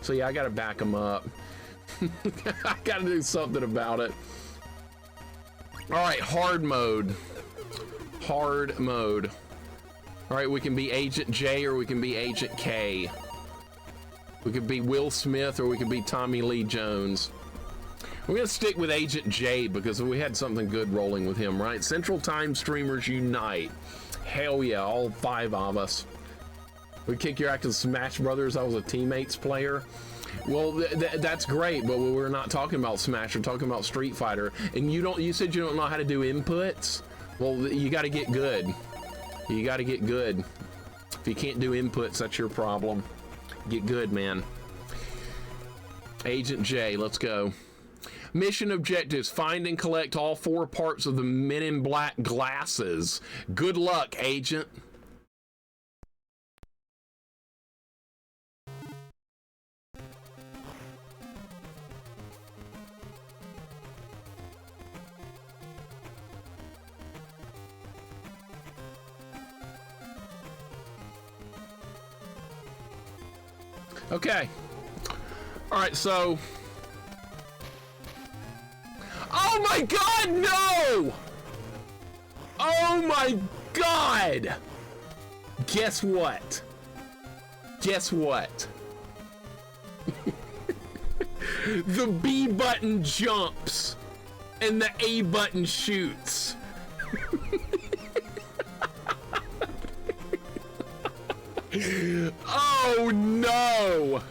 So yeah, I gotta back him up. I gotta do something about it. All right, hard mode. Hard mode. All right, we can be Agent J or we can be Agent K. We could be Will Smith or we could be Tommy Lee Jones. We're gonna stick with Agent J because we had something good rolling with him, right? Central Time Streamers Unite. Hell yeah, all 5 of us. We kick your act in Smash Brothers. I was a Teammates player. Well, that's great, but we're not talking about Smash. We're talking about Street Fighter. And you said you don't know how to do inputs. Well, you got to get good. You got to get good. If you can't do inputs, that's your problem. Get good, man. Agent J, let's go. Mission objectives: find and collect all 4 parts of the Men in Black glasses. Good luck, Agent. Okay. All right, so... Oh my God, no! Oh my God! Guess what? Guess what? The B button jumps and the A button shoots. Oh no!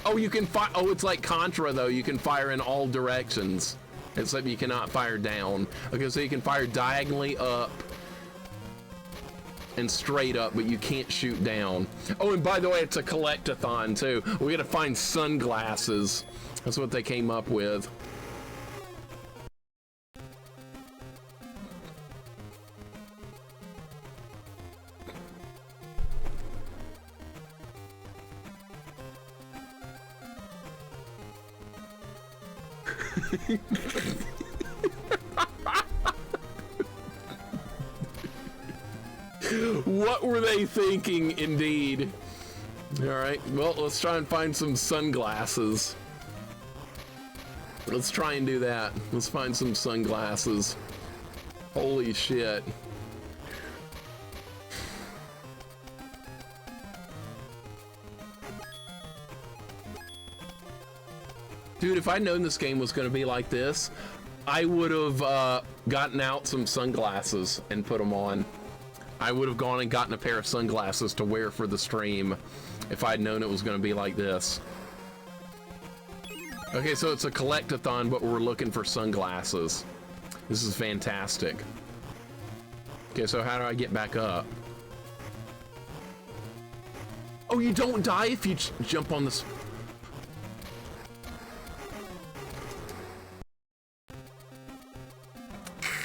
Oh, you can fire. Oh, it's like Contra though. You can fire in all directions, except you cannot fire down. Okay, so you can fire diagonally up and straight up, but you can't shoot down. Oh, and by the way, it's a collect-a-thon too. We gotta find sunglasses. That's what they came up with. What were they thinking, indeed? All right, well, let's try and find some sunglasses. Let's try and do that. Let's find some sunglasses. Holy shit. Dude, if I'd known this game was going to be like this, I would have gotten out some sunglasses and put them on. I would have gone and gotten a pair of sunglasses to wear for the stream if I'd known it was going to be like this. Okay, so it's a collect-a-thon, but we're looking for sunglasses. This is fantastic. Okay, so how do I get back up? Oh, you don't die if you jump on this.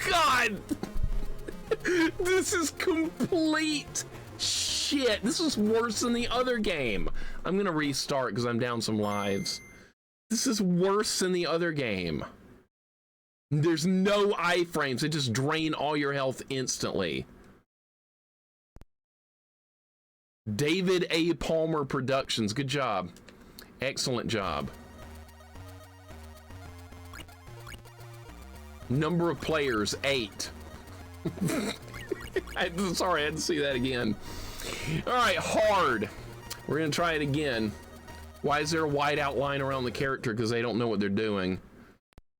God! This is complete shit. This is worse than the other game. I'm gonna restart because I'm down some lives. This is worse than the other game. There's no iframes. They just drain all your health instantly. David A. Palmer Productions. Good job. Excellent job. Number of players, 8. Sorry, I had to see that again. All right, hard. We're gonna try it again. Why is there a white outline around the character? Because they don't know what they're doing.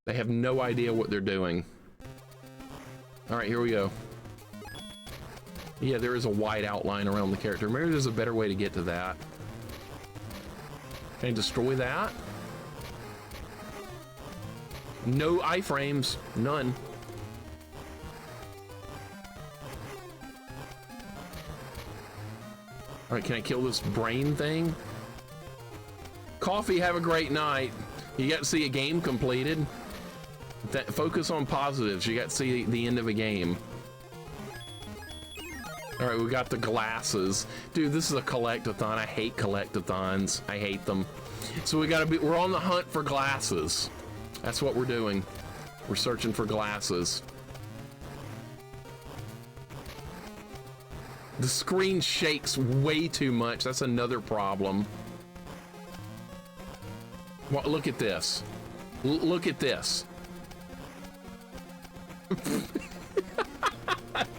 They have no idea what they're doing. All right, here we go. Yeah, there is a white outline around the character. Maybe there's a better way to get to that. Can I destroy that? No iframes, none. All right, can I kill this brain thing? Coffee, have a great night. You got to see a game completed. Focus on positives. You got to see the end of a game. All right, we got the glasses. Dude, this is a collect-a-thon. I hate collect-a-thons. I hate them. So we're on the hunt for glasses. That's what we're doing. We're searching for glasses. The screen shakes way too much. That's another problem. Well, look at this. Look at this.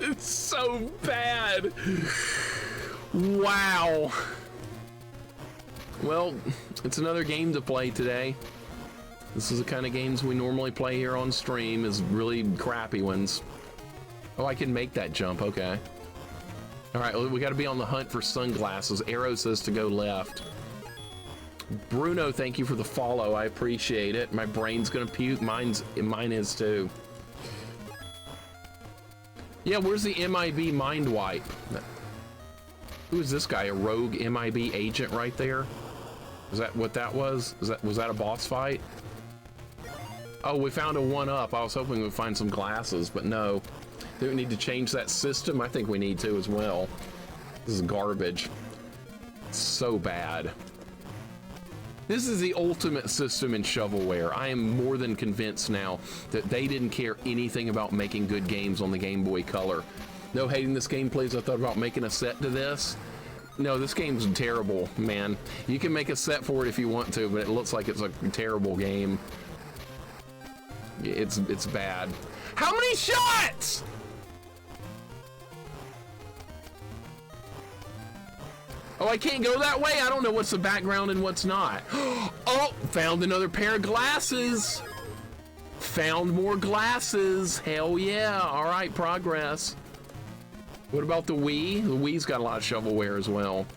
It's so bad. Wow. Well, it's another game to play today. This is the kind of games we normally play here on stream, is really crappy ones. Oh, I can make that jump, okay. All right, we got to be on the hunt for sunglasses. Arrow says to go left. Bruno, thank you for the follow. I appreciate it. My brain's gonna puke. Mine is too. Yeah, where's the MIB mind wipe? Who is this guy? A rogue MIB agent right there? Is that what that was? Was that a boss fight? Oh, we found a 1-up. I was hoping we'd find some glasses, but no. Do we need to change that system? I think we need to as well. This is garbage. It's so bad. This is the ultimate system in shovelware. I am more than convinced now that they didn't care anything about making good games on the Game Boy Color. No hating this game, please. I thought about making a set to this. No, this game's terrible, man. You can make a set for it if you want to, but it looks like it's a terrible game. It's bad. How many shots? Oh, I can't go that way? I don't know what's the background and what's not. Oh, found another pair of glasses. Found more glasses. Hell yeah. All right, progress. What about the Wii? The Wii's got a lot of shovelware as well.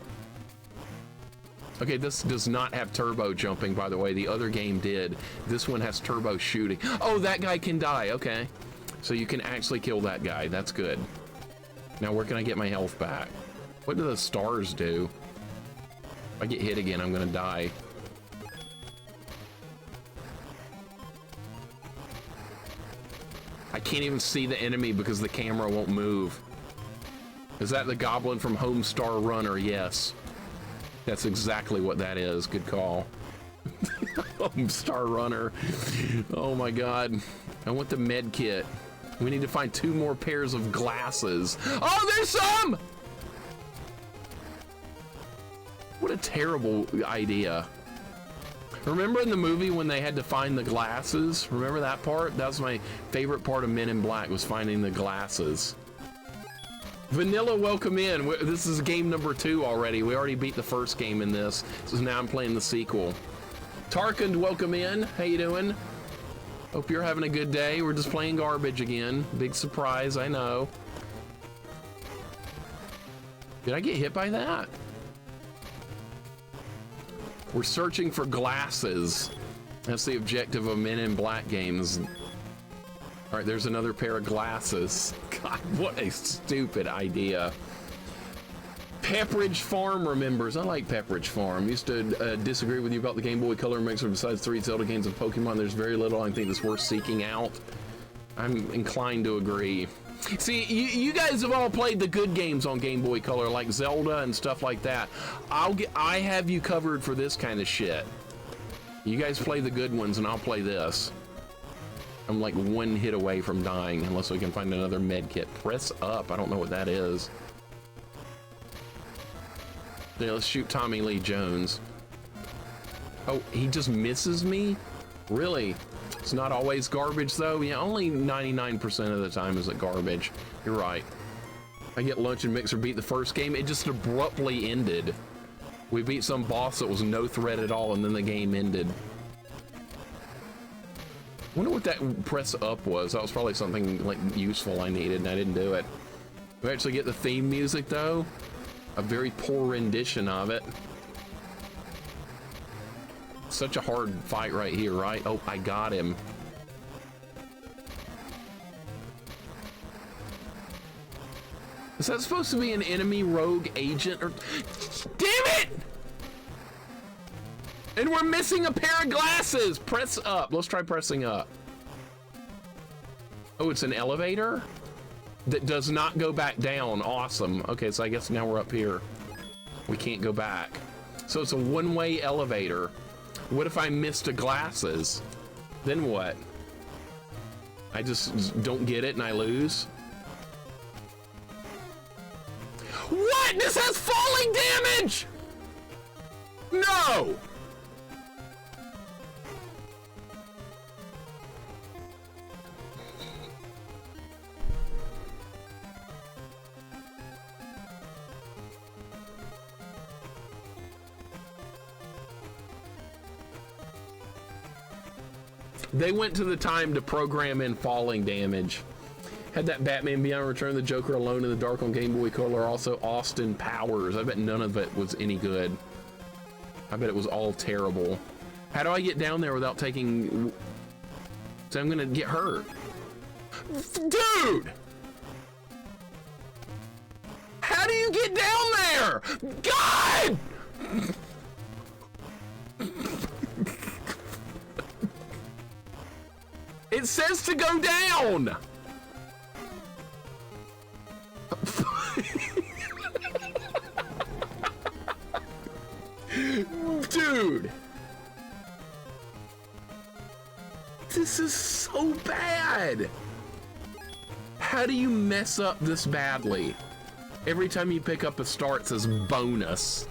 Okay, this does not have turbo jumping, by the way. The other game did. This one has turbo shooting. Oh, that guy can die. Okay. So you can actually kill that guy. That's good. Now, where can I get my health back? What do the stars do? If I get hit again, I'm gonna die. I can't even see the enemy because the camera won't move. Is that the goblin from Homestar Runner? Yes. That's exactly what that is. Good call. Homestar Runner. Oh my god. I want the med kit. We need to find 2 more pairs of glasses. Oh, there's some! What a terrible idea. Remember in the movie when they had to find the glasses? Remember that part? That was my favorite part of Men in Black, was finding the glasses. Vanilla, welcome in. This is game number 2 already. We already beat the first game in this. So now I'm playing the sequel. Tarkand, welcome in. How you doing? Hope you're having a good day. We're just playing garbage again. Big surprise, I know. Did I get hit by that? We're searching for glasses. That's the objective of Men in Black games. All right, there's another pair of glasses. God, what a stupid idea. Pepperidge Farm remembers. I like Pepperidge Farm. Used to disagree with you about the Game Boy Color Mixer. Besides 3 Zelda games and Pokemon, there's very little I think that's worth seeking out. I'm inclined to agree. See, you guys have all played the good games on Game Boy Color, like Zelda and stuff like that. I have you covered for this kind of shit. You guys play the good ones, and I'll play this. I'm like 1 hit away from dying, unless we can find another med kit. Press up. I don't know what that is. Yeah, let's shoot Tommy Lee Jones. Oh, he just misses me? Really? It's not always garbage, though. Yeah, only 99% of the time is it garbage. You're right. I get Lunch and Mixer beat the first game. It just abruptly ended. We beat some boss that was no threat at all, and then the game ended. I wonder what that press up was. That was probably something like useful I needed, and I didn't do it. We actually get the theme music, though. A very poor rendition of it. Such a hard fight right here, right? Oh, I got him. Is that supposed to be an enemy rogue agent? Or damn it! And we're missing a pair of glasses. Press up. Let's try pressing up. Oh, it's an elevator that does not go back down. Awesome. Okay, so I guess now we're up here. We can't go back. So it's a one-way elevator. What if I missed the glasses? Then what? I just don't get it and I lose? What? This has falling damage! No! They went to the time to program in falling damage. Had that Batman Beyond Return of the Joker Alone in the Dark on Game Boy Color, also Austin Powers. I bet none of it was any good. I bet it was all terrible. How do I get down there without taking... So I'm gonna get hurt. Dude! How do you get down there? God! It says to go down! Dude! This is so bad! How do you mess up this badly? Every time you pick up a star, it says bonus.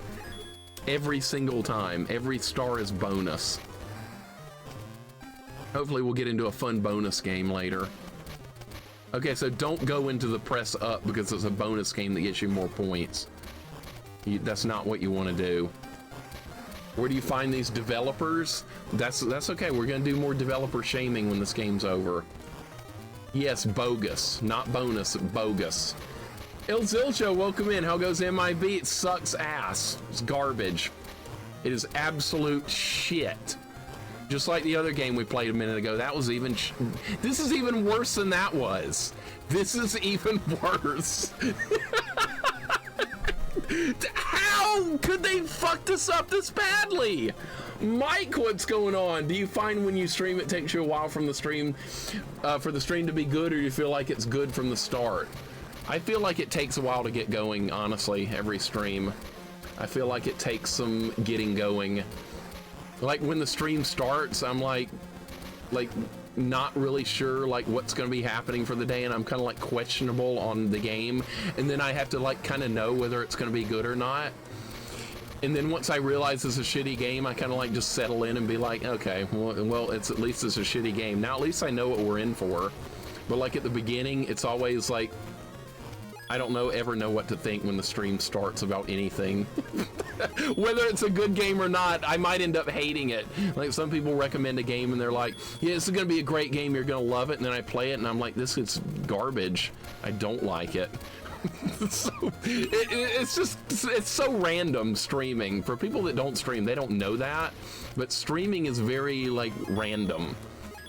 Every single time. Every star is bonus. Hopefully we'll get into a fun bonus game later. Okay, so don't go into the press up because it's a bonus game that gets you more points. That's not what you want to do. Where do you find these developers? That's okay. We're gonna do more developer shaming when this game's over. Yes, bogus, not bonus, bogus. Il Zilcho, welcome in. How goes MIB? It sucks ass. It's garbage. It is absolute shit. Just like the other game we played a minute ago. That was even... This is even worse than that was. This is even worse. How could they fuck this up this badly? Mike, what's going on? Do you find when you stream it takes you a while from the stream for the stream to be good, or do you feel like it's good from the start? I feel like it takes a while to get going, honestly, every stream. I feel like it takes some getting going. Like when the stream starts, I'm like not really sure like what's going to be happening for the day, and I'm kind of like questionable on the game, and then I have to like kind of know whether it's going to be good or not. And then once I realize it's a shitty game, I kind of like just settle in and be like, okay, well, it's at least it's a shitty game. Now at least I know what we're in for. But like at the beginning, it's always like, I don't ever know what to think when the stream starts about anything. Whether it's a good game or not, I might end up hating it. Like some people recommend a game and they're like, yeah, this is gonna be a great game, you're gonna love it, and then I play it and I'm like, this is garbage. I don't like it. So, it's so random streaming. For people that don't stream, they don't know that, but streaming is very like random.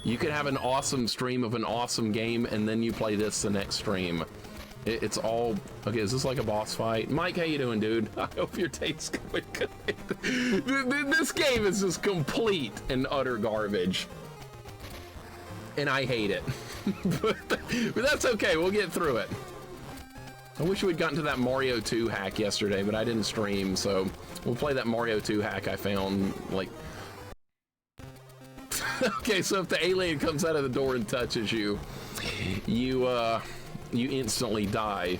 You could have an awesome stream of an awesome game and then you play this the next stream. It's all okay. Is this like a boss fight? Mike, how you doing, dude? I hope your day's going good. This game is just complete and utter garbage, and I hate it. but that's okay. We'll get through it. I wish we'd gotten to that Mario 2 hack yesterday, but I didn't stream, so we'll play that Mario 2 hack I found. Like, okay, so if the alien comes out of the door and touches you, you instantly die.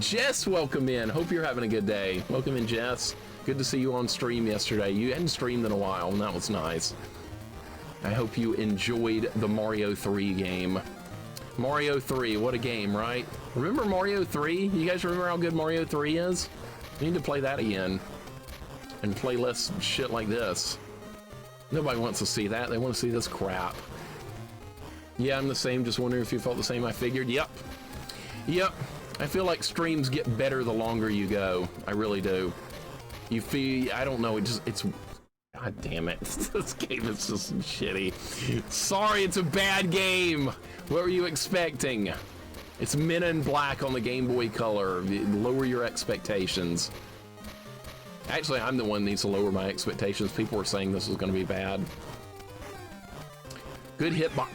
Jess, welcome in. Hope you're having a good day. Welcome in, Jess. Good to see you on stream yesterday. You hadn't streamed in a while, and that was nice. I hope you enjoyed the Mario 3 game. Mario 3, what a game, right? Remember Mario 3? You guys remember how good Mario 3 is? We need to play that again. And play less shit like this. Nobody wants to see that. They want to see this crap. Yeah, I'm the same. Just wondering if you felt the same. I figured. Yep. I feel like streams get better the longer you go. I really do. You feel, I don't know, it's god damn it. This game is just shitty. Sorry, it's a bad game. What were you expecting? It's Men in Black on the Game Boy Color. Lower your expectations. Actually, I'm the one that needs to lower my expectations. People were saying this was going to be bad. Good hitbox.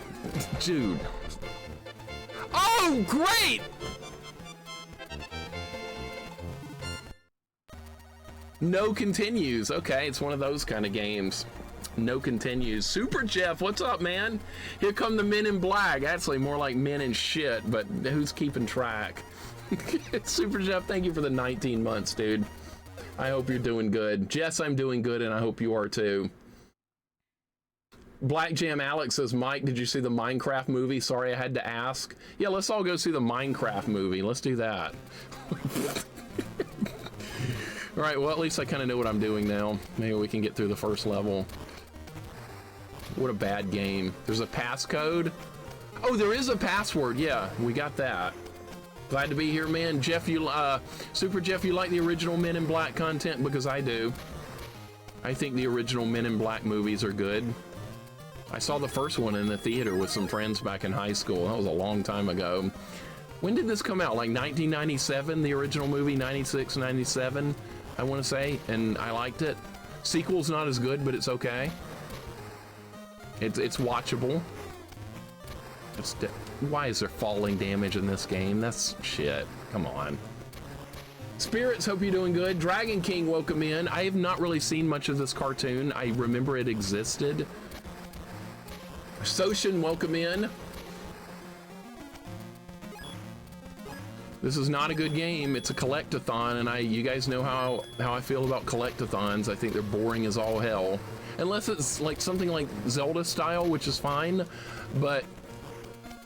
Dude. Oh, great! No continues. Okay, it's one of those kind of games. No continues. Super Jeff, what's up, man? Here come the Men in Black. Actually, more like men in shit, but who's keeping track? Super Jeff, thank you for the 19 months, dude. I hope you're doing good. Jess, I'm doing good, and I hope you are too. Black Jam Alex says, Mike, did you see the Minecraft movie? Sorry, I had to ask. Yeah, let's all go see the Minecraft movie. Let's do that. All right, well, at least I kind of know what I'm doing now. Maybe we can get through the first level. What a bad game. There's a passcode. Oh, there is a password. Yeah, we got that. Glad to be here, man. Jeff, Super Jeff, you like the original Men in Black content? Because I do. I think the original Men in Black movies are good. I saw the first one in the theater with some friends back in high school. That was a long time ago. When did this come out? Like 1997, the original movie, 96, 97, I want to say, and I liked it. Sequel's not as good, but it's okay. It's watchable. Why is there falling damage in this game? That's shit. Come on. Spirits, hope you're doing good. Dragon King, welcome in. I have not really seen much of this cartoon. I remember it existed. Soshin, welcome in. This is not a good game. It's a collect-a-thon, and you guys know how I feel about collect-a-thons. I think they're boring as all hell. Unless it's like something like Zelda style, which is fine, but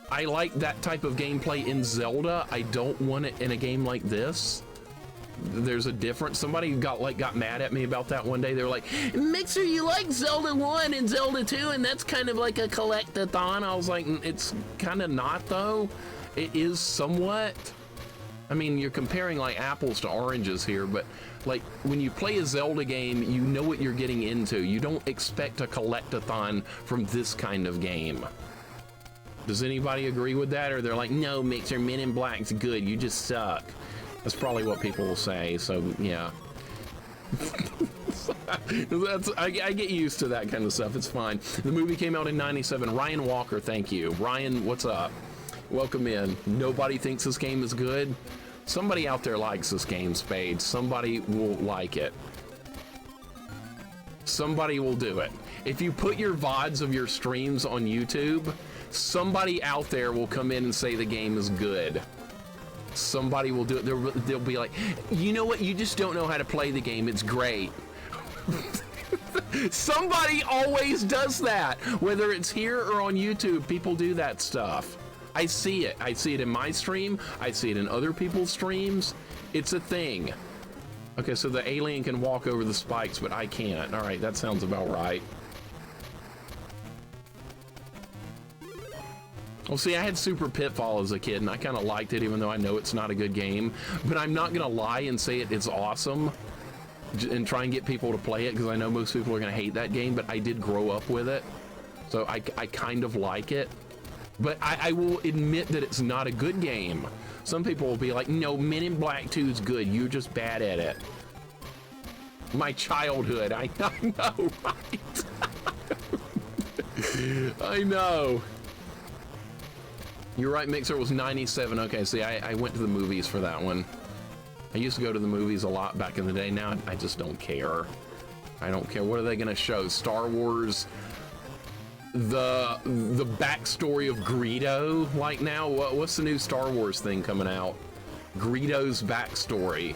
I like that type of gameplay in Zelda. I don't want it in a game like this. There's a difference. Somebody got mad at me about that one day. They were like, Mixer, you like Zelda 1 and Zelda 2, and that's kind of like a collect-a-thon. I was like, it's kind of not, though. It is somewhat. I mean, you're comparing like apples to oranges here, but like when you play a Zelda game, you know what you're getting into. You don't expect a collect-a-thon from this kind of game. Does anybody agree with that? Or they're like, no, Mixer, Men in Black's good, you just suck. That's probably what people will say, so yeah. I get used to that kind of stuff, it's fine. The movie came out in 97. Ryan Walker, thank you. Ryan, what's up? Welcome in. Nobody thinks this game is good. Somebody out there likes this game, Spade. Somebody will like it. Somebody will do it. If you put your VODs of your streams on YouTube, somebody out there will come in and say the game is good. Somebody will do it. They'll be like, you know what? You just don't know how to play the game. It's great. Somebody always does that. Whether it's here or on YouTube, people do that stuff. I see it. I see it in my stream. I see it in other people's streams. It's a thing. Okay, so the alien can walk over the spikes, but I can't. All right, that sounds about right. Well, see, I had Super Pitfall as a kid, and I kind of liked it, even though I know it's not a good game. But I'm not going to lie and say it's awesome and try and get people to play it, because I know most people are going to hate that game, but I did grow up with it. So I kind of like it. But I will admit that it's not a good game. Some people will be like, no, Men in Black 2 is good. You're just bad at it. My childhood. I know, right? I know. You're right, Mixer was 97. Okay, see, I went to the movies for that one. I used to go to the movies a lot back in the day. Now I just don't care. I don't care. What are they going to show? Star Wars... The backstory of Greedo, like now, what's the new Star Wars thing coming out? Greedo's backstory.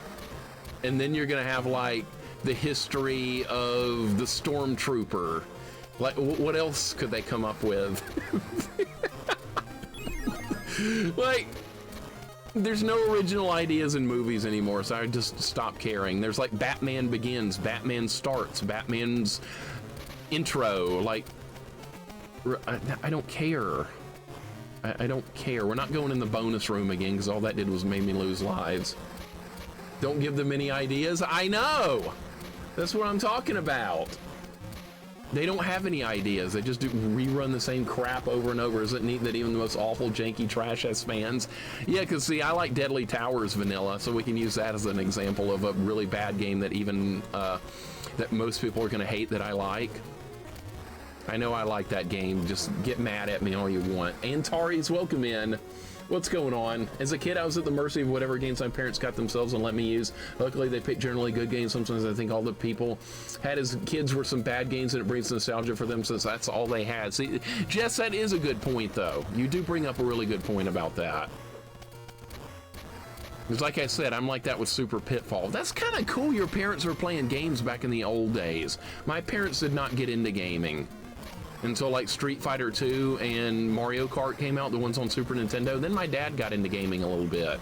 And then you're gonna have like the history of the Stormtrooper. Like, what else could they come up with? Like, there's no original ideas in movies anymore, so I just stopped caring. There's like Batman Begins, Batman Starts, Batman's intro, like, I don't care. I don't care. We're not going in the bonus room again, because all that did was made me lose lives. Don't give them any ideas. I know! That's what I'm talking about. They don't have any ideas. They just rerun the same crap over and over. Isn't it neat that even the most awful, janky, trash-ass fans? Yeah, because, see, I like Deadly Towers vanilla, so we can use that as an example of a really bad game that even, that most people are going to hate that I like. I know I like that game. Just get mad at me all you want. Antares, welcome in. What's going on? As a kid, I was at the mercy of whatever games my parents got themselves and let me use. Luckily, they picked generally good games. Sometimes I think all the people had as kids were some bad games, and it brings nostalgia for them since that's all they had. See, Jess, that is a good point, though. You do bring up a really good point about that. Because like I said, I'm like that with Super Pitfall. That's kind of cool your parents were playing games back in the old days. My parents did not get into gaming until like Street Fighter 2 and Mario Kart came out, the ones on Super Nintendo. Then my dad got into gaming a little bit.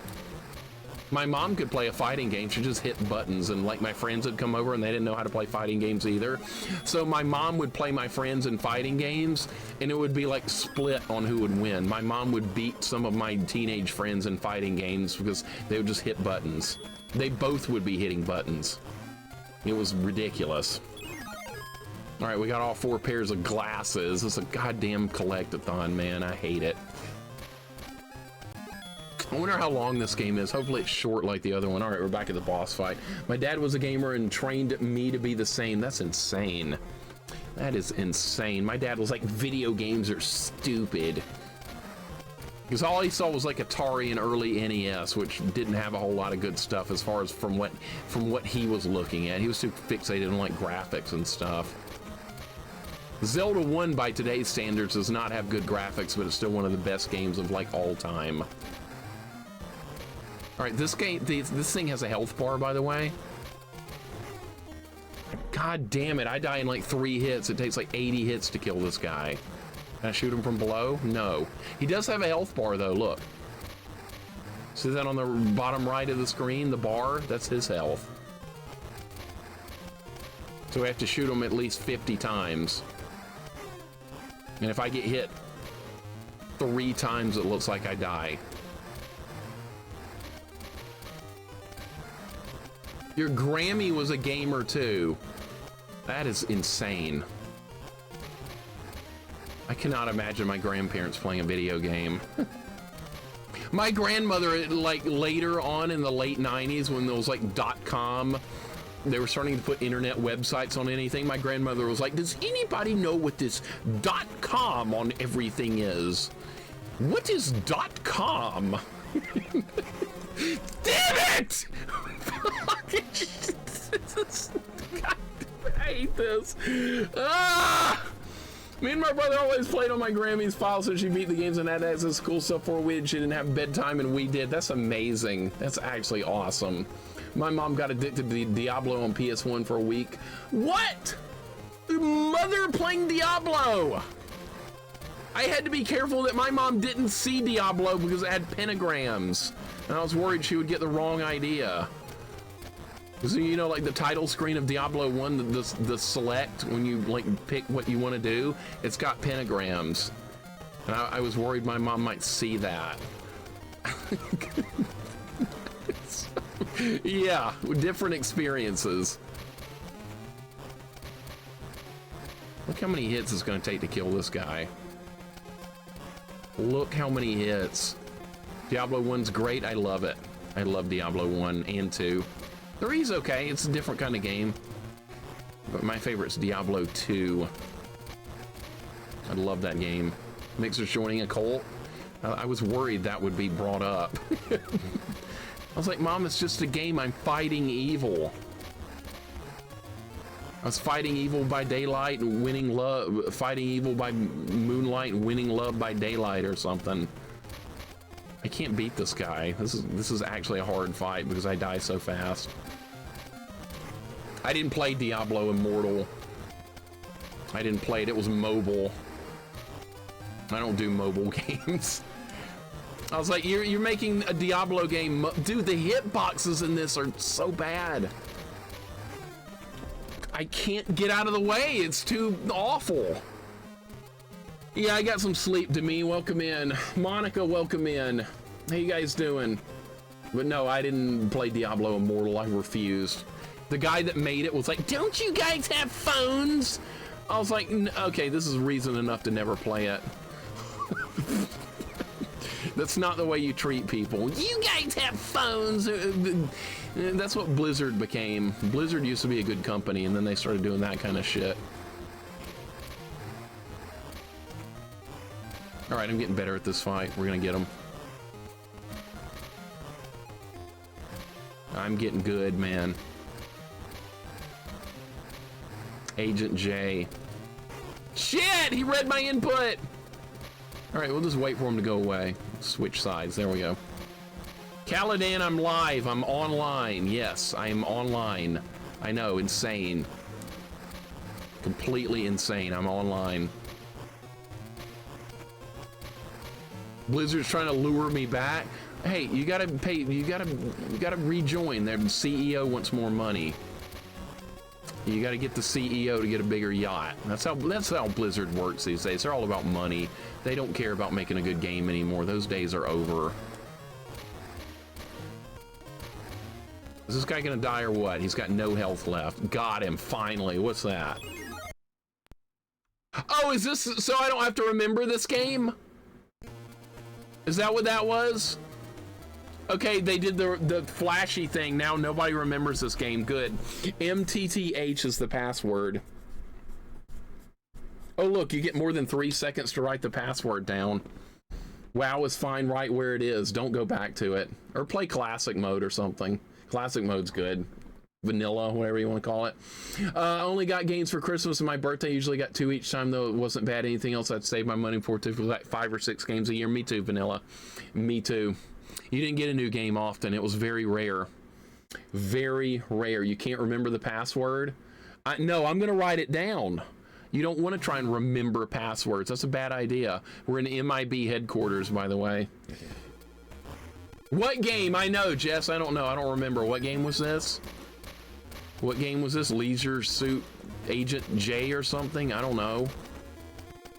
My mom could play a fighting game. She just hit buttons, and like my friends would come over and they didn't know how to play fighting games either. So my mom would play my friends in fighting games, and it would be like split on who would win. My mom would beat some of my teenage friends in fighting games because they would just hit buttons. They both would be hitting buttons. It was ridiculous. All right, we got all 4 pairs of glasses. It's a goddamn collect-a-thon, man. I hate it. I wonder how long this game is. Hopefully it's short like the other one. All right, we're back at the boss fight. My dad was a gamer and trained me to be the same. That's insane. That is insane. My dad was like, video games are stupid. Because all he saw was like Atari and early NES, which didn't have a whole lot of good stuff as far as from what he was looking at. He was too fixated on like graphics and stuff. Zelda 1 by today's standards does not have good graphics, but it's still one of the best games of like all time. All right, this game, this thing has a health bar, by the way. God damn it, I die in like 3 hits. It takes like 80 hits to kill this guy. Can I shoot him from below? No. He does have a health bar though, look. See that on the bottom right of the screen, the bar? That's his health. So we have to shoot him at least 50 times. And if I get hit 3 times, it looks like I die. Your Grammy was a gamer too. That is insane. I cannot imagine my grandparents playing a video game. My grandmother, like later on in the late 90s when there was like .com, they were starting to put internet websites on anything. My grandmother was like, does anybody know what this .com on everything is? What is .com? Damn it! God, I hate this. Ah! Me and my brother always played on my Grammy's file so she beat the games and had access to cool stuff for we she didn't have bedtime and we did. That's amazing. That's actually awesome. My mom got addicted to Diablo on PS1 for a week. What? Mother playing Diablo! I had to be careful that my mom didn't see Diablo because it had pentagrams. And I was worried she would get the wrong idea. So, you know, like the title screen of Diablo 1, the select, when you like pick what you want to do, it's got pentagrams. And I was worried my mom might see that. Yeah, different experiences. Look how many hits it's going to take to kill this guy. Look how many hits. Diablo 1's great. I love it. I love Diablo 1 and 2. 3's okay. It's a different kind of game. But my favorite's Diablo 2. I love that game. Mixer's joining a cult. I was worried that would be brought up. I was like, Mom, it's just a game. I'm fighting evil. I was fighting evil by daylight and winning love, fighting evil by moonlight and winning love by daylight or something. I can't beat this guy. This is actually a hard fight because I die so fast. I didn't play Diablo Immortal. I didn't play it. It was mobile. I don't do mobile games. I was like, you're making a Diablo game. Dude, the hitboxes in this are so bad. I can't get out of the way. It's too awful. Yeah, I got some sleep, Demi. Welcome in. Monica, welcome in. How you guys doing? But no, I didn't play Diablo Immortal. I refused. The guy that made it was like, don't you guys have phones? I was like, okay, this is reason enough to never play it. That's not the way you treat people. You guys have phones. That's what Blizzard became. Blizzard used to be a good company, and then they started doing that kind of shit. All right, I'm getting better at this fight. We're gonna get him. I'm getting good, man. Agent J. Shit! He read my input! All right, we'll just wait for him to go away. Switch sides. There we go. Caladan, I'm live. I'm online. Yes, I am online. I know, insane. Completely insane. I'm online. Blizzard's trying to lure me back. Hey, you gotta pay, you gotta rejoin. Their CEO wants more money. You gotta get the CEO to get a bigger yacht. That's how Blizzard works these days. They're all about money. They don't care about making a good game anymore. Those days are over. Is this guy gonna die or what? He's got no health left. Got him, finally. What's that? Oh, is this so I don't have to remember this game? Is that what that was? Okay, they did the flashy thing. Now nobody remembers this game. Good. MTTH is the password. Oh, look, you get more than 3 seconds to write the password down. WoW is fine right where it is. Don't go back to it. Or play classic mode or something. Classic mode's good. Vanilla, whatever you want to call it. Only got games for Christmas and my birthday. Usually got 2 each time, though it wasn't bad. Anything else I'd save my money for, too, for like 5 or 6 games a year. Me too, Vanilla. Me too. You didn't get a new game often. It was very rare. Very rare. You can't remember the password? No, I'm going to write it down. You don't want to try and remember passwords. That's a bad idea. We're in MIB headquarters, by the way. What game? I know, Jess. I don't know. I don't remember. What game was this? What game was this? Leisure Suit Agent J or something? I don't know.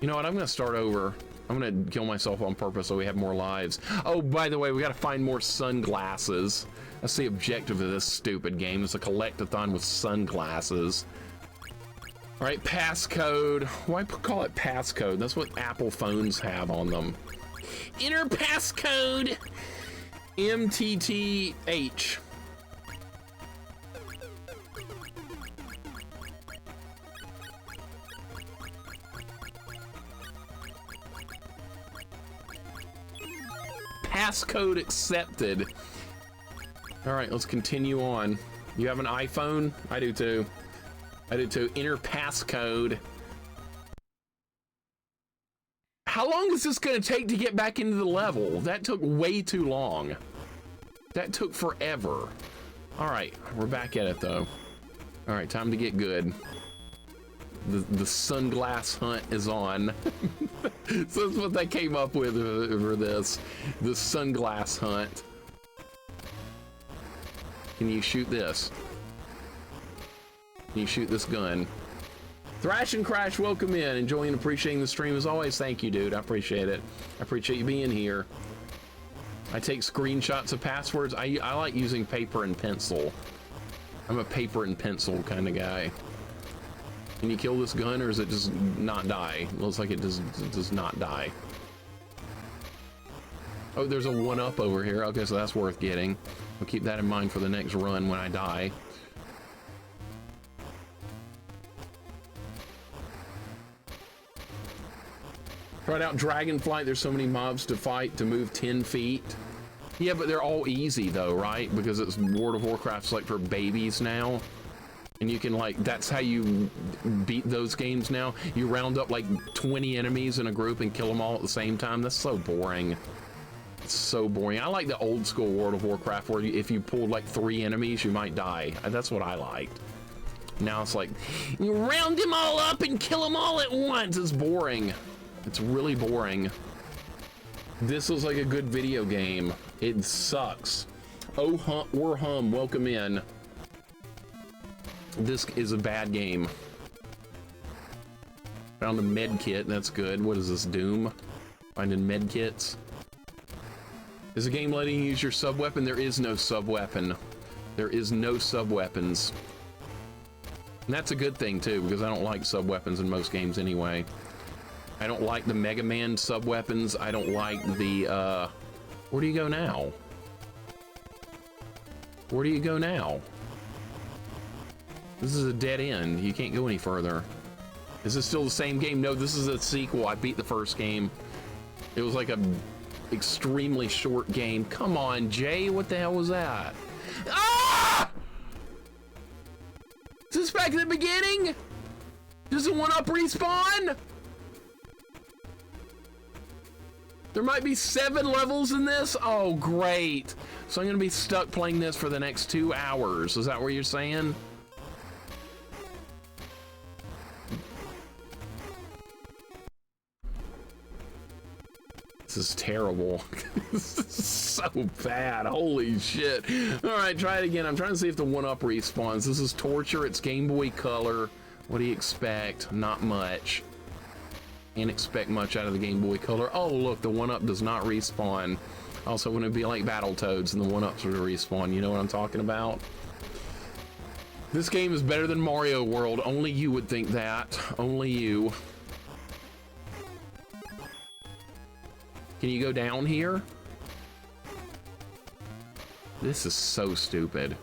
You know what? I'm going to start over. I'm going to kill myself on purpose so we have more lives. Oh, by the way, we got to find more sunglasses. That's the objective of this stupid game. It's a collect-a-thon with sunglasses. All right, passcode. Why call it passcode? That's what Apple phones have on them. Enter passcode. MTTH. Passcode accepted. All right, let's continue on. You have an iPhone? I do too. I do too. Enter passcode. How long is this going to take to get back into the level? That took way too long. That took forever. All right, we're back at it though. All right, time to get good. The sunglass hunt is on. So that's what they came up with for this. The sunglass hunt. Can you shoot this? Can you shoot this gun? Thrash and Crash, welcome in. Enjoying and appreciating the stream as always. Thank you, dude. I appreciate it. I appreciate you being here. I take screenshots of passwords. I like using paper and pencil. I'm a paper and pencil kind of guy. Can you kill this gun or does it just not die? It looks like it does not die. Oh, there's a 1-up over here. Okay, so that's worth getting. I'll keep that in mind for the next run when I die. Tried out Dragonflight. There's so many mobs to fight to move 10 feet. Yeah, but they're all easy though, right? Because it's World of Warcraft's like for babies now. And you can like, that's how you beat those games now. You round up like 20 enemies in a group and kill them all at the same time. That's so boring. It's so boring. I like the old school World of Warcraft where if you pulled like 3 enemies, you might die. That's what I liked. Now it's like, you round them all up and kill them all at once. It's boring. It's really boring. This was like a good video game. It sucks. Oh, hum, welcome in. This is a bad game. Found a med kit, that's good. What is this, Doom? Finding med kits. Is the game letting you use your sub-weapon? There is no sub-weapon. There is no sub-weapons. And that's a good thing too, because I don't like sub-weapons in most games anyway. I don't like the Mega Man sub-weapons. I don't like the, where do you go now? Where do you go now? This is a dead end. You can't go any further. Is this still the same game? No, this is a sequel. I beat the first game. It was like a extremely short game. Come on, Jay. What the hell was that? Ah! Is this back at the beginning? Does the 1-up respawn? There might be 7 levels in this? Oh, great. So I'm gonna be stuck playing this for the next 2 hours. Is that what you're saying? This is terrible. This is so bad. Holy shit. All right, try it again. I'm trying to see if the 1-up respawns. This is torture. It's Game Boy Color. What do you expect? Not much. Can't expect much out of the Game Boy Color. Oh, look, the 1-up does not respawn. Also, wouldn't it be like Battletoads and the 1-ups would respawn? You know what I'm talking about? This game is better than Mario World. Only you would think that. Only you. Can you go down here? This is so stupid.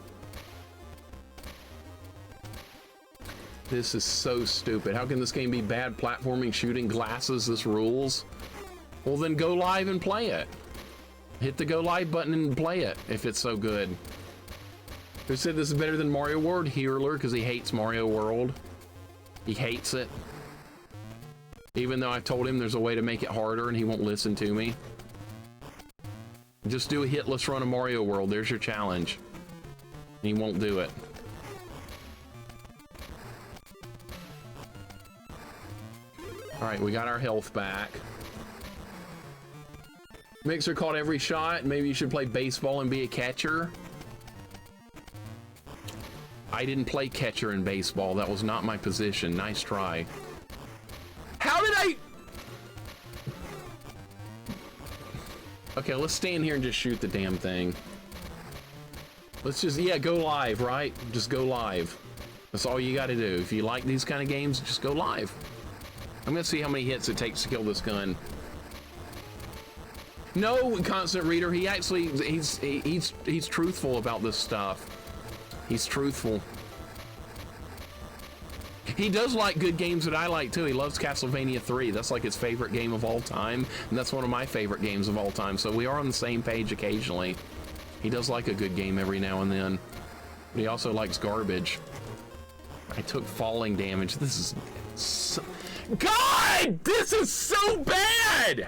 This is so stupid. How can this game be bad platforming, shooting, glasses? This rules. Well, then go live and play it. Hit the go live button and play it if it's so good. Who said this is better than Mario World? Heerler, because he hates Mario World. He hates it. Even though I told him there's a way to make it harder and he won't listen to me. Just do a hitless run of Mario World. There's your challenge. And he won't do it. All right, we got our health back. Mixer caught every shot. Maybe you should play baseball and be a catcher. I didn't play catcher in baseball. That was not my position. Nice try. How did I? Okay, let's stand here and just shoot the damn thing. Let's just, yeah, go live, right? Just go live. That's all you got to do. If you like these kind of games, just go live. I'm gonna see how many hits it takes to kill this gun. No, Constant Reader, he actually, he's truthful about this stuff. He's truthful. He does like good games that I like too. He loves Castlevania 3. That's like his favorite game of all time. And that's one of my favorite games of all time. So we are on the same page occasionally. He does like a good game every now and then. But he also likes garbage. I took falling damage. This is so... God! This is so bad!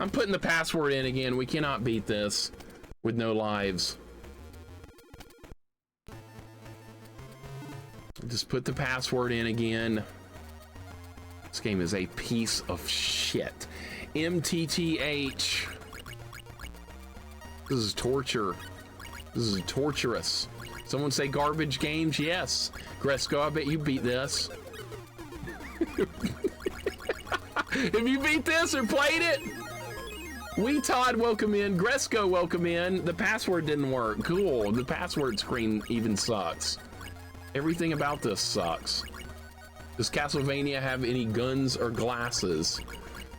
I'm putting the password in again. We cannot beat this with no lives. Just put the password in again. This game is a piece of shit. MTTH. This is torture. This is torturous. Someone say garbage games? Yes. Gresco, I bet you beat this. Have you beat this or played it? Todd, welcome in. Gresco, welcome in. The password didn't work. Cool. The password screen even sucks. Everything about this sucks. Does Castlevania have any guns or glasses?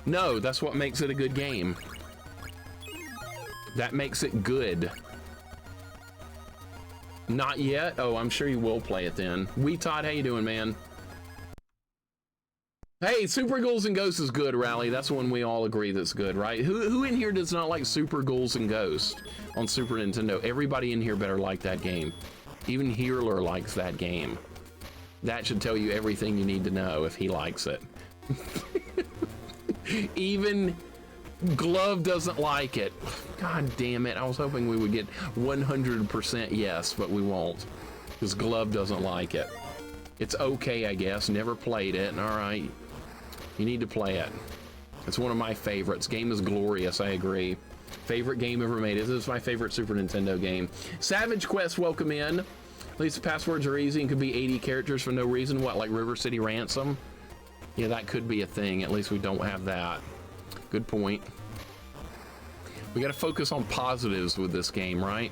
No, that's what makes it a good game. That makes it good. Not yet? Oh, I'm sure you will play it then. Todd, how you doing, man? Hey, Super Ghouls and Ghosts is good, Rally. That's one we all agree that's good, right? Who in here does not like Super Ghouls and Ghosts on Super Nintendo? Everybody in here better like that game. Even Heerler likes that game. That should tell you everything you need to know if he likes it. Even Glove doesn't like it. God damn it. I was hoping we would get 100% yes, but we won't. Because Glove doesn't like it. It's okay, I guess. Never played it. All right. You need to play it. It's one of my favorites. Game is glorious. I agree. Favorite game ever made. This is my favorite Super Nintendo game. Savage Quest, welcome in. At least the passwords are easy and could be 80 characters for no reason. What, like River City Ransom? Yeah, that could be a thing. At least we don't have that. Good point. We got to focus on positives with this game, right?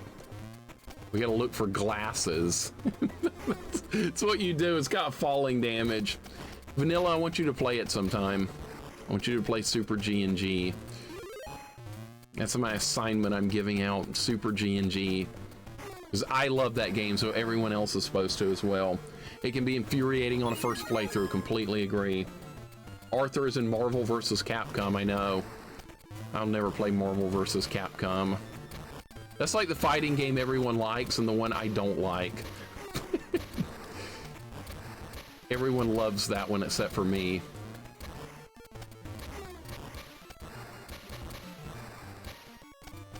We got to look for glasses. It's what you do. It's got falling damage. Vanilla, I want you to play it sometime. I want you to play Super G&G. That's my assignment I'm giving out, Super G&G. Because I love that game, so everyone else is supposed to as well. It can be infuriating on a first playthrough, completely agree. Arthur is in Marvel vs. Capcom, I know. I'll never play Marvel vs. Capcom. That's like the fighting game everyone likes and the one I don't like. Everyone loves that one except for me.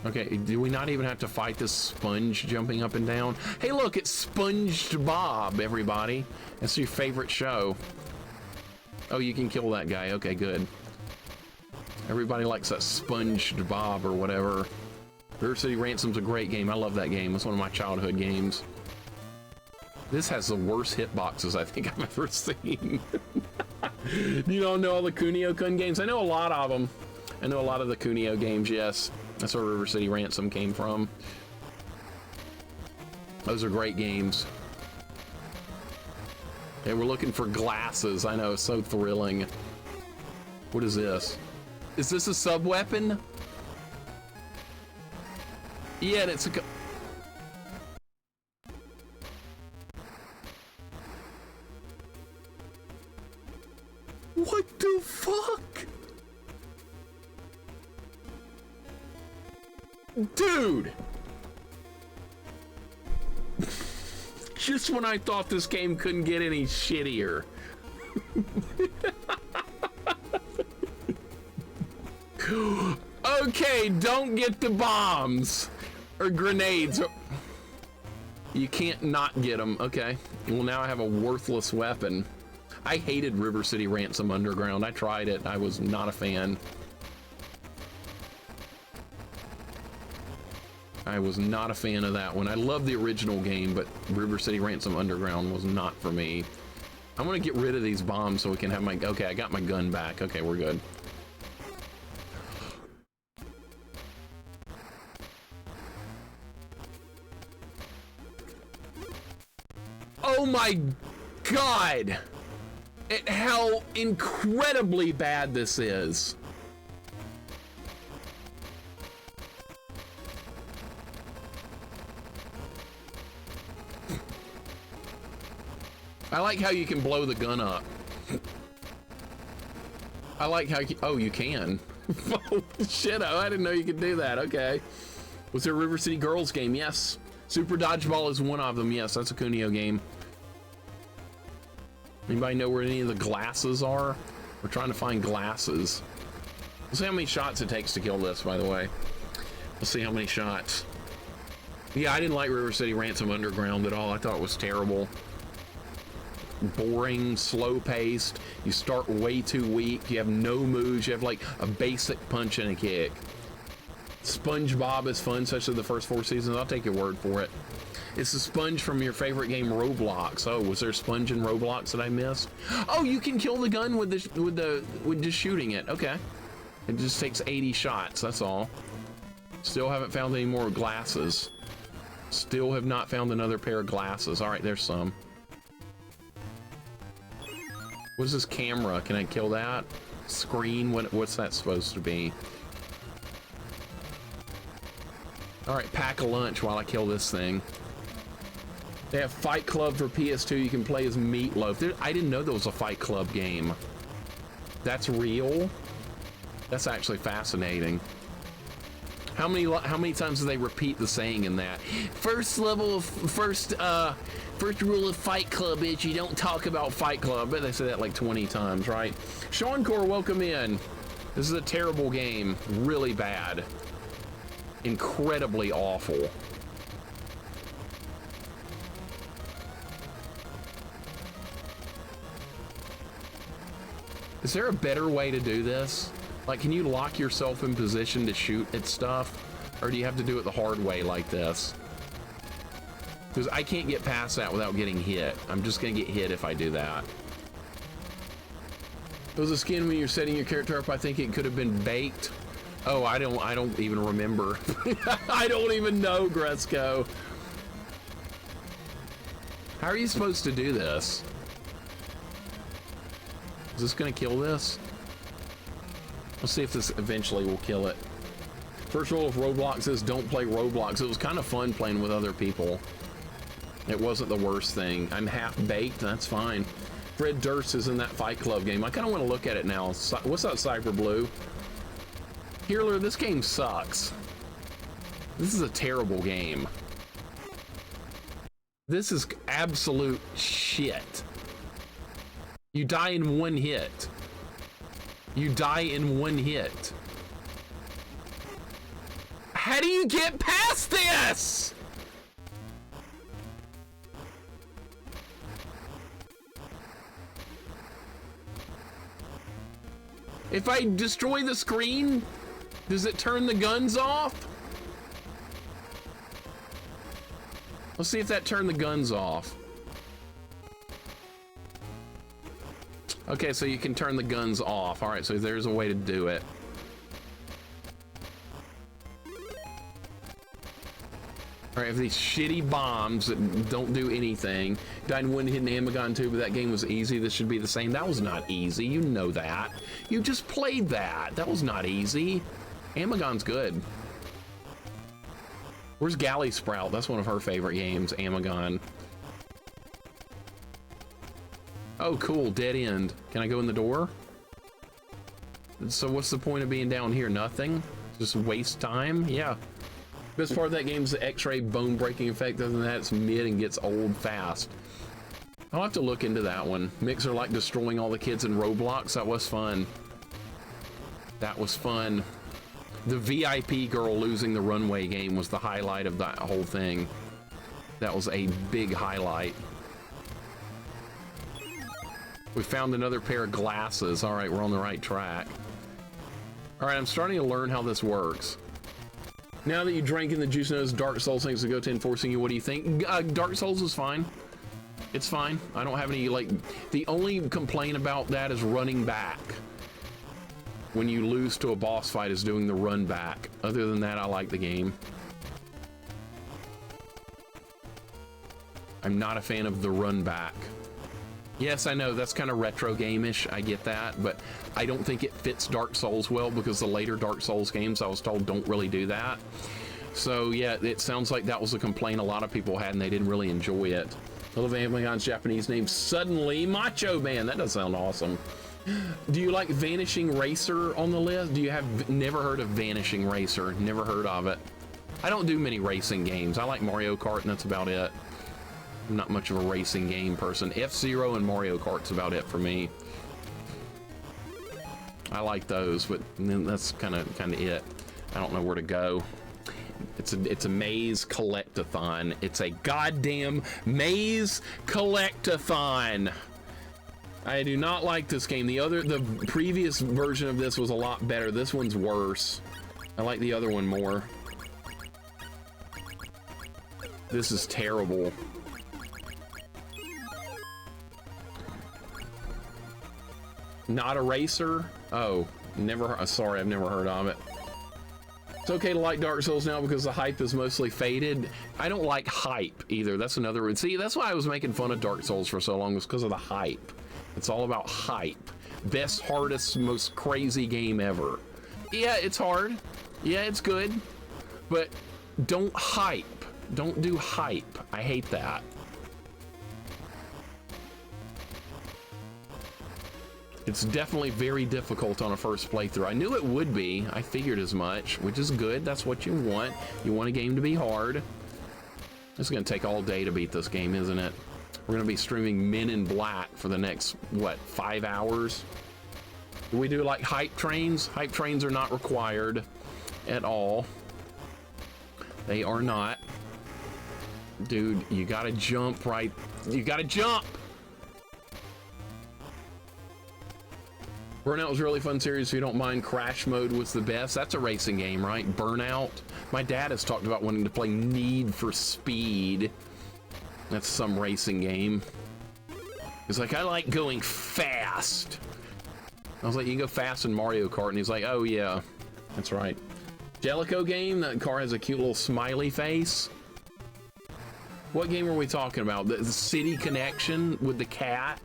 Okay, do we not even have to fight this sponge jumping up and down? Hey look, it's SpongeBob, everybody. That's your favorite show. Oh, you can kill that guy. Okay, good. Everybody likes that SpongeBob or whatever. River City Ransom's a great game. I love that game. It's one of my childhood games. This has the worst hitboxes I think I've ever seen. You don't know all the Kunio-kun games? I know a lot of them. I know a lot of the Kunio games, yes. That's where River City Ransom came from. Those are great games. Hey, we're looking for glasses. I know, it's so thrilling. What is this? Is this a sub-weapon? Yeah, it's a... What the fuck? Dude! Just when I thought this game couldn't get any shittier. Okay, don't get the bombs or grenades. You can't not get them. Okay. Well, now I have a worthless weapon. I hated River City Ransom Underground. I tried it. I was not a fan. I was not a fan of that one. I love the original game, but River City Ransom Underground was not for me. I'm gonna get rid of these bombs so we can have my... Okay, I got my gun back. Okay, we're good. Oh my God! How incredibly bad this is. I like how you can blow the gun up. I like how you... Oh, you can. Oh, shit, I didn't know you could do that. Okay. Was there a River City Girls game? Yes. Super Dodgeball is one of them. Yes, that's a Kunio game. Anybody know where any of the glasses are? We're trying to find glasses. We'll see how many shots it takes to kill this, by the way. We'll see how many shots. Yeah, I didn't like River City Ransom Underground at all. I thought it was terrible. Boring, slow-paced. You start way too weak. You have no moves. You have like a basic punch and a kick. SpongeBob is fun, especially the first 4 seasons. I'll take your word for it. It's the sponge from your favorite game, Roblox. Oh, was there a sponge in Roblox that I missed? Oh, you can kill the gun with just shooting it. Okay. It just takes 80 shots. That's all. Still haven't found any more glasses. Still have not found another pair of glasses. All right, there's some. What is this camera? Can I kill that? Screen? What's that supposed to be? All right, pack a lunch while I kill this thing. They have Fight Club for PS2. You can play as Meatloaf. I didn't know there was a Fight Club game. That's real? That's actually fascinating. How many times do they repeat the saying in that? First rule of Fight Club is you don't talk about Fight Club. I bet they say that like 20 times, right? Sean Core, welcome in. This is a terrible game. Really bad. Incredibly awful. Is there a better way to do this? Like, can you lock yourself in position to shoot at stuff? Or do you have to do it the hard way like this? Because I can't get past that without getting hit. I'm just gonna get hit if I do that. Was a skin when you're setting your character up? I think it could have been baked. Oh, I don't even remember. I don't even know, Gresco. How are you supposed to do this? Is this gonna kill this? Let's see if this eventually will kill it. First rule of Roblox is don't play Roblox. It was kind of fun playing with other people. It wasn't the worst thing. I'm half baked, that's fine. Fred Durst is in that Fight Club game. I kind of want to look at it now. What's up, Cyber Blue? Healer, this game sucks. This is a terrible game. This is absolute shit. You die in one hit. You die in one hit. How do you get past this? If I destroy the screen, does it turn the guns off? Let's see if that turned the guns off. Okay, so you can turn the guns off. All right, so there's a way to do it. All right, if these shitty bombs that don't do anything. Died in one hidden Amagon too, but that game was easy. This should be the same. That was not easy. You know that. You just played that. That was not easy. Amagon's good. Where's Galley Sprout? That's one of her favorite games, Amagon. Oh, cool, dead end. Can I go in the door? So what's the point of being down here? Nothing? Just waste time? Yeah. Best part of that game is the X-ray bone breaking effect. Other than that, it's mid and gets old fast. I'll have to look into that one. Mixer like destroying all the kids in Roblox. That was fun. That was fun. The VIP girl losing the runway game was the highlight of that whole thing. That was a big highlight. We found another pair of glasses. All right, we're on the right track. All right, I'm starting to learn how this works. Now that you drank in the juice nose, Dark Souls thanks to Goten enforcing you, what do you think? Dark Souls is fine. It's fine. I don't have any, like, the only complaint about that is running back. When you lose to a boss fight is doing the run back. Other than that, I like the game. I'm not a fan of the run back. Yes, I know, that's kind of retro game-ish, I get that, but I don't think it fits Dark Souls well because the later Dark Souls games, I was told, don't really do that. So yeah, it sounds like that was a complaint a lot of people had and they didn't really enjoy it. I love Amagon's Japanese name, Suddenly Macho Man. That does sound awesome. Do you like Vanishing Racer on the list? Do you have never heard of Vanishing Racer? Never heard of it. I don't do many racing games. I like Mario Kart and that's about it. I'm not much of a racing game person. F-Zero and Mario Kart's about it for me. I like those, but that's kind of it. I don't know where to go. It's a maze collectathon. It's a goddamn maze collectathon. I do not like this game. The previous version of this was a lot better. This one's worse. I like the other one more. This is terrible. Not a racer? Oh, never. Sorry, I've never heard of it. It's okay to like Dark Souls now because the hype is mostly faded. I don't like hype either. That's another one. See, that's why I was making fun of Dark Souls for so long, was because of the hype. It's all about hype. Best, hardest, most crazy game ever. Yeah, it's hard. Yeah, it's good. But don't hype. Don't do hype. I hate that. It's definitely very difficult on a first playthrough. I knew it would be. I figured as much, which is good. That's what you want. You want a game to be hard. It's going to take all day to beat this game, isn't it? We're going to be streaming Men in Black for the next, what, 5 hours? Do we do like hype trains? Hype trains are not required at all. They are not. Dude, you got to jump right. You got to jump! Burnout was a really fun series. If you don't mind, Crash Mode was the best. That's a racing game, right? Burnout. My dad has talked about wanting to play Need for Speed. That's some racing game. He's like, I like going fast. I was like, you can go fast in Mario Kart. And he's like, oh yeah, that's right. Jellico game, that car has a cute little smiley face. What game are we talking about? The City Connection with the cat?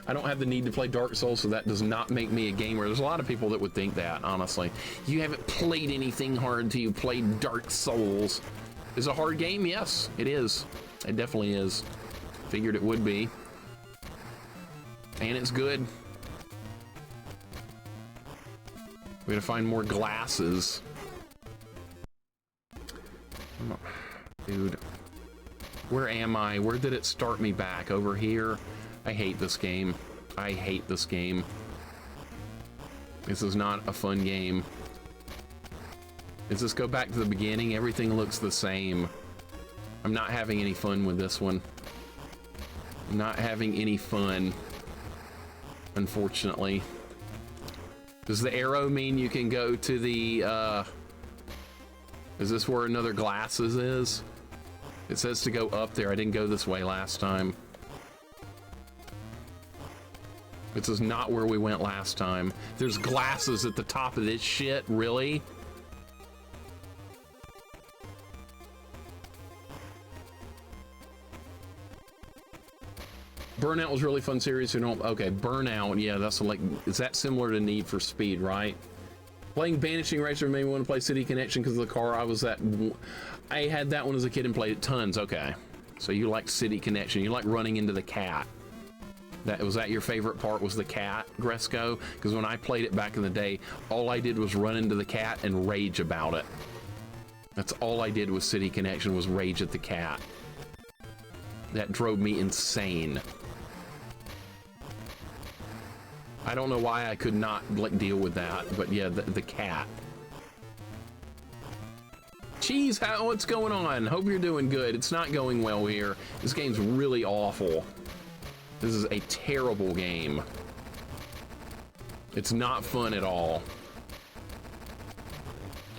I don't have the need to play Dark Souls, so that does not make me a gamer. There's a lot of people that would think that, honestly. You haven't played anything hard until you played Dark Souls. Is it a hard game? Yes, it is. It definitely is. Figured it would be. And it's good. We gotta find more glasses. Dude. Where am I? Where did it start me back? Over here? I hate this game. I hate this game. This is not a fun game. Does this go back to the beginning? Everything looks the same. I'm not having any fun with this one. I'm not having any fun, unfortunately. Does the arrow mean you can go to the, is this where another glasses is? It says to go up there. I didn't go this way last time. This is not where we went last time. There's glasses at the top of this shit, really? Burnout was a really fun series. Okay, Burnout, yeah, that's like, is that similar to Need for Speed, right? Playing Banishing Racer made me want to play City Connection because of the car. I had that one as a kid and played it tons. Okay, so you like City Connection. You like running into the cat. Was that your favorite part, was the cat, Gresco? Because when I played it back in the day, all I did was run into the cat and rage about it. That's all I did with City Connection, was rage at the cat. That drove me insane. I don't know why I could not like deal with that, but yeah, the cat. Cheese, what's going on? Hope you're doing good. It's not going well here. This game's really awful. This is a terrible game. It's not fun at all.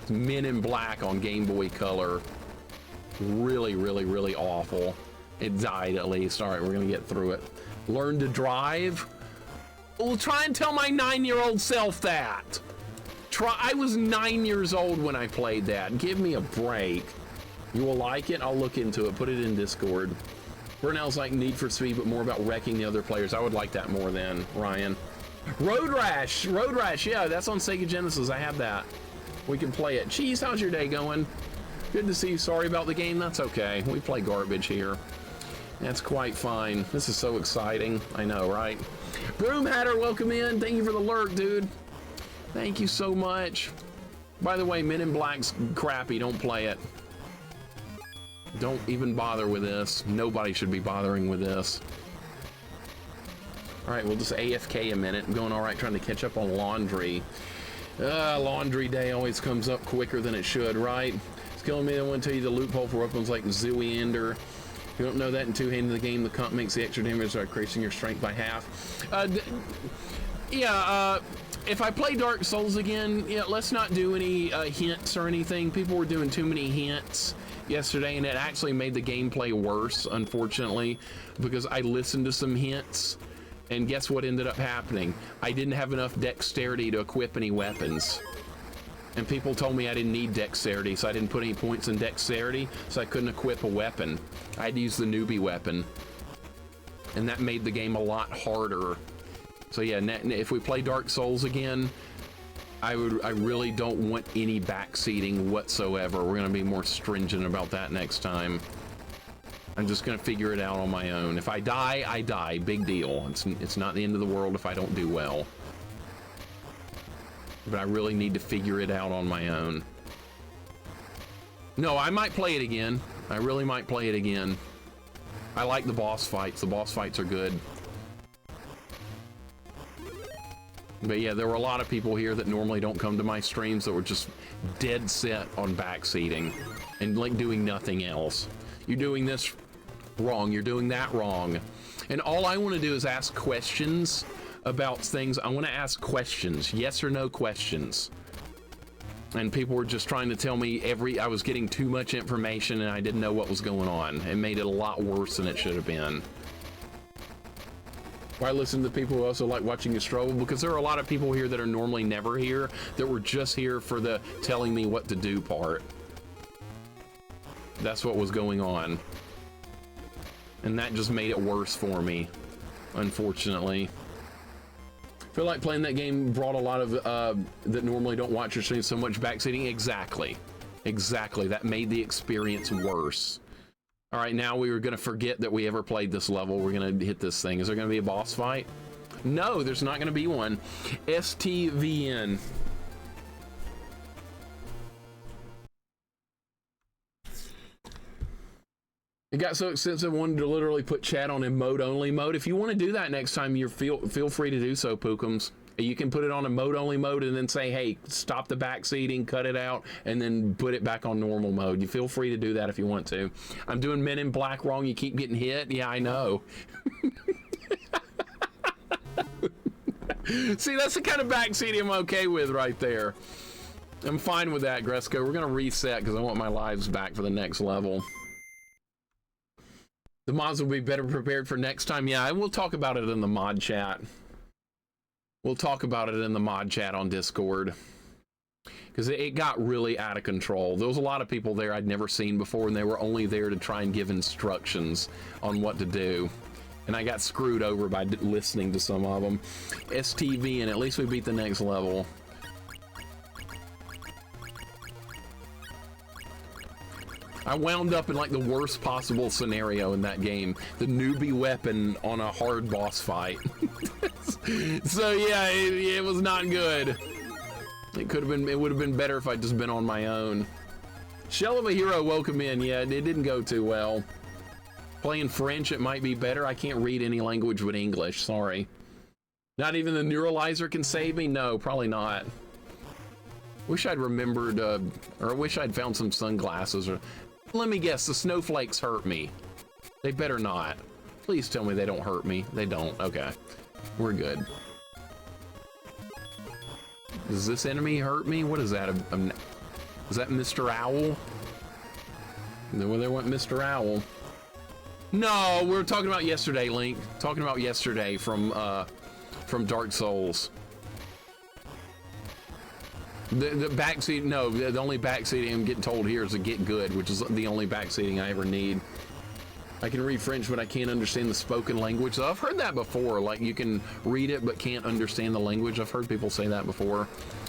It's Men in Black on Game Boy Color. Really, really, really awful. It died at least. All right, we're gonna get through it. Learn to drive. Well, try and tell my 9-year-old self that. I was 9 years old when I played that. Give me a break. You will like it? I'll look into it. Put it in Discord. Burnell's like Need for Speed, but more about wrecking the other players. I would like that more than Ryan. Road Rash, yeah, that's on Sega Genesis. I have that. We can play it. Cheese, how's your day going? Good to see you. Sorry about the game. That's okay. We play garbage here. That's quite fine. This is so exciting. I know, right? Broom Hatter, welcome in. Thank you for the lurk, dude. Thank you so much. By the way, Men in Black's crappy. Don't play it. Don't even bother with this. Nobody should be bothering with this. All right, we'll just AFK a minute. I'm going all right, trying to catch up on laundry. Laundry day always comes up quicker than it should, right? It's killing me. I want to tell you the loophole for weapons like Zooey-Ender. If you don't know that in two-handed in the game, the comp makes the extra damage by increasing your strength by half. If I play Dark Souls again, yeah, let's not do any hints or anything. People were doing too many hints yesterday, and it actually made the gameplay worse, unfortunately, because I listened to some hints, and guess what ended up happening? I didn't have enough dexterity to equip any weapons. And people told me I didn't need dexterity, so I didn't put any points in dexterity, so I couldn't equip a weapon. I had to use the newbie weapon. And that made the game a lot harder. So yeah, if we play Dark Souls again, I really don't want any backseating whatsoever. We're gonna be more stringent about that next time. I'm just gonna figure it out on my own. If I die, I die. Big deal. It's not the end of the world if I don't do well. But I really need to figure it out on my own. No, I might play it again. I really might play it again. I like the boss fights. The boss fights are good. But yeah, there were a lot of people here that normally don't come to my streams that were just dead set on backseating and like doing nothing else. You're doing this wrong. You're doing that wrong. And all I want to do is ask questions about things. I want to ask questions, yes or no questions. And people were just trying to tell me I was getting too much information and I didn't know what was going on. It made it a lot worse than it should have been. Why listen to people who also like watching you struggle? Because there are a lot of people here that are normally never here that were just here for the telling me what to do part. That's what was going on. And that just made it worse for me, unfortunately. I feel like playing that game brought a lot of that normally don't watch your stream so much backseating. Exactly. That made the experience worse. All right, now we were going to forget that we ever played this level. We're going to hit this thing. Is there going to be a boss fight? No, there's not going to be one. STVN. It got so extensive, I wanted to literally put chat on emote only mode. If you want to do that next time, feel free to do so, Pookums. You can put it on emote only mode and then say, hey, stop the backseating, cut it out, and then put it back on normal mode. You feel free to do that if you want to. I'm doing Men in Black wrong. You keep getting hit. Yeah, I know. See, that's the kind of backseating I'm okay with right there. I'm fine with that, Gresco. We're gonna reset because I want my lives back for the next level. The mods will be better prepared for next time. Yeah, and we'll talk about it in the mod chat. We'll talk about it in the mod chat on Discord. Because it got really out of control. There was a lot of people there I'd never seen before, and they were only there to try and give instructions on what to do. And I got screwed over by listening to some of them. STV, and at least we beat the next level. I wound up in like the worst possible scenario in that game. The newbie weapon on a hard boss fight. So yeah, it was not good. It would have been better if I'd just been on my own. Shell of a Hero, welcome in. Yeah, it didn't go too well. Playing French, it might be better. I can't read any language but English, sorry. Not even the neuralizer can save me? No, probably not. Wish I'd remembered, or I wish I'd found some sunglasses. Or let me guess, the snowflakes hurt me. They better not. Please tell me they don't hurt me. They don't, okay. We're good. Does this enemy hurt me? What is that? Is that Mr. Owl? Well, there went Mr. Owl. No, we were talking about yesterday, Link. Talking about yesterday from Dark Souls. The backseat, no, the only backseating I'm getting told here is to get good, which is the only backseating I ever need. I can read French, but I can't understand the spoken language. So I've heard that before, like you can read it, but can't understand the language. I've heard people say that before.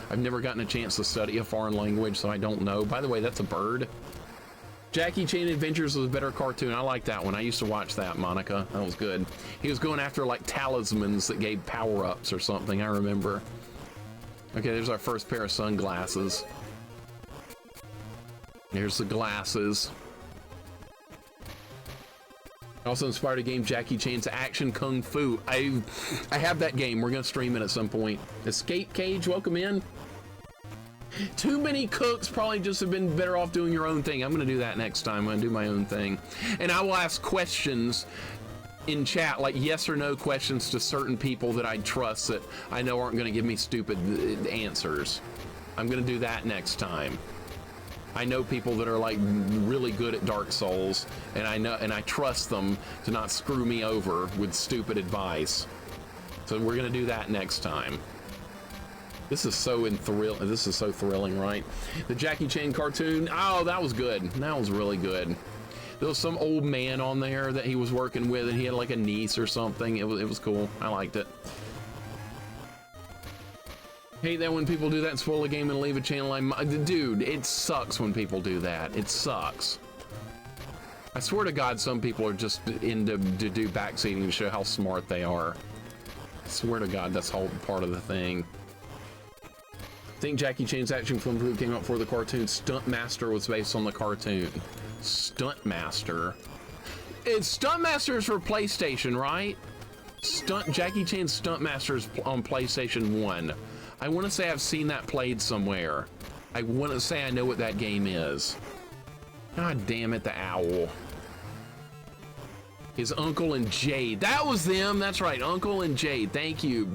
I've never gotten a chance to study a foreign language, so I don't know. By the way, that's a bird. Jackie Chan Adventures was a better cartoon. I like that one. I used to watch that, Monica. That was good. He was going after like talismans that gave power-ups or something, I remember. Okay, there's our first pair of sunglasses. Here's the glasses. Also inspired a game, Jackie Chan's Action Kung Fu. I have that game. We're gonna stream it at some point. Escape Cage, welcome in. Too many cooks probably just have been better off doing your own thing. I'm gonna do that next time. I'm gonna do my own thing. And I will ask questions in chat, like yes or no questions to certain people that I trust that I know aren't gonna give me stupid answers. I'm gonna do that next time. I know people that are like really good at Dark Souls, and I trust them to not screw me over with stupid advice. So we're gonna do that next time. This is so thrilling, right? The Jackie Chan cartoon, oh, that was good. That was really good. There was some old man on there that he was working with, and he had like a niece or something. It was cool. I liked it. Hate that when people do that and spoil a game and leave a channel. Dude, it sucks when people do that. It sucks. I swear to God, some people are just into to do backseating to show how smart they are. I swear to God, that's whole part of the thing. I think Jackie Chan's Action Kung Fu came out before the cartoon. Stunt Master was based on the cartoon. Stunt Master. It's Stunt Master's for PlayStation, right? Jackie Chan's Stunt Master's on PlayStation 1. I want to say I've seen that played somewhere. I want to say I know what that game is. God damn it, the owl. His Uncle and Jade. That was them. That's right, Uncle and Jade. Thank you.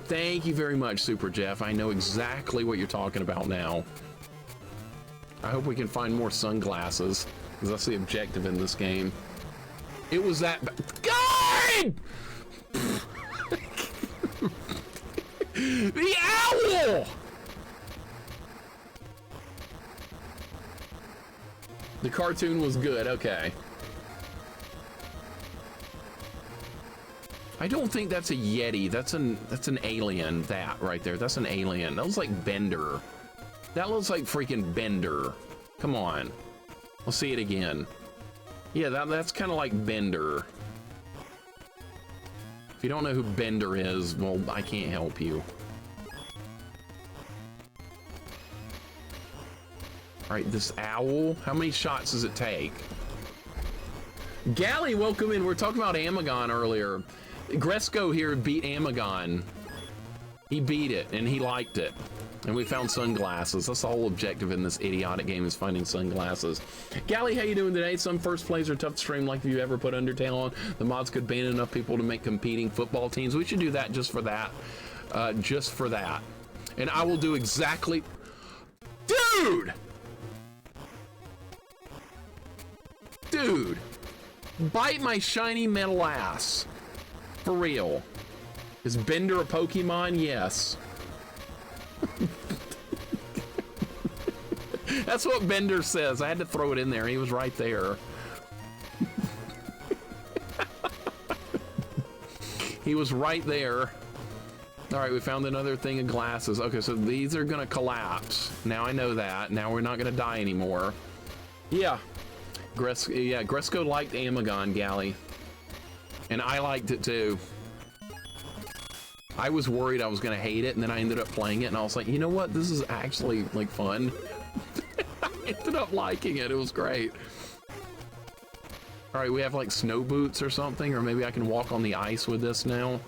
Thank you very much, Super Jeff. I know exactly what you're talking about now. I hope we can find more sunglasses, because that's the objective in this game. It was that God! The owl! The cartoon was good, okay. I don't think that's a Yeti. That's an alien, that right there. That's an alien. That looks like Bender. That looks like freaking Bender. Come on. Let's see it again. Yeah, that's kind of like Bender. If you don't know who Bender is, well, I can't help you. All right, this owl, how many shots does it take? Gally, welcome in. We were talking about Amagon earlier. Gresco here beat Amagon. He beat it, and he liked it. And we found sunglasses. That's the whole objective in this idiotic game, is finding sunglasses. Gally, how you doing today? Some first plays are tough to stream, like if you ever put Undertale on. The mods could ban enough people to make competing football teams. We should do that just for that. just for that. And I will do exactly... Dude! Dude! Bite my shiny metal ass. For real. Is Bender a Pokemon? Yes. That's what Bender says. I had to throw it in there. He was right there. He was right there. All right, we found another thing of glasses. Okay, so these are gonna collapse. Now I know that. Now we're not gonna die anymore. Yeah. Gresco liked Amagon Galley. And I liked it too. I was worried I was gonna hate it, and then I ended up playing it, and I was like, you know what? This is actually, like, fun. I ended up liking it. It was great. All right, we have, like, snow boots or something, or maybe I can walk on the ice with this now.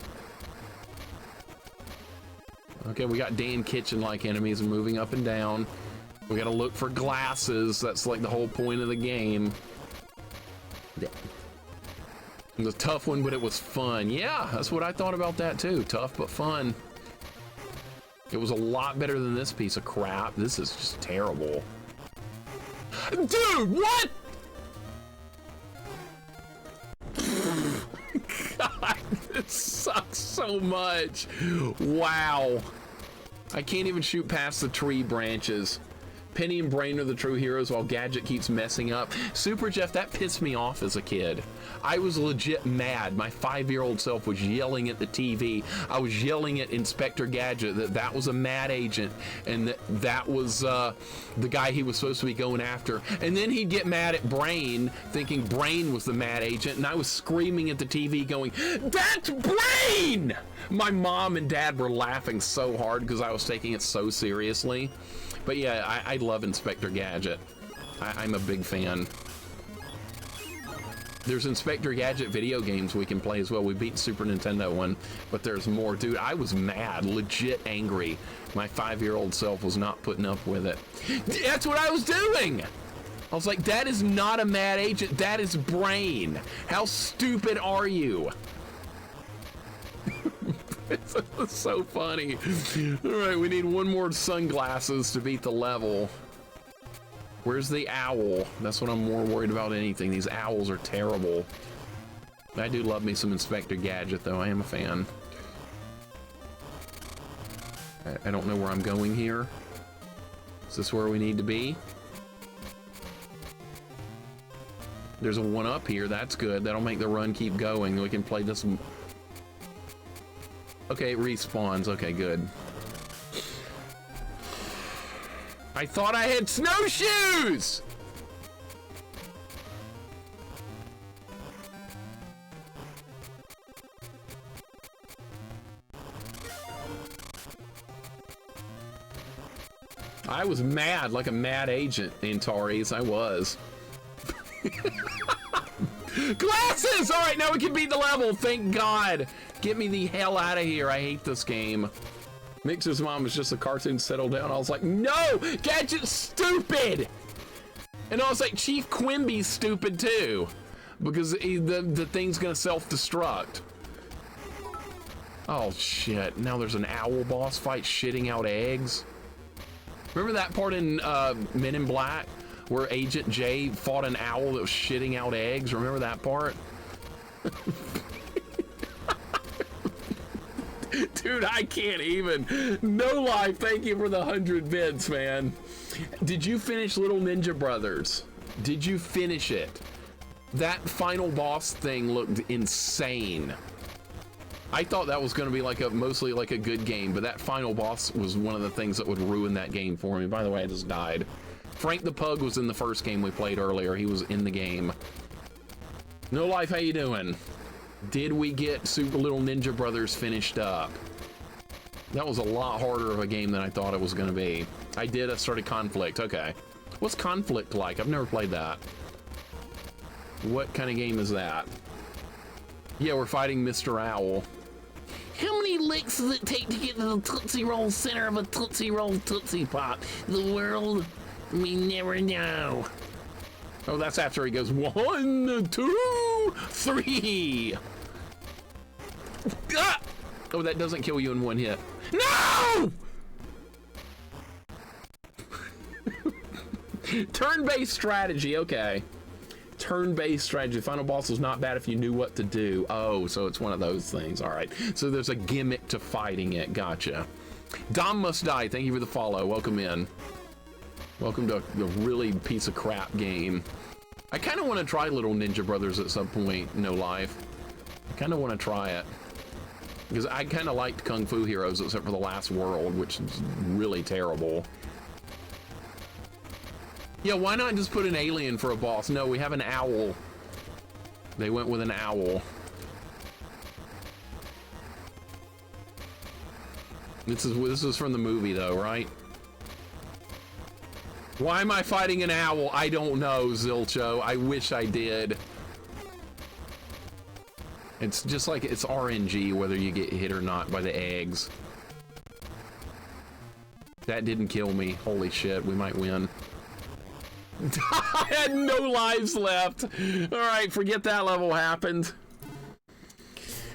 Okay, we got Dan Kitchen-like enemies moving up and down. We gotta look for glasses. That's, like, the whole point of the game. It was a tough one, but it was fun. Yeah, that's what I thought about that too. Tough, but fun. It was a lot better than this piece of crap. This is just terrible. Dude, what? God, this sucks so much. Wow. I can't even shoot past the tree branches. Penny and Brain are the true heroes while Gadget keeps messing up. Super Jeff, that pissed me off as a kid. I was legit mad. My 5-year-old self was yelling at the TV. I was yelling at Inspector Gadget that was a mad agent and that was the guy he was supposed to be going after. And then he'd get mad at Brain, thinking Brain was the mad agent, and I was screaming at the TV going, "That's Brain!" My mom and dad were laughing so hard because I was taking it so seriously. But yeah, I love Inspector Gadget. I'm a big fan. There's Inspector Gadget video games we can play as well. We beat the Super Nintendo one, but there's more. Dude, I was mad, legit angry. My 5-year-old self was not putting up with it. That's what I was doing! I was like, that is not a mad agent, that is Brain. How stupid are you? It's so funny. All right, we need one more sunglasses to beat the level. Where's the owl? That's what I'm more worried about than anything. These owls are terrible. I do love me some Inspector Gadget, though. I am a fan. I don't know where I'm going here. Is this where we need to be? There's a one up here. That's good. That'll make the run keep going. We can play this. Okay, it respawns. Okay, good. I thought I had snowshoes! I was mad, like a mad agent, Antares. I was. Glasses! All right, now we can beat the level. Thank God. Get me the hell out of here. I hate this game. Mixer's mom was just a cartoon. Settle down. I was like, no! Gadget's stupid! And I was like, Chief Quimby's stupid too. Because the thing's gonna self-destruct. Oh shit. Now there's an owl boss fight shitting out eggs. Remember that part in Men in Black? Where Agent J fought an owl that was shitting out eggs? Remember that part? Dude, I can't even. No life. Thank you for the 100 bits, man. Did you finish Little Ninja Brothers? Did you finish it? That final boss thing looked insane. I thought that was going to be like mostly like a good game, but that final boss was one of the things that would ruin that game for me. By the way, I just died. Frank the Pug was in the first game we played earlier. He was in the game. No Life, how you doing? Did we get Super Little Ninja Brothers finished up? That was a lot harder of a game than I thought it was going to be. I did. I started Conflict. Okay. What's Conflict like? I've never played that. What kind of game is that? Yeah, we're fighting Mr. Owl. How many licks does it take to get to the Tootsie Roll center of a Tootsie Roll Tootsie Pop? The world, we never know. Oh, that's after he goes 1, 2, 3. Ah! Oh, that doesn't kill you in one hit. No! Turn-based strategy, okay. Turn-based strategy. Final boss was not bad if you knew what to do. Oh, so it's one of those things. All right. So there's a gimmick to fighting it. Gotcha. Dom Must Die. Thank you for the follow. Welcome in. Welcome to the really piece of crap game. I kind of want to try Little Ninja Brothers at some point. No life. I kind of want to try it. Because I kind of liked Kung Fu Heroes except for the last world, which is really terrible. Yeah, why not just put an alien for a boss? No, we have an owl. They went with an owl. This is from the movie though, right? Why am I fighting an owl? I don't know, Zilcho. I wish I did. It's just like it's RNG whether you get hit or not by the eggs. That didn't kill me. Holy shit, we might win. I had no lives left. All right, forget that level happened.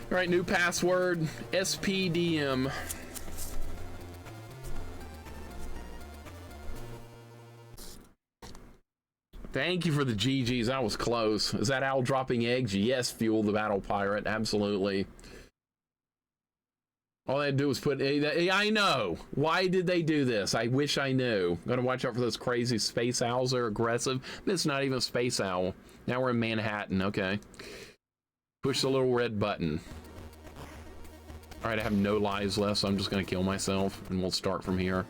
All right, new password, SPDM. Thank you for the GGs. That was close. Is that owl dropping eggs? Yes, Fuel the Battle Pirate. Absolutely. All they had to do was put... I know. Why did they do this? I wish I knew. Gotta watch out for those crazy space owls. They're aggressive. But it's not even a space owl. Now we're in Manhattan. Okay. Push the little red button. All right, I have no lives left, so I'm just gonna kill myself, and we'll start from here.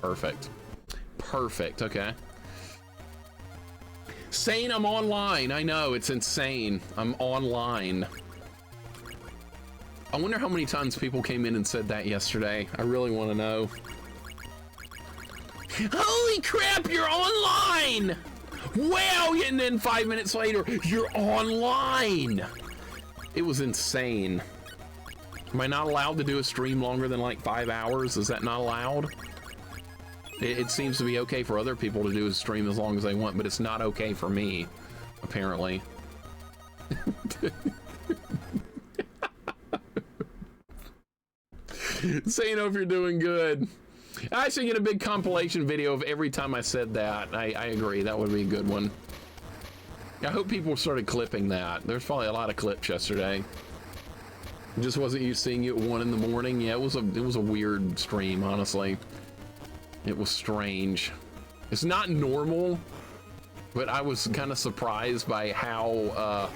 Perfect. Perfect. Okay. Saying I'm online. I know, it's insane. I'm online. I wonder how many times people came in and said that yesterday. I really want to know. Holy crap, you're online! Wow, and then 5 minutes later, you're online! It was insane. Am I not allowed to do a stream longer than like 5 hours? Is that not allowed? It seems to be okay for other people to do a stream as long as they want, but it's not okay for me, apparently. Saying hope you're doing good. I should get a big compilation video of every time I said that. I agree, that would be a good one. I hope people started clipping that. There's probably a lot of clips yesterday. It just wasn't you seeing you at 1 in the morning. Yeah, it was a weird stream, honestly. It was strange. It's not normal, but I was kind of surprised by how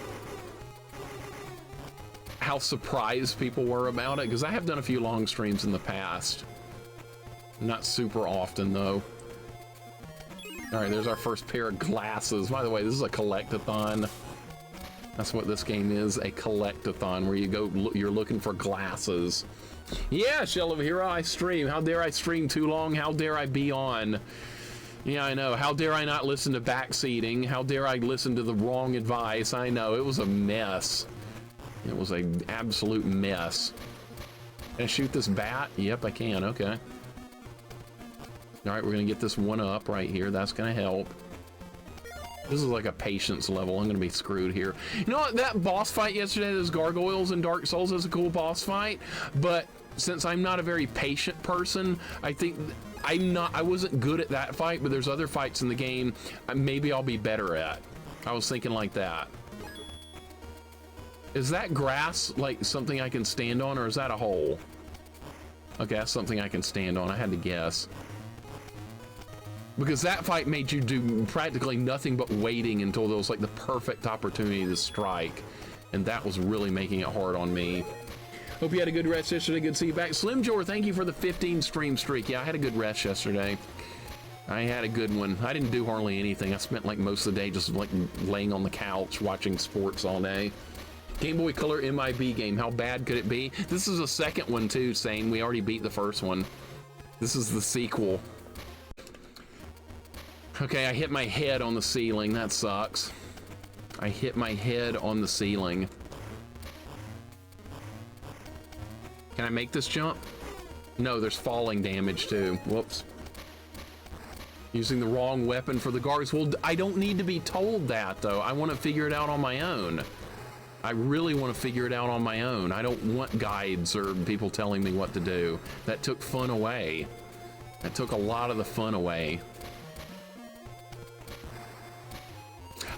surprised people were about it, because I have done a few long streams in the past. Not super often, though. All right, there's our first pair of glasses. By the way, this is a collect-a-thon. That's what this game is, a collect-a-thon, where you go, you're looking for glasses. Yeah, Shell of a Hero, I stream. How dare I stream too long? How dare I be on? Yeah, I know. How dare I not listen to backseating? How dare I listen to the wrong advice? I know, it was a mess. It was an absolute mess. Can I shoot this bat? Yep, I can. Okay. All right, we're going to get this one up right here. That's going to help. This is like a patience level. I'm going to be screwed here. You know what? That boss fight yesterday, those gargoyles in Dark Souls, is a cool boss fight. But since I'm not a very patient person, I think I wasn't good at that fight, but there's other fights in the game maybe I'll be better at. I was thinking like that. Is that grass like something I can stand on, or is that a hole? Okay, that's something I can stand on. I had to guess. Because that fight made you do practically nothing but waiting until there was like the perfect opportunity to strike. And that was really making it hard on me. Hope you had a good rest yesterday. Good to see you back. Slim Jor, thank you for the 15 stream streak. Yeah, I had a good rest yesterday. I had a good one. I didn't do hardly anything. I spent like most of the day just like laying on the couch watching sports all day. Game Boy Color MIB game. How bad could it be? This is a second one too, saying we already beat the first one. This is the sequel. Okay, I hit my head on the ceiling. That sucks. I hit my head on the ceiling. Can I make this jump? No, there's falling damage too. Whoops. Using the wrong weapon for the guards. Well, I don't need to be told that though. I want to figure it out on my own. I really want to figure it out on my own. I don't want guides or people telling me what to do. That took fun away. That took a lot of the fun away.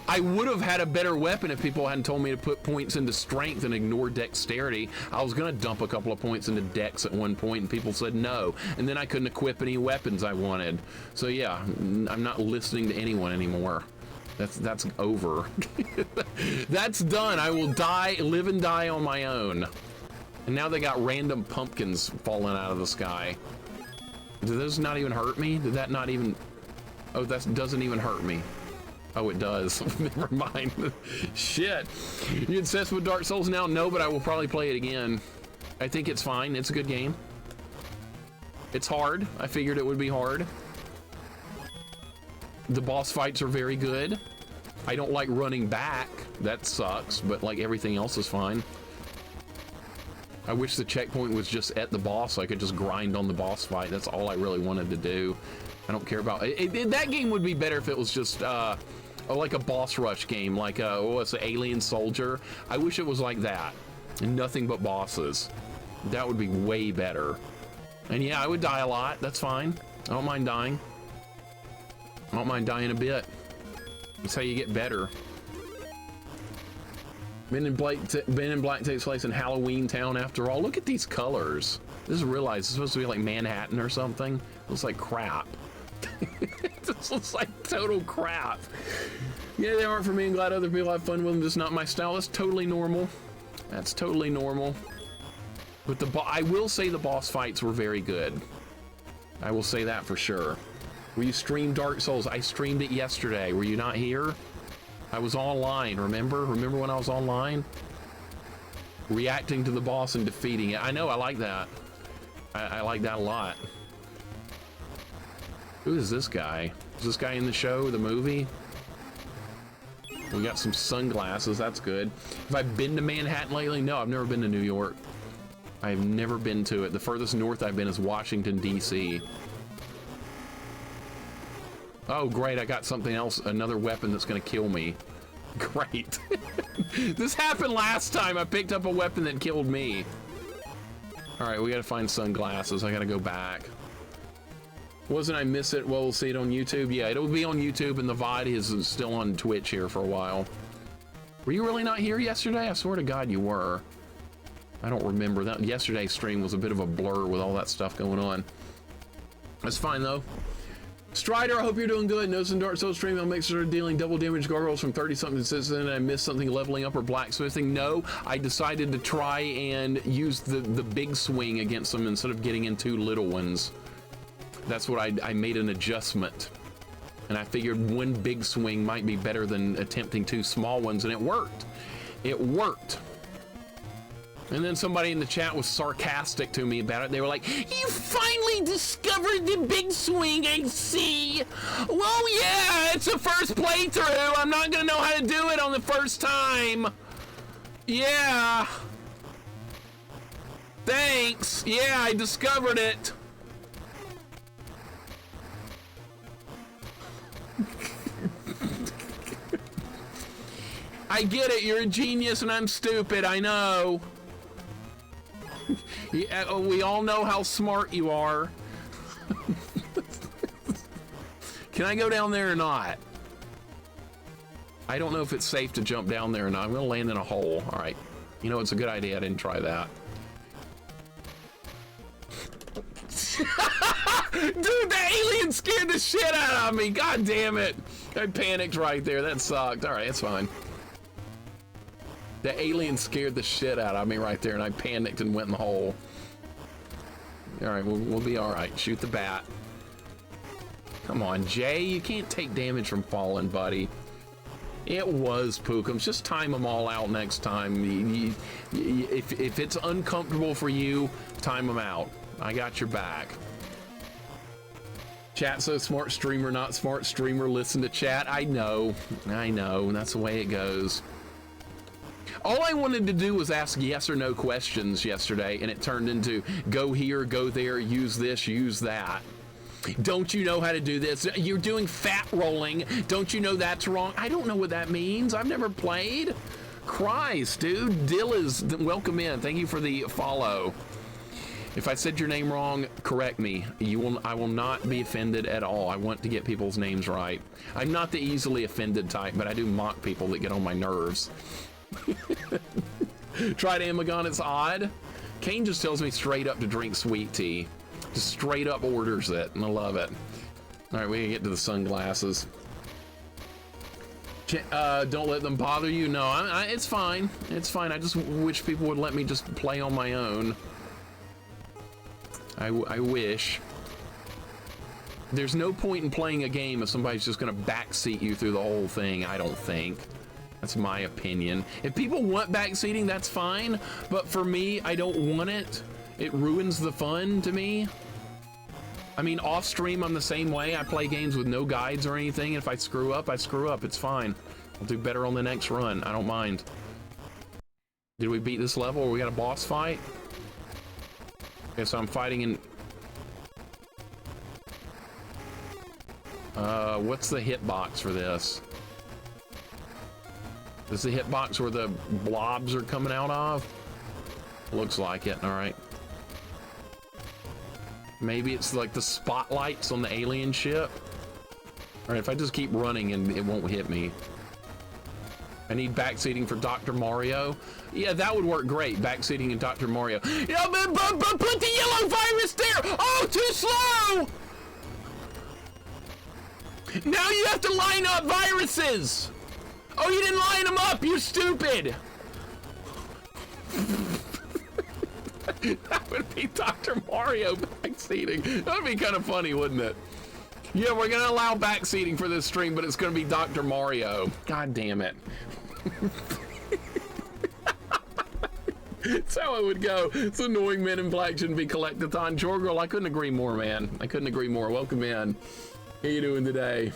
I would have had a better weapon if people hadn't told me to put points into strength and ignore dexterity. I was gonna dump a couple of points into dex at one point and people said no. And then I couldn't equip any weapons I wanted. So yeah, I'm not listening to anyone anymore. That's over. That's done. I will die, live and die on my own. And now they got random pumpkins falling out of the sky. Did those not even hurt me? Did that not even... Oh, that doesn't even hurt me. Oh, it does. Never mind. Shit. You obsessed with Dark Souls now? No, but I will probably play it again. I think it's fine. It's a good game. It's hard. I figured it would be hard. The boss fights are very good. I don't like running back. That sucks, but like everything else is fine. I wish the checkpoint was just at the boss so I could just grind on the boss fight. That's all I really wanted to do. I don't care about it. That game would be better if it was just like a boss rush game, like what was it, Alien Soldier? I wish it was like that, and nothing but bosses. That would be way better. And yeah, I would die a lot. That's fine. I don't mind dying. I don't mind dying a bit. That's how you get better. Men in Black takes place in Halloween Town after all. Look at these colors. This is realized it's supposed to be like Manhattan or something. It looks like crap. This looks like total crap. Yeah, they aren't for me. I'm glad other people have fun with them. Just not my style. That's totally normal. That's totally normal. But I will say the boss fights were very good. I will say that for sure. Will you stream Dark Souls? I streamed it yesterday. Were you not here? I was online, remember? Remember when I was online? Reacting to the boss and defeating it. I know, I like that. I like that a lot. Who is this guy? Is this guy in the show, the movie? We got some sunglasses, that's good. Have I been to Manhattan lately? No, I've never been to New York. I've never been to it. The furthest north I've been is Washington, D.C. Oh, great, I got something else, another weapon that's gonna kill me. Great. This happened last time. I picked up a weapon that killed me. All right, we gotta find sunglasses. I gotta go back. Wasn't I miss it? Well, we'll see it on YouTube. Yeah, it'll be on YouTube, and the VOD is still on Twitch here for a while. Were you really not here yesterday? I swear to God you were. I don't remember that. Yesterday's stream was a bit of a blur with all that stuff going on. That's fine though. Strider, I hope you're doing good. Noticing Dark Souls stream, LittleMIXER dealing double damage gargoyles from 30-something citizens, and I missed something leveling up or blacksmithing. No, I decided to try and use the big swing against them instead of getting in 2 little ones. That's what I made an adjustment. And I figured one big swing might be better than attempting 2 small ones, and it worked. It worked. And then somebody in the chat was sarcastic to me about it. They were like, you finally discovered the big swing, I see. Well, yeah, it's a first playthrough. I'm not gonna know how to do it on the first time. Yeah. Thanks. Yeah, I discovered it. I get it, you're a genius and I'm stupid, I know. Yeah, we all know how smart you are. Can I go down there or not? I don't know if it's safe to jump down there or not. I'm gonna land in a hole. All right. You know, it's a good idea. I didn't try that. Dude, the alien scared the shit out of me. God damn it. I panicked right there. That sucked. All right, it's fine. The alien scared the shit out of me right there, and I panicked and went in the hole. All right, we'll be all right. Shoot the bat. Come on, Jay. You can't take damage from falling, buddy. It was Pookums. Just time them all out next time. If it's uncomfortable for you, time them out. I got your back. Chat, so smart streamer, not smart streamer. Listen to chat. I know. That's the way it goes. All I wanted to do was ask yes or no questions yesterday, and it turned into go here, go there, use this, use that. Don't you know how to do this? You're doing fat rolling. Don't you know that's wrong? I don't know what that means. I've never played. Christ, dude. Dill is welcome in. Thank you for the follow. If I said your name wrong, correct me. I will not be offended at all. I want to get people's names right. I'm not the easily offended type, but I do mock people that get on my nerves. Tried Amagon, it's odd. Kane just tells me straight up to drink sweet tea. Just straight up orders it, and I love it. All right, we can get to the sunglasses. Don't let them bother you. No, it's fine. It's fine. I just wish people would let me just play on my own. I wish. There's no point in playing a game if somebody's just gonna backseat you through the whole thing, I don't think. That's my opinion. If people want backseating, that's fine, but for me, I don't want it. It ruins the fun to me. I mean, off stream, I'm the same way. I play games with no guides or anything, and if I screw up, I screw up. It's fine. I'll do better on the next run. I don't mind. Did we beat this level? We got a boss fight? Okay, so I'm fighting in... what's the hitbox for this? Is the hitbox where the blobs are coming out of? Looks like it, alright. Maybe it's like the spotlights on the alien ship? Alright, if I just keep running and it won't hit me. I need backseating for Dr. Mario. Yeah, that would work great, backseating in Dr. Mario. Yeah, but put the yellow virus there! Oh, too slow! Now you have to line up viruses! Oh, you didn't line them up, you stupid! That would be Dr. Mario backseating. That would be kind of funny, wouldn't it? Yeah, we're gonna allow backseating for this stream, but it's gonna be Dr. Mario. God damn it. That's how it would go. It's annoying. Men in Black shouldn't be collectathon. Jorgirl, I couldn't agree more, man. I couldn't agree more. Welcome in. How you doing today?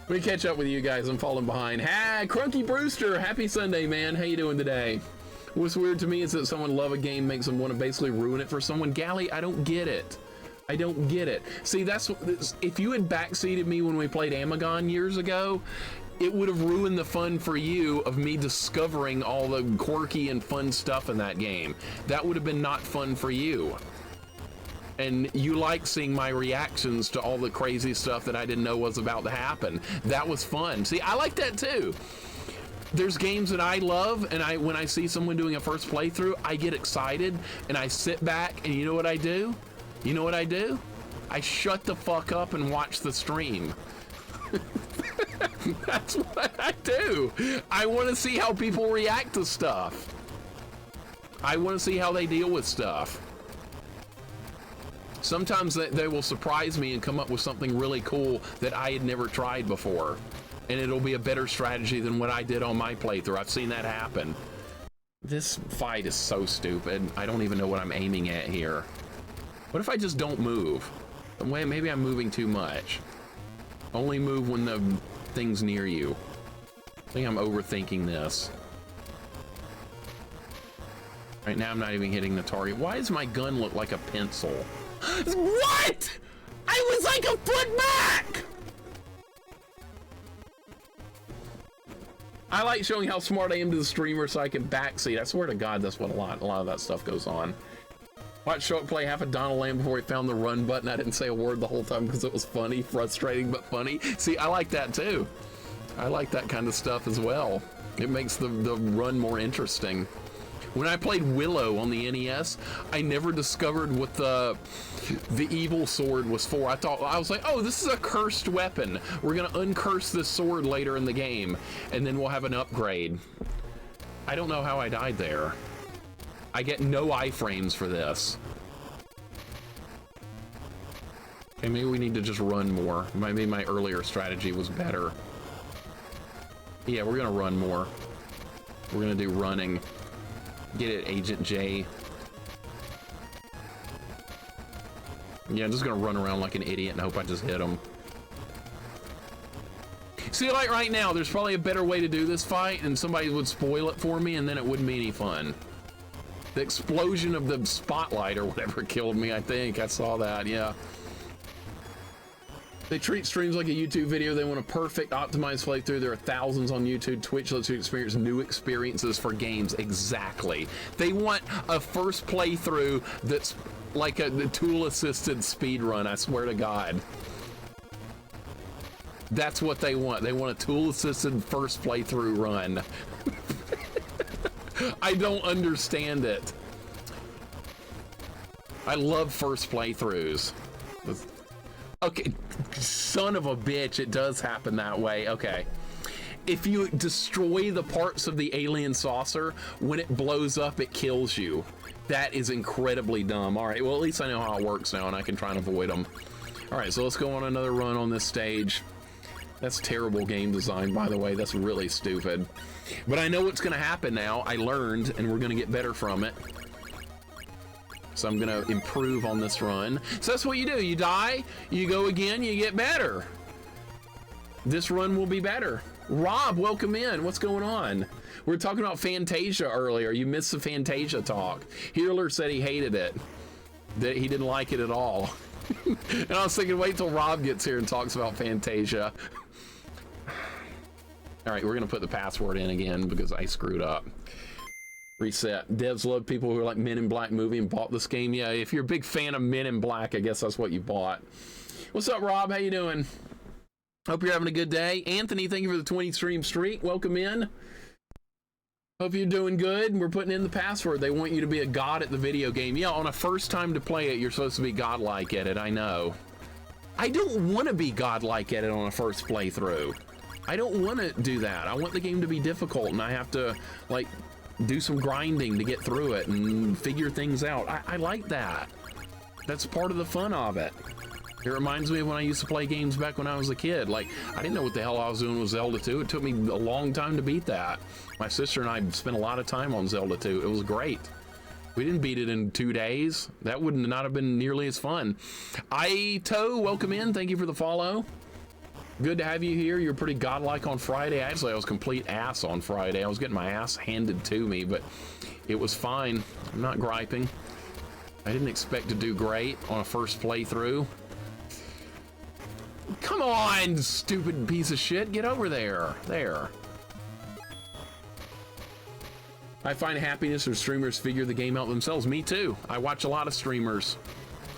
Let me catch up with you guys. I'm falling behind. Hi, Crunky Brewster. Happy Sunday, man. How you doing today? What's weird to me is that someone love a game makes them want to basically ruin it for someone. Gally, I don't get it. I don't get it. See, that's if you had backseated me when we played Amagon years ago, it would have ruined the fun for you of me discovering all the quirky and fun stuff in that game. That would have been not fun for you. And you like seeing my reactions to all the crazy stuff that I didn't know was about to happen. That was fun. See, I like that too. There's games that I love, and when I see someone doing a first playthrough, I get excited, and I sit back, and you know what I do? You know what I do? I shut the fuck up and watch the stream. That's what I do. I want to see how people react to stuff. I want to see how they deal with stuff. Sometimes they will surprise me and come up with something really cool that I had never tried before. And it'll be a better strategy than what I did on my playthrough. I've seen that happen. This fight is so stupid. I don't even know what I'm aiming at here. What if I just don't move? Wait, maybe I'm moving too much. Only move when the thing's near you. I think I'm overthinking this. Right now I'm not even hitting the target. Why does my gun look like a pencil? What? I was like a foot back! I like showing how smart I am to the streamer so I can backseat. I swear to God, that's what a lot of that stuff goes on. Watch Shark play half a Donald Lamb before he found the run button. I didn't say a word the whole time because it was funny, frustrating, but funny. See, I like that too. I like that kind of stuff as well. It makes the run more interesting. When I played Willow on the NES, I never discovered what the evil sword was for. I was like, oh, this is a cursed weapon. We're gonna uncurse this sword later in the game, and then we'll have an upgrade. I don't know how I died there. I get no iframes for this. Okay, maybe we need to just run more. Maybe my earlier strategy was better. Yeah, we're gonna run more. We're gonna do running. Get it, Agent J. Yeah, I'm just gonna run around like an idiot and hope I just hit him. See, like right now, there's probably a better way to do this fight, and somebody would spoil it for me, and then it wouldn't be any fun. The explosion of the spotlight or whatever killed me, I think. I saw that, yeah. They treat streams like a YouTube video. They want a perfect optimized playthrough. There are thousands on YouTube. Twitch lets you experience new experiences for games. Exactly. They want a first playthrough that's like the tool-assisted speed run. I swear to God. That's what they want. They want a tool-assisted first playthrough run. I don't understand it. I love first playthroughs. Okay, son of a bitch, it does happen that way. Okay. If you destroy the parts of the alien saucer, when it blows up, it kills you. That is incredibly dumb. All right, well, at least I know how it works now, and I can try and avoid them. All right, so let's go on another run on this stage. That's terrible game design, by the way. That's really stupid. But I know what's going to happen now. I learned, and we're going to get better from it. So I'm gonna improve on this run. So that's what you do. You die, you go again, you get better. This run will be better. Rob, welcome in. What's going on? We were talking about Fantasia earlier. You missed the Fantasia talk. Healer said he hated it. That he didn't like it at all. And I was thinking, wait till Rob gets here and talks about Fantasia. All right, we're gonna put the password in again because I screwed up. Reset. Devs love people who are like Men in Black movie and bought this game. Yeah, if you're a big fan of Men in Black, I guess that's what you bought. What's up, Rob? How you doing? Hope you're having a good day. Anthony, thank you for the 20 stream streak. Welcome in. Hope you're doing good. We're putting in the password. They want you to be a god at the video game. Yeah, on a first time to play it, you're supposed to be godlike at it. I know. I don't want to be godlike at it on a first playthrough. I don't want to do that. I want the game to be difficult, and I have to, like, do some grinding to get through it and figure things out. I like that. That's part of the fun of it. It reminds me of when I used to play games back when I was a kid. Like, I didn't know what the hell I was doing with Zelda 2. It took me a long time to beat that. My sister and I spent a lot of time on Zelda 2. It was great. We didn't beat it in 2 days. That would not have been nearly as fun. Aito, welcome in. Thank you for the follow. Good to have you here. You're pretty godlike on Friday. Actually, I was complete ass on Friday. I was getting my ass handed to me, but it was fine. I'm not griping. I didn't expect to do great on a first playthrough. Come on, stupid piece of shit. Get over there. There. I find happiness when streamers figure the game out themselves. Me too. I watch a lot of streamers.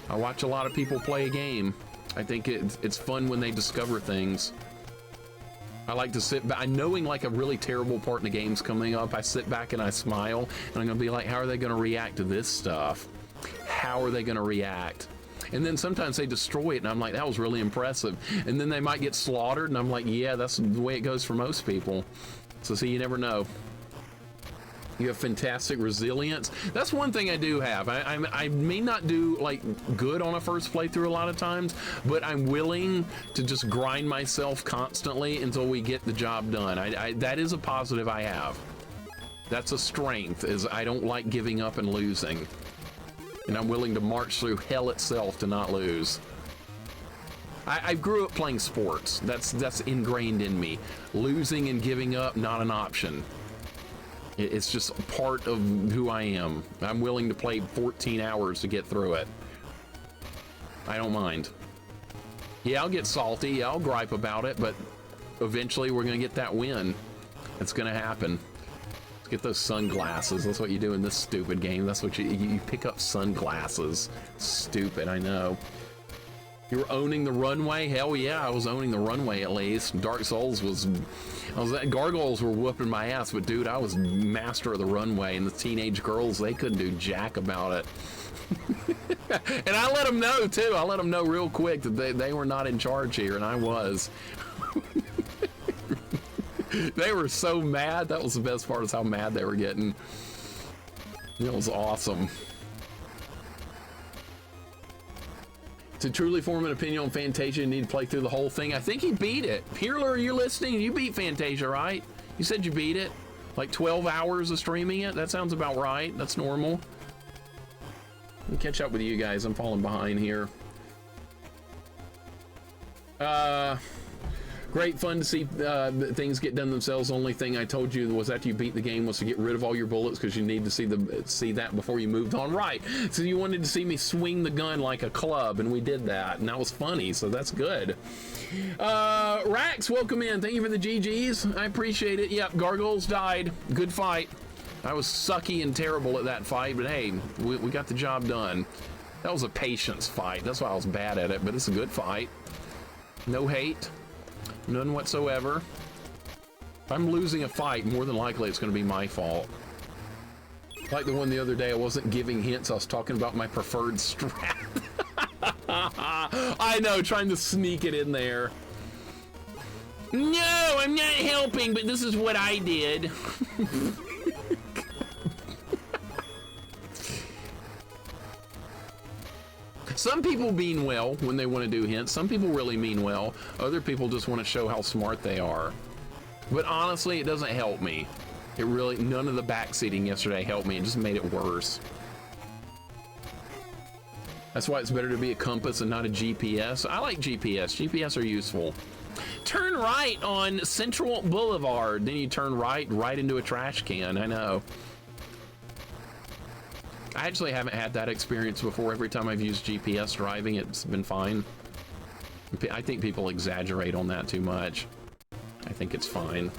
I watch a lot of people play a game. I think it's fun when they discover things. I like to sit back, knowing like a really terrible part in the game's coming up, I sit back and I smile, and I'm gonna be like, how are they gonna react to this stuff? How are they gonna react? And then sometimes they destroy it, and I'm like, that was really impressive. And then they might get slaughtered, and I'm like, yeah, that's the way it goes for most people. So see, you never know. You have fantastic resilience. That's one thing I do have. I may not do like good on a first playthrough a lot of times, but I'm willing to just grind myself constantly until we get the job done. That is a positive I have. That's a strength, is I don't like giving up and losing. And I'm willing to march through hell itself to not lose. I grew up playing sports. That's ingrained in me. Losing and giving up, not an option. It's just part of who I am. I'm willing to play 14 hours to get through it. I don't mind. Yeah, I'll get salty. Yeah, I'll gripe about it, but eventually we're gonna get that win. It's gonna happen. Let's get those sunglasses. That's what you do in this stupid game. That's what you pick up sunglasses. Stupid, I know. You were owning the runway? Hell yeah, I was owning the runway at least. Dark Souls was... Gargoyles were whooping my ass, but dude, I was master of the runway, and the teenage girls, they couldn't do jack about it. And I let them know, too. I let them know real quick that they were not in charge here, and I was. They were so mad. That was the best part, is how mad they were getting. It was awesome. To truly form an opinion on Fantasia, you need to play through the whole thing. I think he beat it. Peerler, are you listening? You beat Fantasia, right? You said you beat it? Like 12 hours of streaming it? That sounds about right. That's normal. Let me catch up with you guys. I'm falling behind here. Great fun to see things get done themselves. The only thing I told you was after you beat the game was to get rid of all your bullets because you need to see that before you moved on. Right. So you wanted to see me swing the gun like a club, and we did that, and that was funny. So that's good. Rax, welcome in. Thank you for the GGs. I appreciate it. Yep, Gargoyles died. Good fight. I was sucky and terrible at that fight, but hey, we got the job done. That was a patience fight. That's why I was bad at it, but it's a good fight. No hate. None whatsoever. If I'm losing a fight, more than likely it's going to be my fault. Like the one the other day, I wasn't giving hints. I was talking about my preferred strap. I know, trying to sneak it in there. No, I'm not helping, but this is what I did. Some people mean well when they want to do hints. Some people really mean well. Other people just want to show how smart they are. But honestly, it doesn't help me. It really, none of the backseating yesterday helped me. It just made it worse. That's why it's better to be a compass and not a GPS. I like GPS. GPS are useful. Turn right on Central Boulevard. Then you turn right into a trash can. I know. I actually haven't had that experience before. Every time I've used GPS driving, it's been fine. I think people exaggerate on that too much. I think it's fine.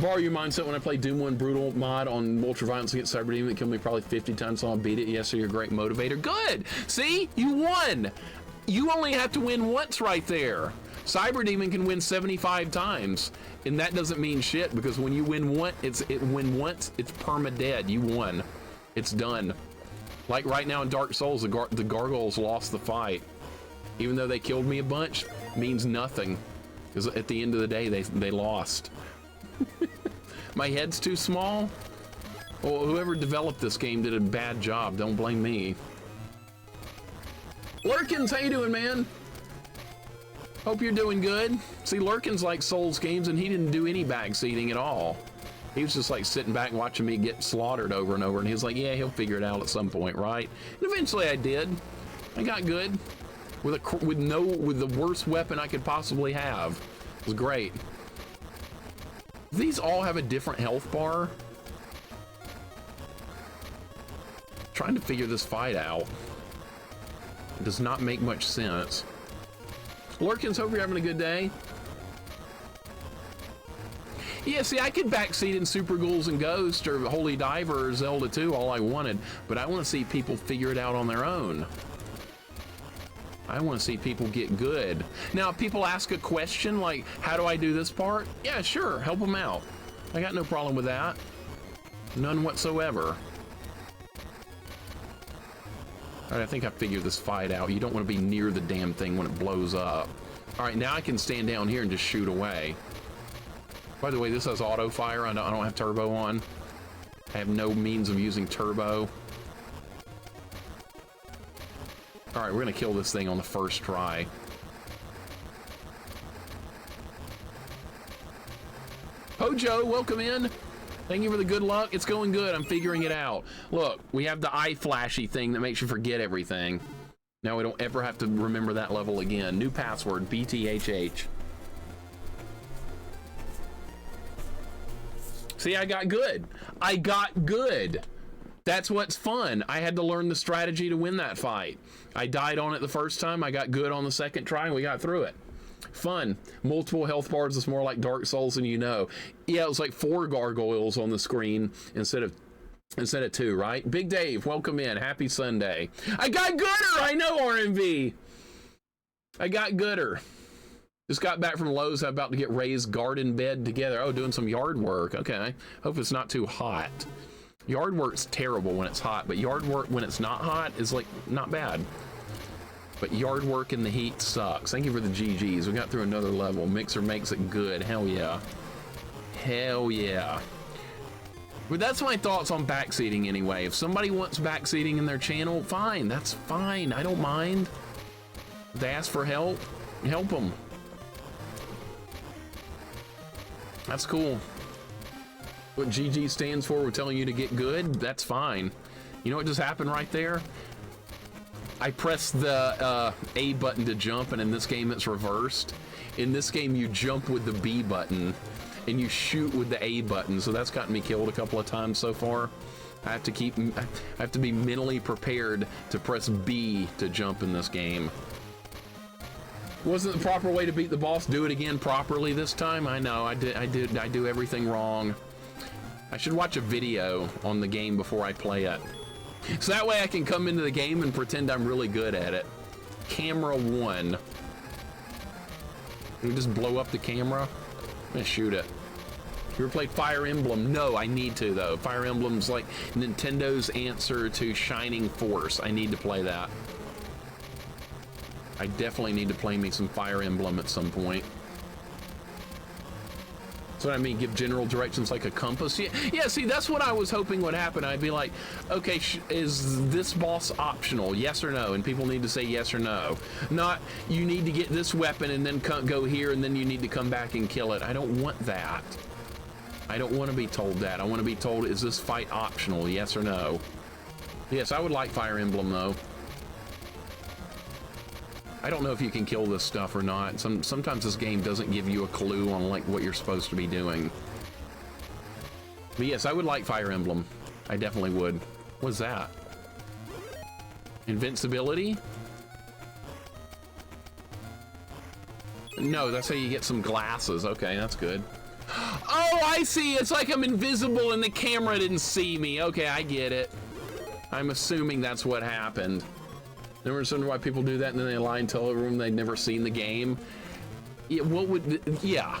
Borrow your mindset when I play Doom 1 Brutal mod on Ultraviolence against Cyberdemon. It killed me probably 50 times, so I'll beat it. Yes, so you're a great motivator. Good! See? You won! You only have to win once right there. Cyberdemon can win 75 times. And that doesn't mean shit, because when you win once, it's perma-dead. You won. It's done. Like right now in Dark Souls, the Gargoyles lost the fight. Even though they killed me a bunch, means nothing. Because at the end of the day, they lost. My head's too small? Well, whoever developed this game did a bad job. Don't blame me. Lurkins, how you doing, man? Hope you're doing good. See, Lurkins likes Souls games, and he didn't do any backseating at all. He was just like sitting back and watching me get slaughtered over and over, and he was like, yeah, he'll figure it out at some point, right? And eventually I did. I got good with the worst weapon I could possibly have. It was great. These all have a different health bar. Trying to figure this fight out. It does not make much sense. Lurkins, hope you're having a good day. Yeah, see, I could backseat in Super Ghouls and Ghost or Holy Diver or Zelda 2 all I wanted, but I want to see people figure it out on their own. I want to see people get good. Now, if people ask a question like, how do I do this part? Yeah, sure, help them out. I got no problem with that. None whatsoever. All right, I think I figured this fight out. You don't want to be near the damn thing when it blows up. All right, now I can stand down here and just shoot away. By the way, this has auto fire. I don't have turbo on. I have no means of using turbo. All right, we're gonna kill this thing on the first try. Hojo, welcome in. Thank you for the good luck. It's going good. I'm figuring it out. Look, we have the eye flashy thing that makes you forget everything. Now we don't ever have to remember that level again. New password, BTHH. See, I got good. I got good. That's what's fun. I had to learn the strategy to win that fight. I died on it the first time. I got good on the second try, and we got through it. Fun. Multiple health bars is more like Dark Souls than you know. Yeah, it was like 4 gargoyles on the screen instead of 2, right? Big Dave, welcome in. Happy Sunday. I got gooder. I know, RMV. I got gooder. Just got back from Lowe's. I'm about to get Ray's garden bed together. Oh, doing some yard work. Okay. Hope it's not too hot. Yard work's terrible when it's hot, but yard work when it's not hot is like not bad. But yard work in the heat sucks. Thank you for the GGs. We got through another level. Mixer makes it good. Hell yeah. Hell yeah. But that's my thoughts on backseating anyway. If somebody wants backseating in their channel, fine. That's fine. I don't mind. If they ask for help, help them. That's cool. What GG stands for, we're telling you to get good. That's fine. You know what just happened right there? I press the A button to jump, and in this game it's reversed. In this game you jump with the B button and you shoot with the A button, so that's gotten me killed a couple of times so far. I have to be mentally prepared to press B to jump in this game. Wasn't the proper way to beat the boss. Do it again properly this time. I know I do everything wrong. I should watch a video on the game before I play it, so that way I can come into the game and pretend I'm really good at it. Camera 1. Can we just blow up the camera? I'm gonna shoot it. You ever played Fire Emblem? No, I need to though. Fire Emblem's like Nintendo's answer to Shining Force. I need to play that. I definitely need to play me some Fire Emblem at some point. That's what I mean, give general directions like a compass. Yeah, see, that's what I was hoping would happen. I'd be like, okay, is this boss optional? Yes or no? And people need to say yes or no. Not, you need to get this weapon and then go here and then you need to come back and kill it. I don't want that. I don't want to be told that. I want to be told, is this fight optional? Yes or no? Yes, I would like Fire Emblem though. I don't know if you can kill this stuff or not. Sometimes this game doesn't give you a clue on like what you're supposed to be doing. But yes, I would like Fire Emblem. I definitely would. What's that? Invincibility? No, that's how you get some glasses. Okay, that's good. Oh, I see. It's like I'm invisible and the camera didn't see me. Okay, I get it. I'm assuming that's what happened. Never understood why people do that, and then they lie and tell everyone they'd never seen the game. Yeah, what would? Yeah,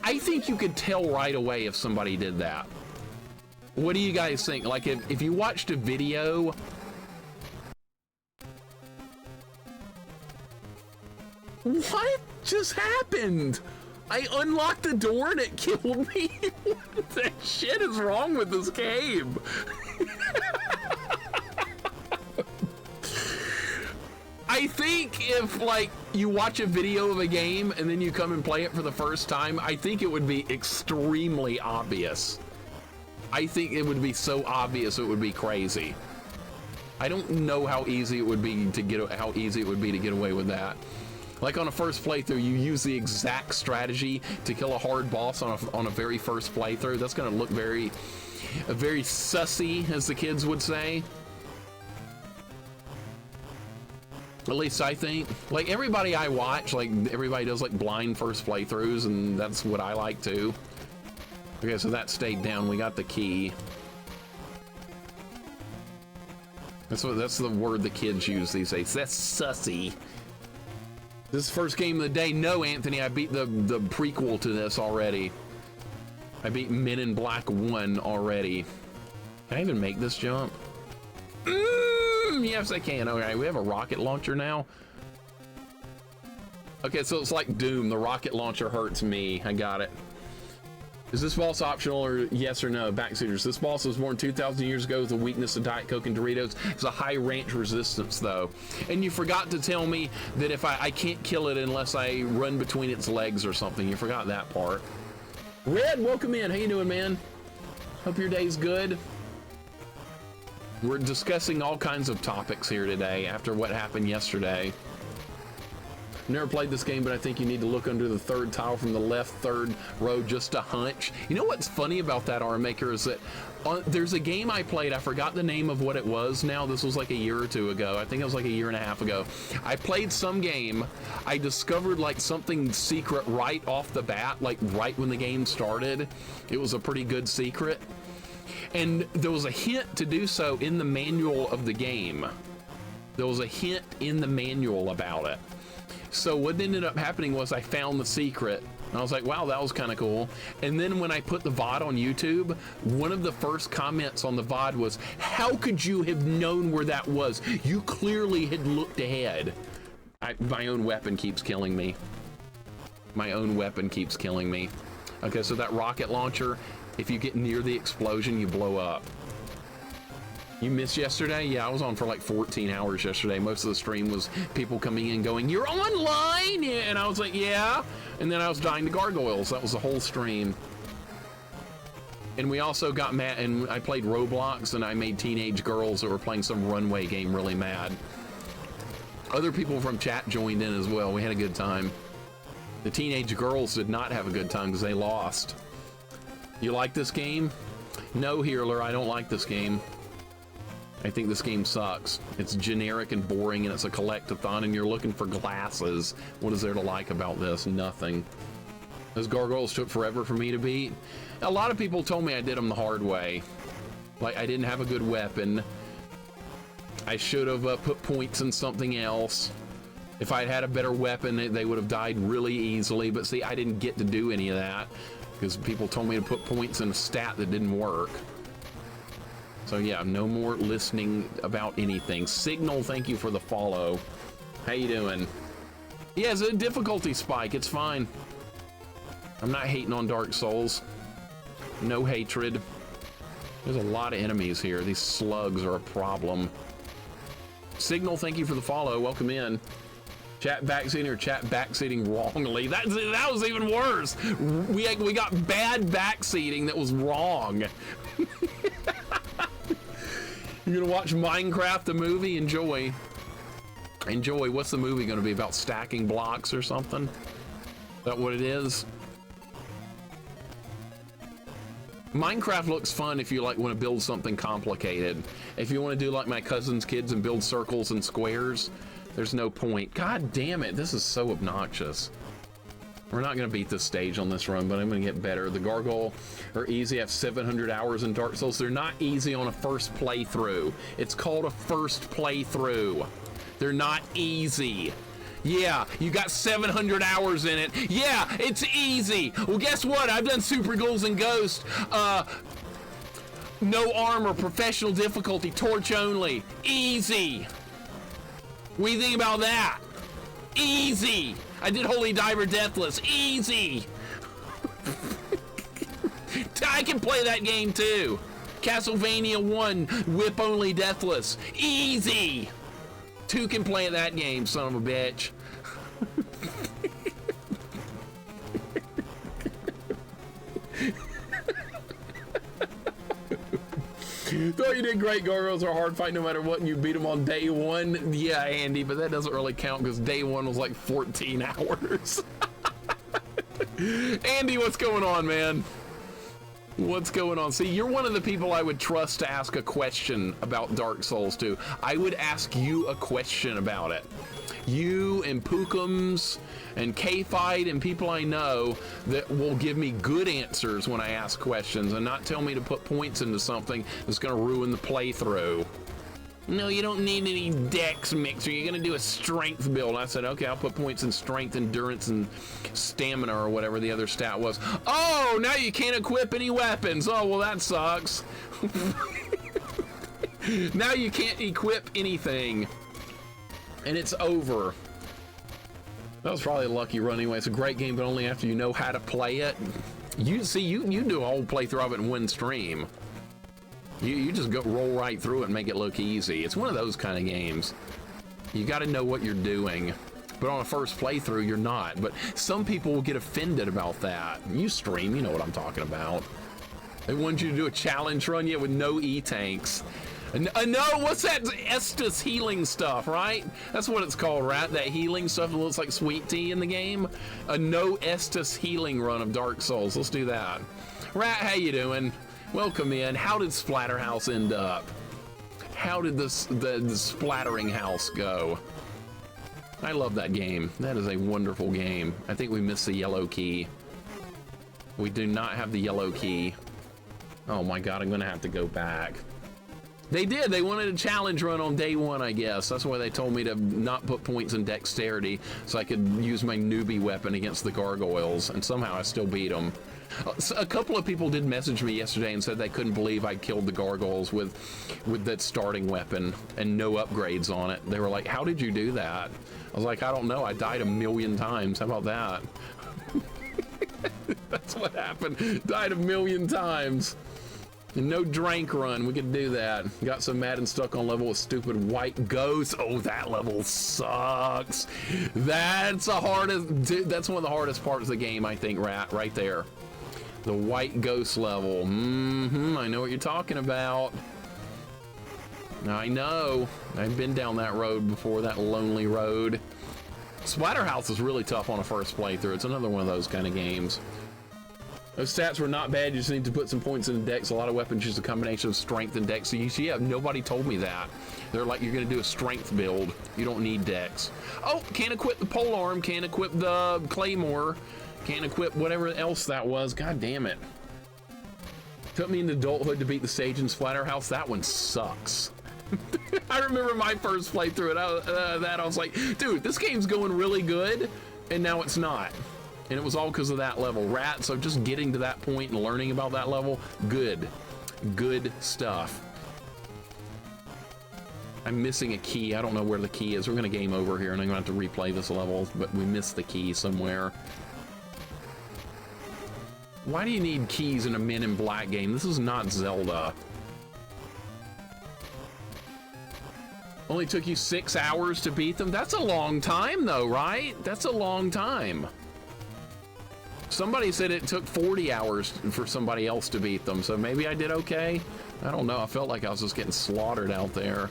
I think you could tell right away if somebody did that. What do you guys think? Like, if you watched a video, what just happened? I unlocked the door and it killed me. What the shit is wrong with this game? I think if like you watch a video of a game and then you come and play it for the first time, I think it would be extremely obvious. I think it would be so obvious it would be crazy. I don't know how easy it would be to get away with that. Like on a first playthrough, you use the exact strategy to kill a hard boss on a very first playthrough. That's going to look very sussy, as the kids would say. At least I think. Like everybody I watch, like everybody does like blind first playthroughs, and that's what I like too. Okay, so that stayed down. We got the key. That's the word the kids use these days. That's sussy. This is the first game of the day. No, Anthony, I beat the prequel to this already. I beat Men in Black 1 already. Can I even make this jump? Yes, I can. Okay, we have a rocket launcher now. Okay, so it's like Doom. The rocket launcher hurts me. I got it. Is this boss optional or yes or no? Backseaters. This boss was born 2,000 years ago with a weakness to Diet Coke and Doritos. It's a high range resistance though. And you forgot to tell me that if I can't kill it unless I run between its legs or something. You forgot that part. Red, welcome in. How you doing, man? Hope your day's good. We're discussing all kinds of topics here today after what happened yesterday. Never played this game, but I think you need to look under the third tile from the left third row just a hunch. You know what's funny about that, R-Maker, is that there's a game I played. I forgot the name of what it was now. This was like a year or two ago. I think it was like a year and a half ago. I played some game. I discovered like something secret right off the bat, like right when the game started. It was a pretty good secret. And there was a hint to do so in the manual of the game. There was a hint in the manual about it. So what ended up happening was I found the secret. And I was like, wow, that was kind of cool. And then when I put the VOD on YouTube, one of the first comments on the VOD was, how could you have known where that was? You clearly had looked ahead. My own weapon keeps killing me. My own weapon keeps killing me. Okay, so that rocket launcher, if you get near the explosion, you blow up. You missed yesterday? Yeah, I was on for like 14 hours yesterday. Most of the stream was people coming in going, you're online? And I was like, yeah. And then I was dying to gargoyles. That was the whole stream. And we also got mad, and I played Roblox, and I made teenage girls that were playing some runway game really mad. Other people from chat joined in as well. We had a good time. The teenage girls did not have a good time because they lost. You like this game? No, Healer, I don't like this game. I think this game sucks. It's generic and boring, and it's a collectathon, and you're looking for glasses. What is there to like about this? Nothing. Those gargoyles took forever for me to beat. A lot of people told me I did them the hard way. Like, I didn't have a good weapon. I should have put points in something else. If I'd had a better weapon, they would have died really easily. But see, I didn't get to do any of that because people told me to put points in a stat that didn't work. So yeah, no more listening about anything. Signal, thank you for the follow. How you doing? Yeah, it's a difficulty spike. It's fine. I'm not hating on Dark Souls. No hatred. There's a lot of enemies here. These slugs are a problem. Signal, thank you for the follow. Welcome in. Chat backseating or chat backseating wrongly. That was even worse. We got bad backseating that was wrong. You're gonna watch Minecraft the movie? Enjoy. Enjoy. What's the movie gonna be about? Stacking blocks or something? Is that what it is? Minecraft looks fun if you like want to build something complicated. If you want to do like my cousin's kids and build circles and squares, there's no point. God damn it, this is so obnoxious. We're not going to beat this stage on this run, but I'm going to get better. The gargoyle are easy. I have 700 hours in Dark Souls. They're not easy on a first playthrough. It's called a first playthrough. They're not easy. Yeah, you got 700 hours in it. Yeah, it's easy. Well, guess what? I've done Super Ghouls and Ghosts. No armor, professional difficulty, torch only. Easy. What do you think about that? Easy. I did Holy Diver Deathless. Easy. I can play that game too. Castlevania 1, whip only Deathless. Easy. 2 can play that game, son of a bitch. Thought you did great. Gargoyles are a hard fight no matter what, and you beat them on day 1. Yeah, Andy, but that doesn't really count because day 1 was like 14 hours. Andy, what's going on, man? What's going on? See, you're one of the people I would trust to ask a question about Dark Souls to. I would ask you a question about it. You and Pookums and K-Fight and people I know that will give me good answers when I ask questions and not tell me to put points into something that's going to ruin the playthrough. No, you don't need any dex mixer. You're going to do a strength build. I said, okay, I'll put points in strength, endurance, and stamina or whatever the other stat was. Oh, now you can't equip any weapons. Oh, well, that sucks. Now you can't equip anything. And it's over. That was probably a lucky run anyway. It's a great game, but only after you know how to play it. You do a whole playthrough of it in one stream. You just roll right through it and make it look easy. It's one of those kind of games. You got to know what you're doing. But on a first playthrough, you're not. But some people will get offended about that. You stream, you know what I'm talking about. They want you to do a challenge run yet with no E-tanks. No, what's that Estus healing stuff, right? That's what it's called, right? That healing stuff that looks like sweet tea in the game. A no Estus healing run of Dark Souls. Let's do that. Rat, how you doing? Welcome in. How did Splatterhouse end up? How did the Splattering House go? I love that game. That is a wonderful game. I think we missed the yellow key. We do not have the yellow key. Oh my God, I'm gonna have to go back. They did. They wanted a challenge run on day 1, I guess. That's why they told me to not put points in dexterity so I could use my newbie weapon against the gargoyles, and somehow I still beat them. A couple of people did message me yesterday and said they couldn't believe I killed the gargoyles with that starting weapon and no upgrades on it. They were like, how did you do that? I was like, I don't know. I died 1,000,000 times. How about that? That's what happened. Died 1,000,000 times. And no drank run. We could do that. Got so mad and stuck on level with stupid white ghosts. Oh, that level sucks. That's the hardest. Dude, that's one of the hardest parts of the game, I think, right there. The white ghost level. I know what you're talking about. I know. I've been down that road before, that lonely road. Splatterhouse is really tough on a first playthrough. It's another one of those kind of games. Those stats were not bad. You just need to put some points in the dex. A lot of weapons use a combination of strength and dex. So you see, yeah, nobody told me that. They're like, you're going to do a strength build. You don't need dex. Oh, can't equip the polearm. Can't equip the claymore. Can't equip whatever else that was. God damn it. Took me into adulthood to beat the stage in Splatterhouse. That one sucks. I remember my first playthrough I was like, dude, this game's going really good, and now it's not. And it was all because of that level. Rat, so just getting to that point and learning about that level, good stuff. I'm missing a key. I don't know where the key is. We're gonna game over here, and I'm gonna have to replay this level, but we missed the key somewhere. Why do you need keys in a Men in Black game? This is not Zelda. Only took you 6 hours to beat them? That's a long time though, right? That's a long time. Somebody said it took 40 hours for somebody else to beat them, so maybe I did okay? I don't know, I felt like I was just getting slaughtered out there.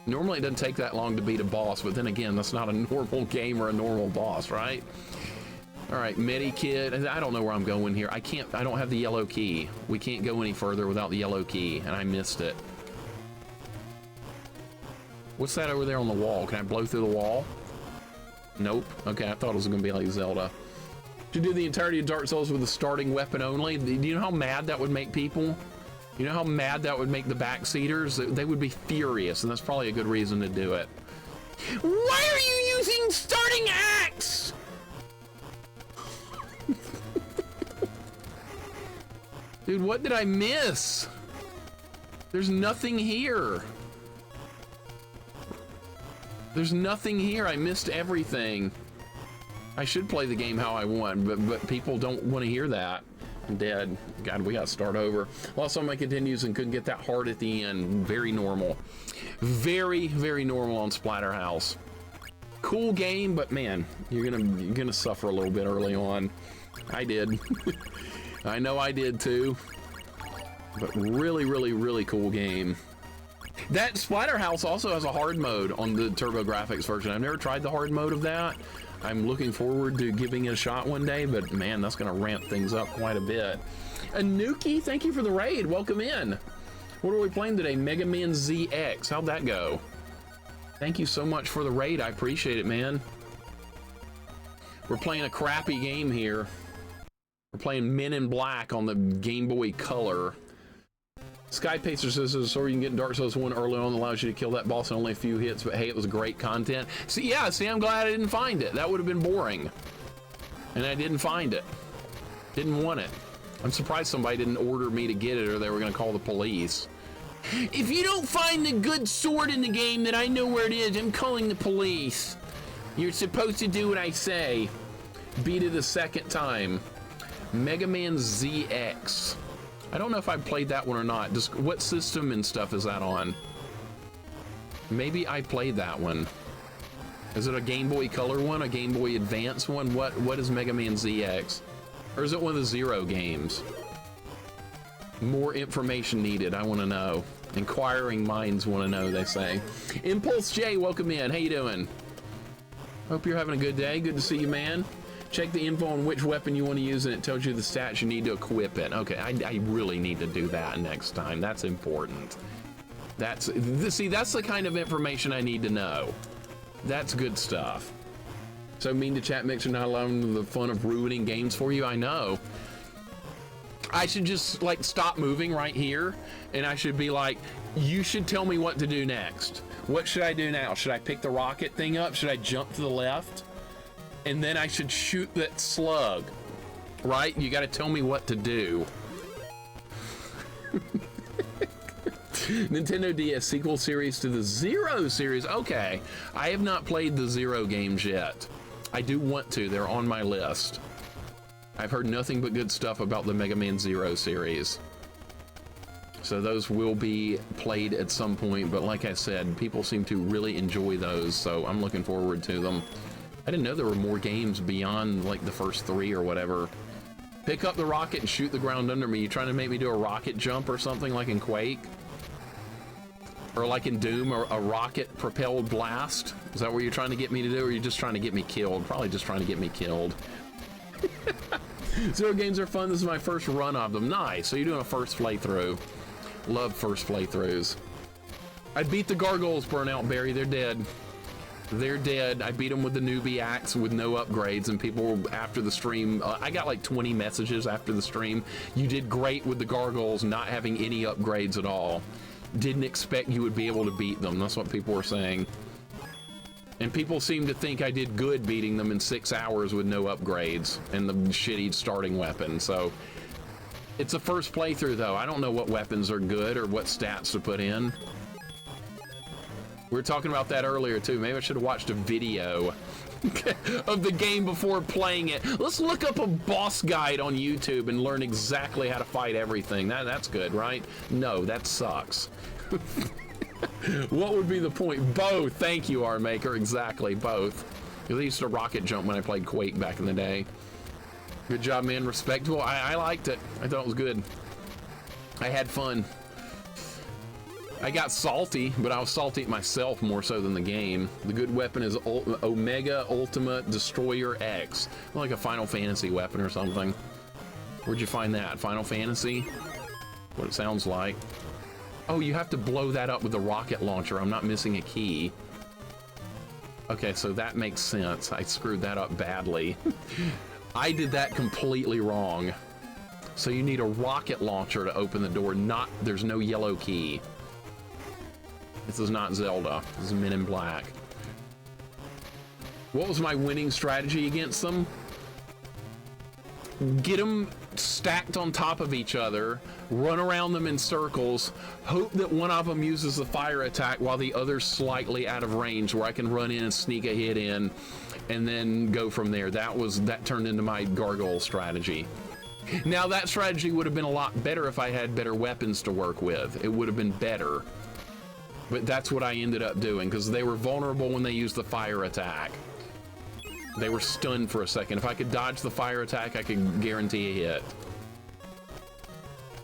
Normally it doesn't take that long to beat a boss, but then again, that's not a normal game or a normal boss, right? All right, Medikit, I don't know where I'm going here. I don't have the yellow key. We can't go any further without the yellow key, and I missed it. What's that over there on the wall? Can I blow through the wall? Nope. Okay, I thought it was gonna be like Zelda. To do the entirety of Dark Souls with a starting weapon only, do you know how mad that would make people? You know how mad that would make the backseaters? They would be furious, and that's probably a good reason to do it. Why are you using starting axe? Dude, what did I miss? There's nothing here. There's nothing here. I missed everything. I should play the game how I want, but people don't want to hear that. I'm dead. God, we gotta start over. Lost all my continues and couldn't get that hard at the end. Very normal. Very, very normal on Splatterhouse. Cool game, but man, you're gonna suffer a little bit early on. I did. I know I did too. But really, really, really cool game. That Splatterhouse also has a hard mode on the TurboGrafx version. I've never tried the hard mode of that. I'm looking forward to giving it a shot one day, but man, that's gonna ramp things up quite a bit. Anuki, thank you for the raid. Welcome in. What are we playing today? Mega Man ZX. How'd that go? Thank you so much for the raid. I appreciate it, man. We're playing a crappy game here. We're playing Men in Black on the Game Boy Color. Sky Pacer says there's a sword you can get in Dark Souls 1 early on that allows you to kill that boss in only a few hits, but hey, it was great content. See, yeah, see, I'm glad I didn't find it. That would have been boring. And I didn't find it. Didn't want it. I'm surprised somebody didn't order me to get it or they were gonna call the police. If you don't find the good sword in the game, then I know where it is. I'm calling the police. You're supposed to do what I say. Beat it a second time. Mega Man ZX. I don't know if I played that one or not. Just what system and stuff is that on? Maybe I played that one. Is it a Game Boy Color one, a Game Boy Advance one? What is Mega Man ZX? Or is it one of the Zero games? More information needed, I want to know. Inquiring minds want to know, they say. Impulse J, welcome in. How you doing? Hope you're having a good day. Good to see you, man. Check the info on which weapon you want to use and it tells you the stats you need to equip it. Okay, I really need to do that next time. That's important. See, that's the kind of information I need to know. That's good stuff. So mean to chat mixer not allowing the fun of ruining games for you? I know. I should just like stop moving right here and I should be like, you should tell me what to do next. What should I do now? Should I pick the rocket thing up? Should I jump to the left? And then I should shoot that slug, right? You got to tell me what to do. Nintendo DS sequel series to the Zero series. Okay, I have not played the Zero games yet. I do want to. They're on my list. I've heard nothing but good stuff about the Mega Man Zero series. So those will be played at some point, but like I said, people seem to really enjoy those, so I'm looking forward to them. I didn't know there were more games beyond like the first 3 or whatever. Pick up the rocket and shoot the ground under me. You trying to make me do a rocket jump or something like in Quake? Or like in Doom, or a rocket-propelled blast? Is that what you're trying to get me to do, or are you just trying to get me killed? Probably just trying to get me killed. Zero games are fun. This is my first run of them. Nice. So you're doing a first playthrough. Love first playthroughs. I beat the gargoyles, Burnout Berry. They're dead. They're dead. I beat them with the newbie axe with no upgrades, and people were, after the stream, I got like 20 messages after the stream. You did great with the gargoyles, not having any upgrades at all. Didn't expect you would be able to beat them. That's what people were saying. And people seem to think I did good beating them in 6 hours with no upgrades and the shitty starting weapon. So it's a first playthrough though. I don't know what weapons are good or what stats to put in. We were talking about that earlier too. Maybe I should have watched a video of the game before playing it. Let's look up a boss guide on YouTube and learn exactly how to fight everything. That's good, right? No, that sucks. What would be the point? Both. Thank you, R-Maker. Exactly, both. Because I used to rocket jump when I played Quake back in the day. Good job, man. Respectable. I liked it. I thought it was good. I had fun. I got salty, but I was salty at myself more so than the game. The good weapon is Omega Ultimate Destroyer X. Like a Final Fantasy weapon or something. Where'd you find that? Final Fantasy? What it sounds like. Oh, you have to blow that up with the rocket launcher. I'm not missing a key. Okay, so that makes sense. I screwed that up badly. I did that completely wrong. So you need a rocket launcher to open the door. There's no yellow key. This is not Zelda. This is Men in Black. What was my winning strategy against them? Get them stacked on top of each other, run around them in circles, hope that one of them uses the fire attack while the other's slightly out of range where I can run in and sneak a hit in, and then go from there. That turned into my gargoyle strategy. Now that strategy would have been a lot better if I had better weapons to work with. It would have been better. But that's what I ended up doing, because they were vulnerable when they used the fire attack. They were stunned for a second. If I could dodge the fire attack, I could guarantee a hit.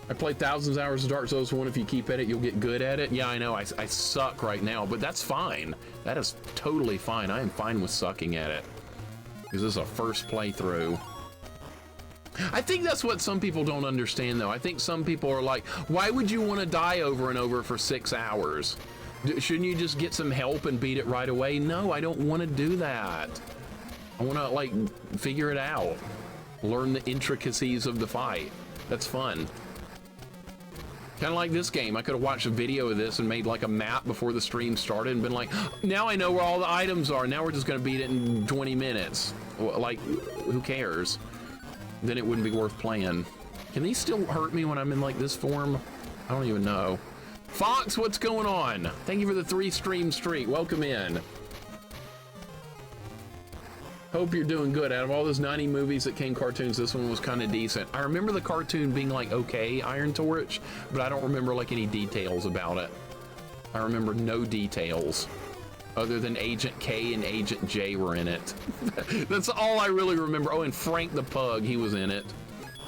I played thousands of hours of Dark Souls 1. If you keep at it, you'll get good at it. Yeah, I know. I suck right now, but that's fine. That is totally fine. I am fine with sucking at it. Because this is a first playthrough. I think that's what some people don't understand, though. I think some people are like, why would you want to die over and over for 6 hours? Shouldn't you just get some help and beat it right away? No, I don't want to do that. I want to, like, figure it out. Learn the intricacies of the fight. That's fun. Kind of like this game. I could have watched a video of this and made, like, a map before the stream started and been like, now I know where all the items are. Now we're just going to beat it in 20 minutes. Like, who cares? Then it wouldn't be worth playing. Can these still hurt me when I'm in, like, this form? I don't even know. Fox, what's going on? Thank you for the 3-stream streak. Welcome in. Hope you're doing good. Out of all those 90 movies that came cartoons, this one was kind of decent. I remember the cartoon being like okay, Iron Torch, but I don't remember like any details about it. I remember no details other than Agent K and Agent J were in it. That's all I really remember. Oh, and Frank the Pug, he was in it.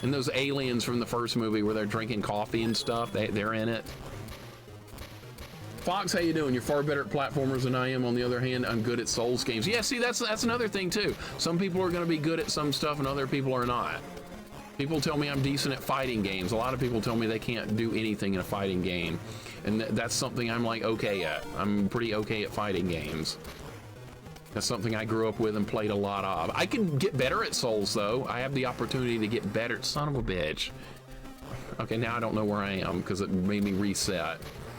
And those aliens from the first movie where they're drinking coffee and stuff, they're in it. Fox, how you doing? You're far better at platformers than I am. On the other hand, I'm good at Souls games. Yeah, see, that's another thing too. Some people are going to be good at some stuff and other people are not. People tell me I'm decent at fighting games. A lot of people tell me they can't do anything in a fighting game. And that's something I'm like okay at. I'm pretty okay at fighting games. That's something I grew up with and played a lot of. I can get better at Souls though. I have the opportunity to get better. Son of a bitch. Okay, now I don't know where I am because it made me reset.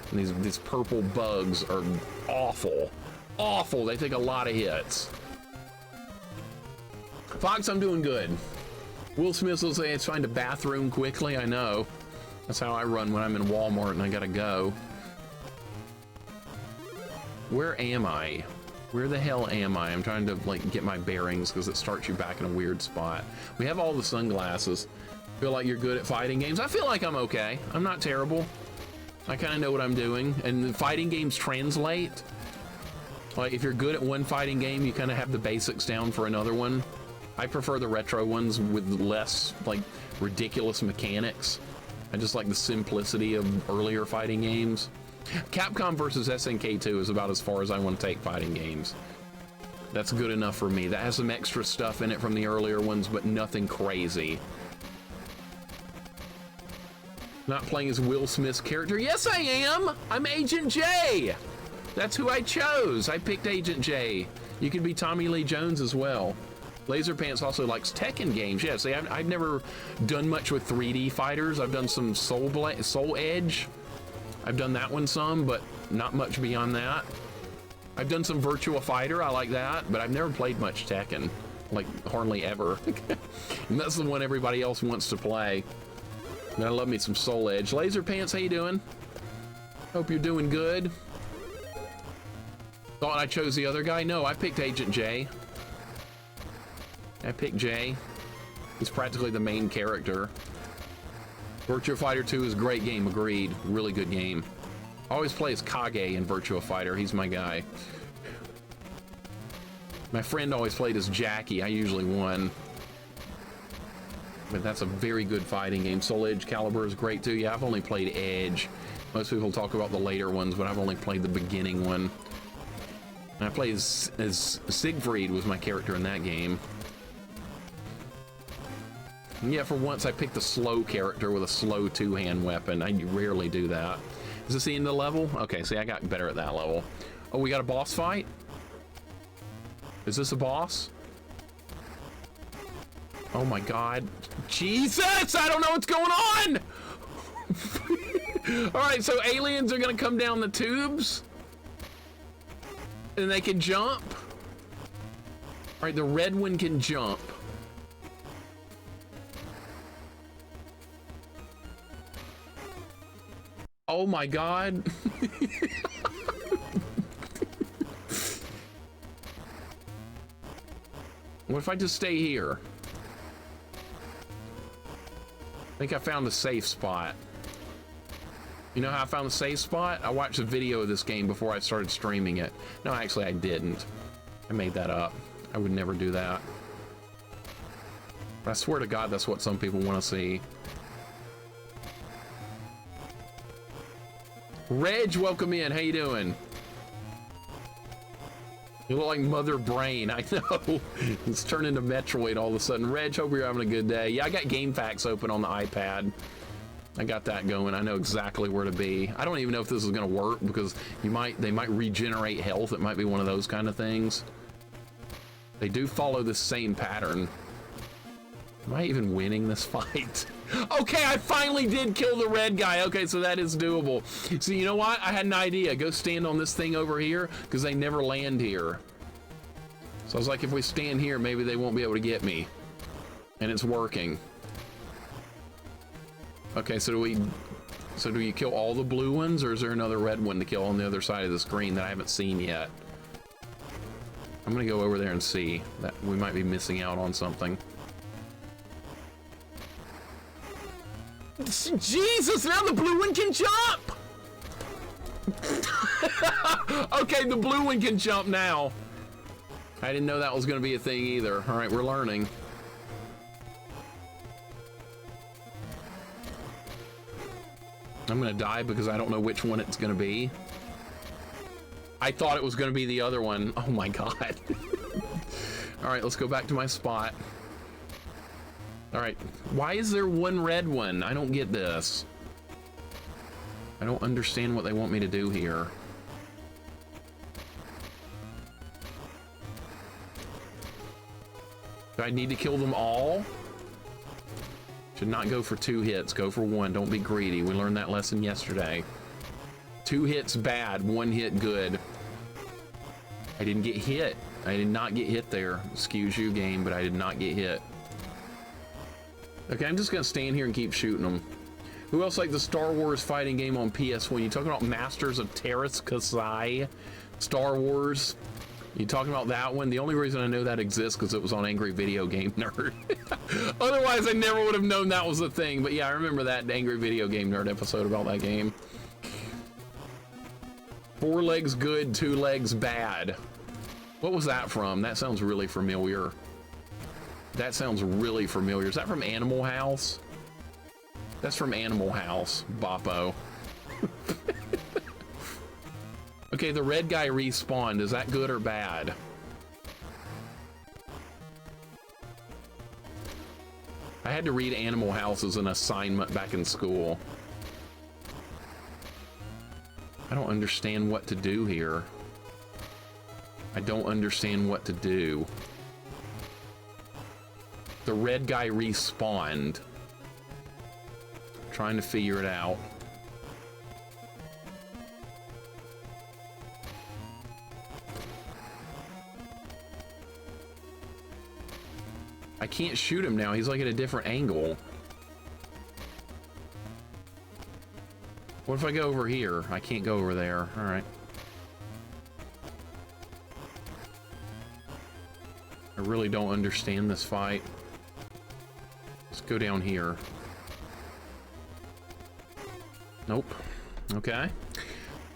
And these purple bugs are awful. Awful. They take a lot of hits. Fox, I'm doing good. Will Smith will say it's find a bathroom quickly. I know. That's how I run when I'm in Walmart and I gotta go. Where am I? Where the hell am I? I'm trying to like get my bearings because it starts you back in a weird spot. We have all the sunglasses. Feel like you're good at fighting games? I feel like I'm okay. I'm not terrible. I kind of know what I'm doing, and the fighting games translate. Like, if you're good at one fighting game, you kind of have the basics down for another one. I prefer the retro ones with less, like, ridiculous mechanics. I just like the simplicity of earlier fighting games. Capcom versus SNK 2 is about as far as I want to take fighting games. That's good enough for me. That has some extra stuff in it from the earlier ones, but nothing crazy. Not playing as Will Smith's character. Yes, I am! I'm Agent J! That's who I chose. I picked Agent J. You can be Tommy Lee Jones as well. Laserpants also likes Tekken games. Yeah, see, I've never done much with 3D fighters. I've done some Soul Edge. I've done that one some, but not much beyond that. I've done some Virtua Fighter. I like that, but I've never played much Tekken. Like, hardly ever. And that's the one everybody else wants to play. And I love me some Soul Edge. Laserpants, how you doing? Hope you're doing good. Thought I chose the other guy? No, I picked Agent J. I picked Jay. He's practically the main character. Virtua Fighter 2 is a great game, agreed. Really good game. I always play as Kage in Virtua Fighter. He's my guy. My friend always played as Jackie. I usually won. But that's a very good fighting game. Soul Edge Calibur is great too. Yeah, I've only played Edge. Most people talk about the later ones, but I've only played the beginning one. And I played as Siegfried was my character in that game. And yeah, for once I picked the slow character with a slow two-hand weapon. I rarely do that. Is this the end of the level? Okay, see, I got better at that level. Oh, we got a boss fight? Is this a boss? Oh my god. Jesus! I don't know what's going on! Alright, so aliens are gonna come down the tubes? And they can jump? Alright, the red one can jump. Oh my god. What if I just stay here? I think I found a safe spot. You know how I found the safe spot? I watched a video of this game before I started streaming it. No, actually I didn't. I made that up. I would never do that. But I swear to God, that's what some people want to see. Reg, welcome in. How you doing? You look like Mother Brain. I know. It's turned into Metroid all of a sudden. Reg, hope you're having a good day. Yeah, I got GameFAQs open on the iPad. I got that going. I know exactly where to be. I don't even know if this is going to work because they might regenerate health. It might be one of those kind of things. They do follow the same pattern. Am I even winning this fight? Okay, I finally did kill the red guy. Okay, so that is doable. So you know what? I had an idea. Go stand on this thing over here because they never land here. So I was like, if we stand here, maybe they won't be able to get me. And it's working. Okay, so do you kill all the blue ones, or is there another red one to kill on the other side of the screen that I haven't seen yet? I'm gonna go over there and see. That we might be missing out on something. Jesus, now the blue one can jump! Okay, the blue one can jump now. I didn't know that was gonna be a thing either. All right, we're learning. I'm gonna die because I don't know which one it's gonna be. I thought it was gonna be the other one. Oh my god. All right, let's go back to my spot. All right, why is there one red one? I don't get this. I don't understand what they want me to do here. Do I need to kill them all? Should not go for 2 hits, go for 1. Don't be greedy. We learned that lesson yesterday. 2 hits bad, 1 hit good. I didn't get hit. I did not get hit there. Excuse you, game, but I did not get hit. Okay, I'm just gonna stand here and keep shooting them. Who else liked the Star Wars fighting game on PS1? You talking about Masters of Terras Kasai? Star Wars? You talking about that one? The only reason I know that exists because it was on Angry Video Game Nerd. Otherwise, I never would have known that was a thing. But yeah, I remember that Angry Video Game Nerd episode about that game. 4 legs good, 2 legs bad. What was that from? That sounds really familiar. That sounds really familiar. Is that from Animal House? That's from Animal House, Boppo. Okay, the red guy respawned. Is that good or bad? I had to read Animal House as an assignment back in school. I don't understand what to do here. I don't understand what to do. The red guy respawned. Trying to figure it out. I can't shoot him now. He's like at a different angle. What if I go over here? I can't go over there. All right. I really don't understand this fight. Let's go down here. Nope. Okay.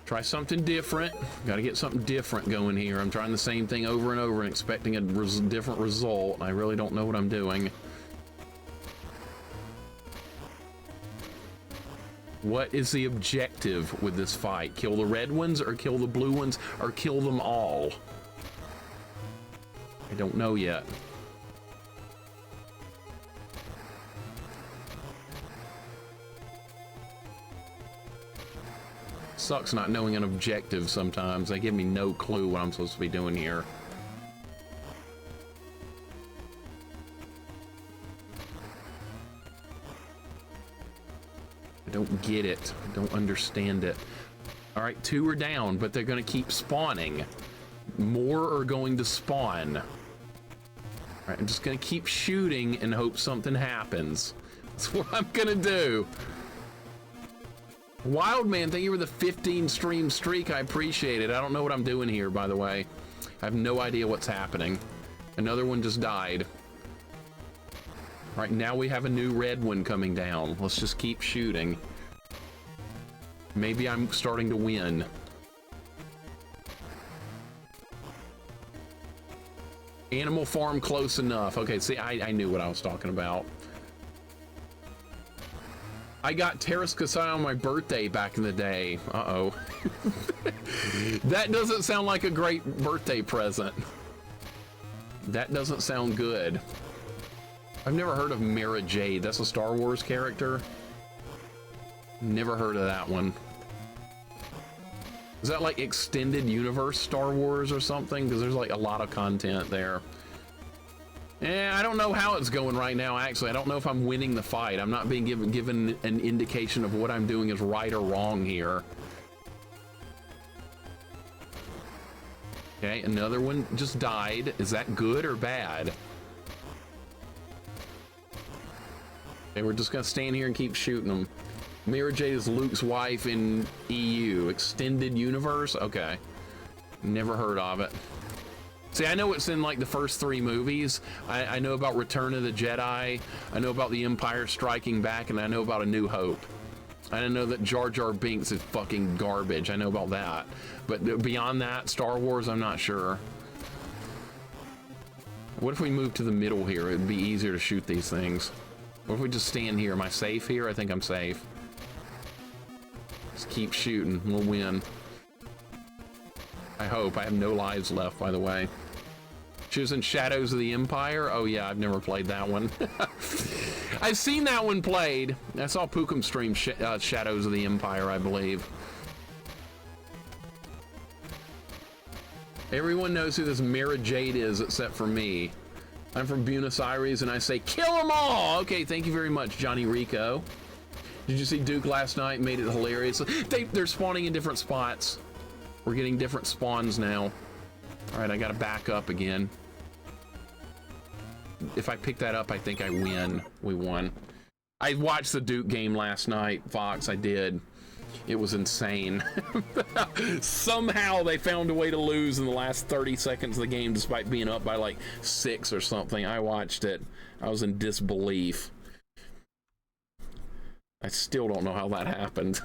Try something different. Got to get something different going here. I'm trying the same thing over and over and expecting a different result. I really don't know what I'm doing. What is the objective with this fight? Kill the red ones or kill the blue ones or kill them all? I don't know yet. Sucks not knowing an objective sometimes. They give me no clue what I'm supposed to be doing here. I don't get it. I don't understand it. All right, 2 are down, but they're going to keep spawning. More are going to spawn. All right, I'm just going to keep shooting and hope something happens. That's what I'm going to do. Wildman, thank you for the 15 stream streak. I appreciate it. I don't know what I'm doing here, by the way. I have no idea what's happening. Another one just died. All right, now we have a new red one coming down. Let's just keep shooting. Maybe I'm starting to win. Animal Farm close enough. Okay, see, I knew what I was talking about. I got Terrace Kasai on my birthday back in the day. Uh-oh. That doesn't sound like a great birthday present. That doesn't sound good. I've never heard of Mara Jade. That's a Star Wars character. Never heard of that one. Is that like extended universe Star Wars or something? Because there's like a lot of content there. I don't know how it's going right now, actually. I don't know if I'm winning the fight. I'm not being given an indication of what I'm doing is right or wrong here. Okay, another one just died. Is that good or bad? Okay, we're just gonna stand here and keep shooting them. Mara Jade is Luke's wife in EU. Extended universe? Okay. Never heard of it. See, I know it's in like the first 3 movies. I know about Return of the Jedi. I know about the Empire Striking Back, and I know about A New Hope. I didn't know that Jar Jar Binks is fucking garbage. I know about that. But beyond that, Star Wars, I'm not sure. What if we move to the middle here? It'd be easier to shoot these things. What if we just stand here? Am I safe here? I think I'm safe. Just keep shooting. We'll win. I hope. I have no lives left, by the way. Choosing Shadows of the Empire? Oh yeah, I've never played that one. I've seen that one played. I saw Pookum stream Shadows of the Empire, I believe. Everyone knows who this Mara Jade is except for me. I'm from Buenos Aires and I say, kill them all! Okay, thank you very much, Johnny Rico. Did you see Duke last night? Made it hilarious. They're spawning in different spots. We're getting different spawns now. All right, I gotta back up again. If I pick that up, I think I win. We won. I watched the Duke game last night, Fox, I did. It was insane. Somehow they found a way to lose in the last 30 seconds of the game despite being up by like 6 or something. I watched it. I was in disbelief. I still don't know how that happened.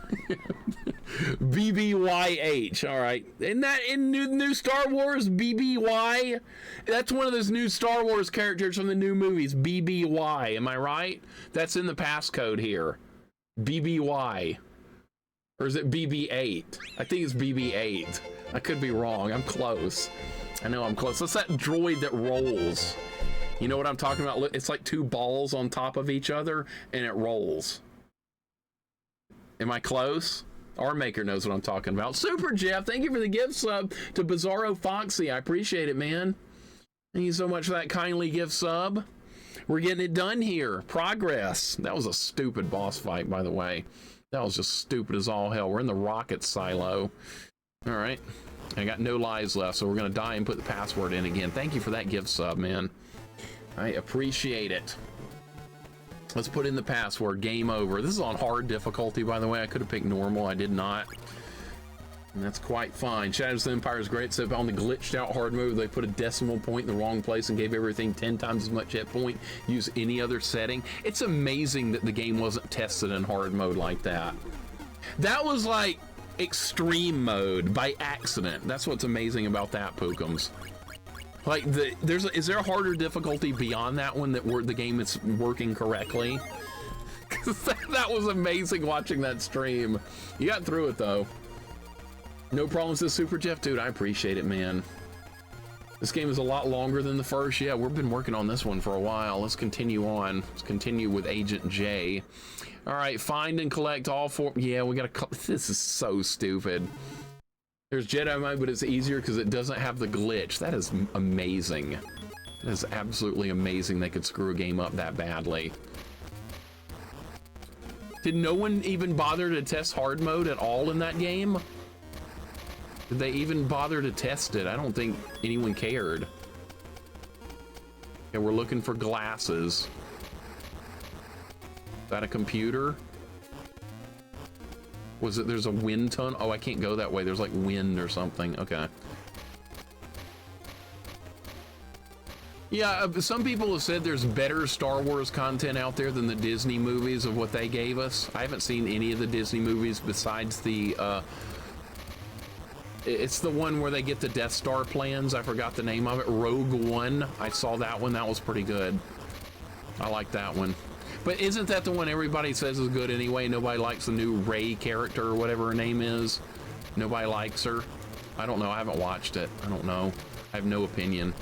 BBYH. All right. Isn't that in new Star Wars? BBY? That's one of those new Star Wars characters from the new movies. BBY. Am I right? That's in the passcode here. BBY. Or is it BB8? I think it's BB8. I could be wrong. I'm close. I know I'm close. That's that droid that rolls. You know what I'm talking about? It's like two balls on top of each other, and it rolls. Am I close? Our maker knows what I'm talking about. Super Jeff, thank you for the gift sub to Bizarro Foxy. I appreciate it, man. Thank you so much for that kindly gift sub. We're getting it done here. Progress. That was a stupid boss fight, by the way. That was just stupid as all hell. We're in the rocket silo. All right. I got no lives left, so we're going to die and put the password in again. Thank you for that gift sub, man. I appreciate it. Let's put in the password. Game over. This is on hard difficulty, by the way. I could have picked normal. I did not. And that's quite fine. Shadows of the Empire is great, except on the glitched out hard mode, they put a decimal point in the wrong place and gave everything 10 times as much hit point. Use any other setting. It's amazing that the game wasn't tested in hard mode like that. That was like extreme mode by accident. That's what's amazing about that, Pookums. Like, is there a harder difficulty beyond that one that the game is working correctly? Because that was amazing watching that stream. You got through it, though. No problems with Super Jeff. Dude, I appreciate it, man. This game is a lot longer than the first. Yeah, we've been working on this one for a while. Let's continue on. Let's continue with Agent J. All right, find and collect all four. Yeah, we got to... This is so stupid. There's Jedi mode, but it's easier because it doesn't have the glitch. That is amazing. That is absolutely amazing they could screw a game up that badly. Did no one even bother to test hard mode at all in that game? Did they even bother to test it? I don't think anyone cared. Okay, we're looking for glasses. Is that a computer? Was it, there's a wind tunnel? Oh, I can't go that way. There's like wind or something. Okay. Yeah, some people have said there's better Star Wars content out there than the Disney movies of what they gave us. I haven't seen any of the Disney movies besides the, it's the one where they get the Death Star plans. I forgot the name of it. Rogue One. I saw that one. That was pretty good. I like that one. But isn't that the one everybody says is good anyway? Nobody likes the new Rey character or whatever her name is. Nobody likes her. I don't know. I haven't watched it. I don't know. I have no opinion.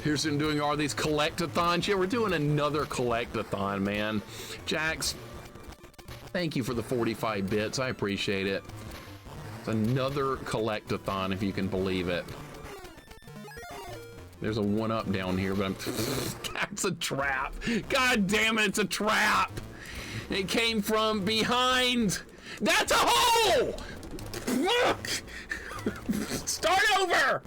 Here's him doing all these collect-a-thons. Yeah, we're doing another collect-a-thon, man. Jax, thank you for the 45 bits. I appreciate it. It's another collect-a-thon, if you can believe it. There's a one-up down here, but I'm... That's a trap. God damn it, it's a trap. It came from behind. That's a hole! Look! Start over!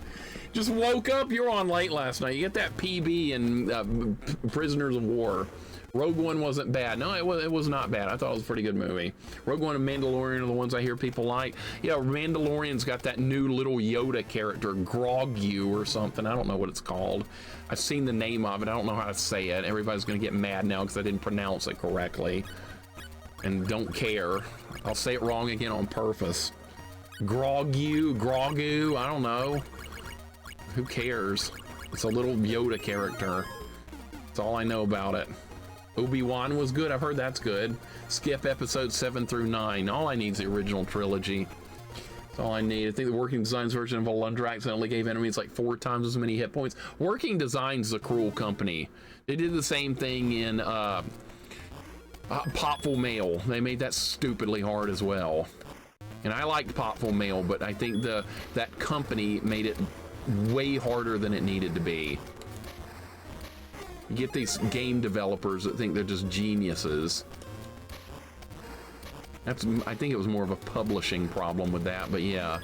Just woke up. You were on late last night. You get that PB in Prisoners of War. Rogue One wasn't bad. No, it was not bad. I thought it was a pretty good movie. Rogue One and Mandalorian are the ones I hear people like. Yeah, Mandalorian's got that new little Yoda character, Grogu or something. I don't know what it's called. I've seen the name of it. I don't know how to say it. Everybody's going to get mad now because I didn't pronounce it correctly. And don't care. I'll say it wrong again on purpose. Grogu, I don't know. Who cares? It's a little Yoda character. That's all I know about it. Obi-Wan was good. I've heard that's good. Skip episodes 7 through 9. All I need is the original trilogy. That's all I need. I think the Working Designs version of Alundra only gave enemies like 4 times as many hit points. Working Designs is a cruel company. They did the same thing in Popful Mail. They made that stupidly hard as well. And I liked Popful Mail, but I think that company made it way harder than it needed to be. You get these game developers that think they're just geniuses. I think it was more of a publishing problem with that, but yeah.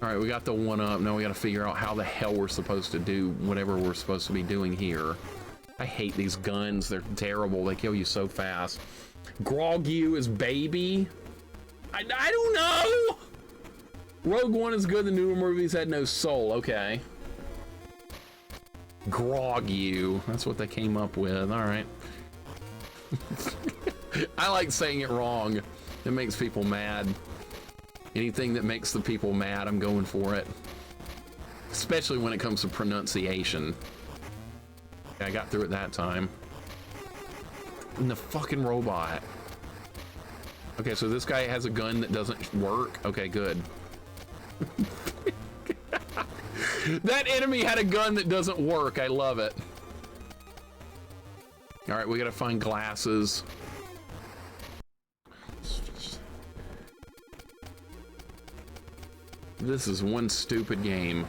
All right, we got the one up. Now we got to figure out how the hell we're supposed to do whatever we're supposed to be doing here. I hate these guns. They're terrible. They kill you so fast. Grogu is baby. I don't know. Rogue One is good. The newer movies had no soul. Okay. Grogu. That's what they came up with. All right. I like saying it wrong. It makes people mad. Anything that makes the people mad, I'm going for it. Especially when it comes to pronunciation. I got through it that time. And the fucking robot. Okay, so this guy has a gun that doesn't work. Okay, good. That enemy had a gun that doesn't work. I love it. All right, we gotta find glasses. This is one stupid game.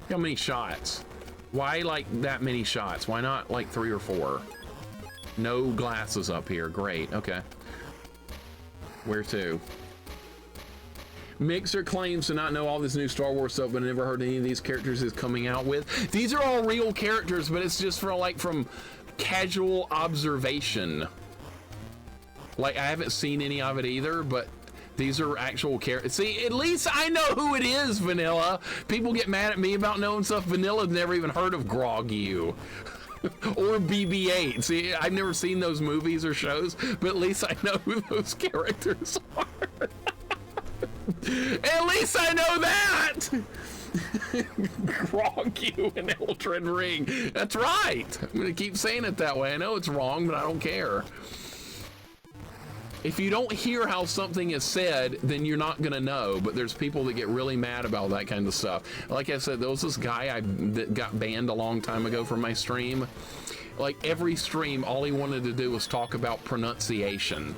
How many shots? Why like that many shots? Why not like 3 or 4? No glasses up here. Great. Okay. Where to? Mixer claims to not know all this new Star Wars stuff, but I never heard any of these characters he's coming out with. These are all real characters, but it's just for like from casual observation. Like I haven't seen any of it either, but these are actual characters. See, at least I know who it is, Vanilla. People get mad at me about knowing stuff. Vanilla's never even heard of Grog-U or BB-8. See, I've never seen those movies or shows, but at least I know who those characters are. At least I know that. Grog-U and Elden Ring. That's right. I'm gonna keep saying it that way. I know it's wrong, but I don't care. If you don't hear how something is said, then you're not gonna know, but there's people that get really mad about that kind of stuff. Like I said, there was this guy that got banned a long time ago from my stream. Like every stream, all he wanted to do was talk about pronunciation.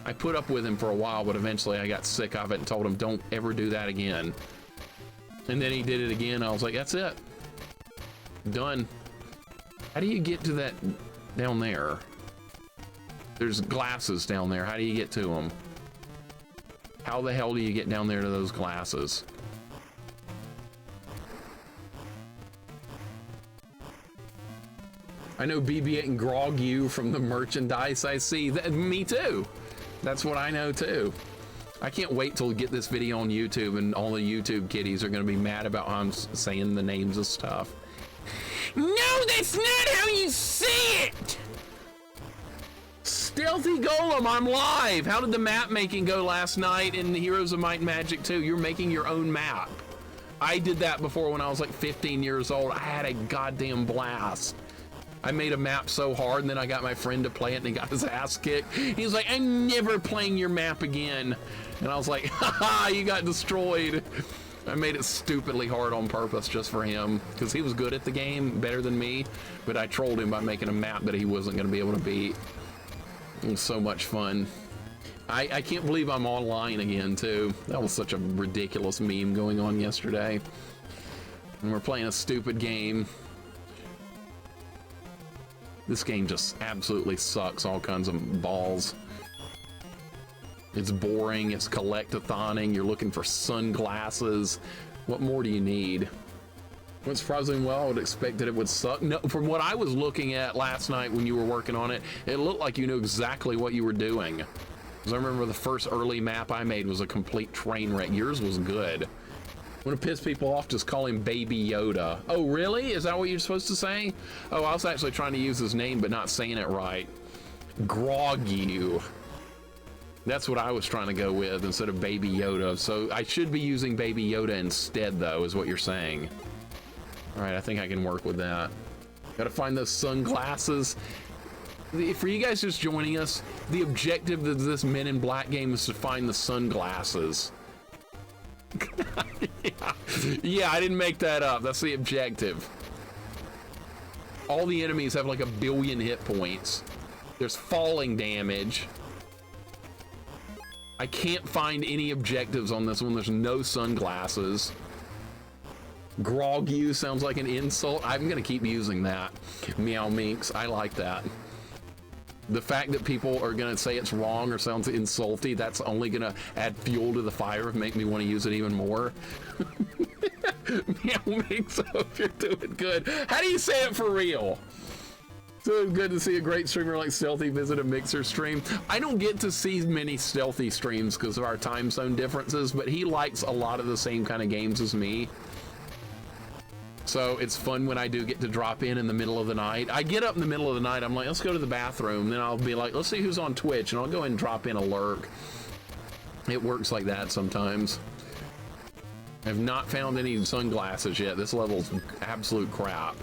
I put up with him for a while, but eventually I got sick of it and told him, don't ever do that again. And then he did it again. I was like, that's it. Done. How do you get to that down there? There's glasses down there. How do you get to them? How the hell do you get down there to those glasses? I know BB-8 and Grog-U from the merchandise I see. Me too. That's what I know too. I can't wait till we get this video on YouTube and all the YouTube kiddies are going to be mad about how I'm saying the names of stuff. No, that's not how you say it! Stealthy Golem, I'm live. How did the map making go last night in Heroes of Might and Magic 2? You're making your own map. I did that before when I was like 15 years old. I had a goddamn blast. I made a map so hard, and then I got my friend to play it, and he got his ass kicked. He's like, I'm never playing your map again. And I was like, haha, you got destroyed. I made it stupidly hard on purpose just for him, because he was good at the game, better than me, but I trolled him by making a map that he wasn't going to be able to beat. It was so much fun. I can't believe I'm online again, too. That was such a ridiculous meme going on yesterday. And we're playing a stupid game. This game just absolutely sucks all kinds of balls. It's boring, it's collect-a-thoning, you're looking for sunglasses. What more do you need? Went surprisingly well. I would expect that it would suck. No, from what I was looking at last night when you were working on it, it looked like you knew exactly what you were doing. Because I remember the first early map I made was a complete train wreck. Yours was good. Want to piss people off, just call him Baby Yoda. Oh, really? Is that what you're supposed to say? Oh, I was actually trying to use his name, but not saying it right. Grog-U. That's what I was trying to go with instead of Baby Yoda. So I should be using Baby Yoda instead, though, is what you're saying. All right, I think I can work with that. Gotta find those sunglasses. For you guys just joining us, the objective of this Men in Black game is to find the sunglasses. Yeah, I didn't make that up. That's the objective. All the enemies have like 1 billion hit points. There's falling damage. I can't find any objectives on this one. There's no sunglasses. Grog-U sounds like an insult. I'm gonna keep using that. Meow Minx, I like that. The fact that people are gonna say it's wrong or sounds insulty, that's only gonna add fuel to the fire and make me want to use it even more. Meow Minx, I hope you're doing good. How do you say it for real? So good to see a great streamer like Stealthy visit a Mixer stream. I don't get to see many Stealthy streams because of our time zone differences, but he likes a lot of the same kind of games as me. So it's fun when I do get to drop in the middle of the night. I get up in the middle of the night, I'm like, let's go to the bathroom. Then I'll be like, let's see who's on Twitch, and I'll go and drop in a lurk. It works like that sometimes. I've not found any sunglasses yet. This level's absolute crap.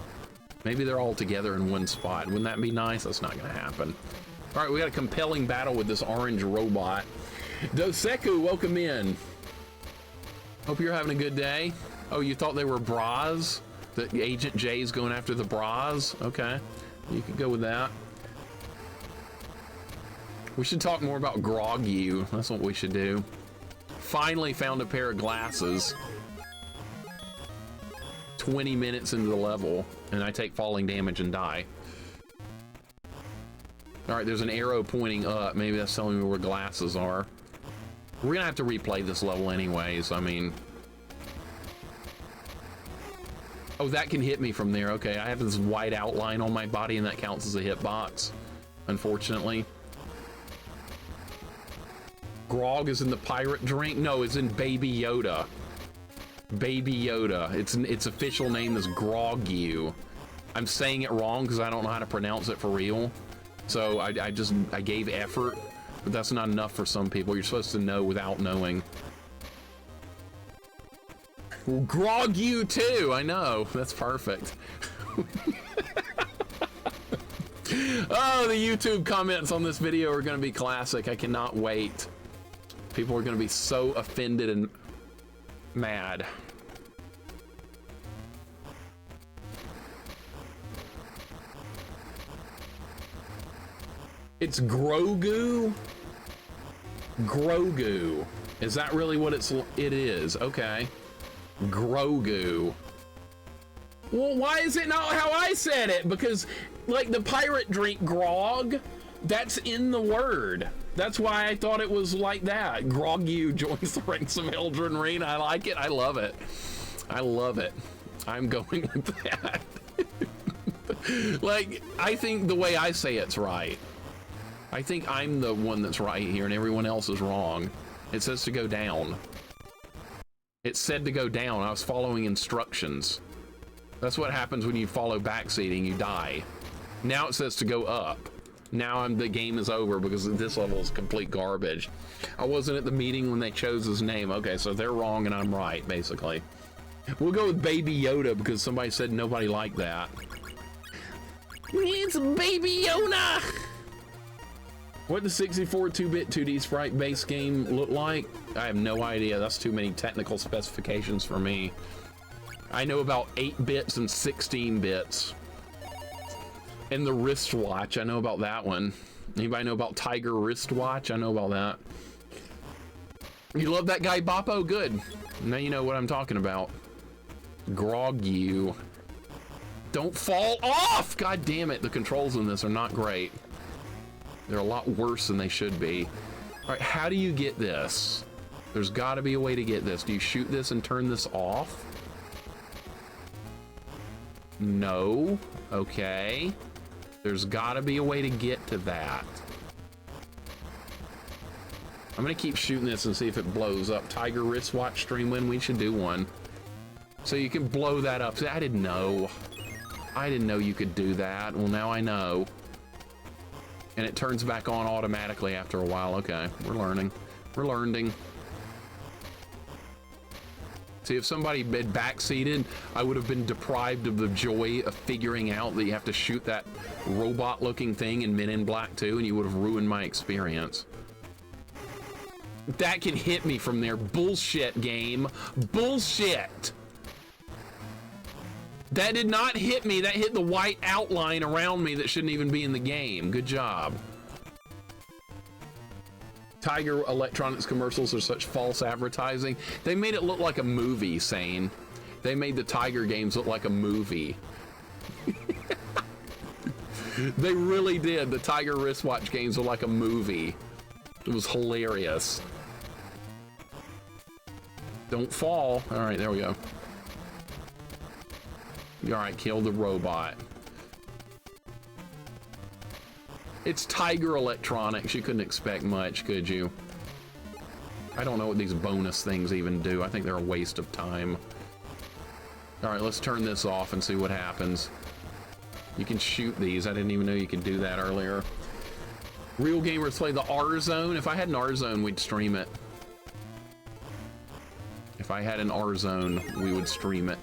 Maybe they're all together in one spot. Wouldn't that be nice? That's not gonna happen. All right, we got a compelling battle with this orange robot. Doseku, welcome in. Hope you're having a good day. Oh, you thought they were bras? That Agent J's going after the bras? Okay, you could go with that. We should talk more about Grog-U. That's what we should do. Finally found a pair of glasses. 20 minutes into the level, and I take falling damage and die. All right, there's an arrow pointing up. Maybe that's telling me where glasses are. We're gonna have to replay this level anyways. I mean, oh, that can hit me from there. Okay, I have this white outline on my body, and that counts as a hitbox, unfortunately. Grog is in the pirate drink. No, it's in Baby Yoda. Baby Yoda. Its official name is Grog-U. I'm saying it wrong because I don't know how to pronounce it for real. So I gave effort, but that's not enough for some people. You're supposed to know without knowing. Well, Grog-U too. I know. That's perfect. Oh, the YouTube comments on this video are going to be classic. I cannot wait. People are going to be so offended and mad. It's Grogu? Grogu. Is that really what it is? Okay. Grogu. Well, why is it not how I said it? Because, like, the pirate drink grog, that's in the word. That's why I thought it was like that. Grog-U joins the ranks of Elden Ring. I like it. I love it. I love it. I'm going with that. Like, I think the way I say it's right. I think I'm the one that's right here and everyone else is wrong. It says to go down. It said to go down. I was following instructions. That's what happens when you follow backseating. You die. Now it says to go up. Now the game is over because this level is complete garbage. I wasn't at the meeting when they chose his name. Okay, so they're wrong and I'm right, basically. We'll go with Baby Yoda because somebody said nobody liked that. It's Baby Yoda! What does 64 2-bit 2D sprite based game look like? I have no idea. That's too many technical specifications for me. I know about 8 bits and 16 bits. And the wristwatch, I know about that one. Anybody know about Tiger wristwatch? I know about that. You love that guy, Boppo? Good. Now you know what I'm talking about. Grog-U. Don't fall off! God damn it, the controls in this are not great. They're a lot worse than they should be. All right, how do you get this? There's gotta be a way to get this. Do you shoot this and turn this off? No. Okay. There's gotta be a way to get to that. I'm gonna keep shooting this and see if it blows up. Tiger wristwatch stream win, we should do one. So you can blow that up. See, I didn't know. I didn't know you could do that. Well, now I know. And it turns back on automatically after a while. Okay, we're learning. We're learning. See, if somebody had backseated, I would have been deprived of the joy of figuring out that you have to shoot that robot-looking thing in Men in Black 2, and you would have ruined my experience. That can hit me from there. Bullshit, game. Bullshit! That did not hit me. That hit the white outline around me that shouldn't even be in the game. Good job. Tiger Electronics commercials are such false advertising. They made it look like a movie, Sane. They made the Tiger games look like a movie. They really did. The Tiger wristwatch games were like a movie. It was hilarious. Don't fall. All right, there we go. All right, kill the robot. It's Tiger Electronics. You couldn't expect much, could you? I don't know what these bonus things even do. I think they're a waste of time. All right, let's turn this off and see what happens. You can shoot these. I didn't even know you could do that earlier. Real gamers play the R zone. If I had an R zone, we'd stream it. If I had an R zone, we would stream it.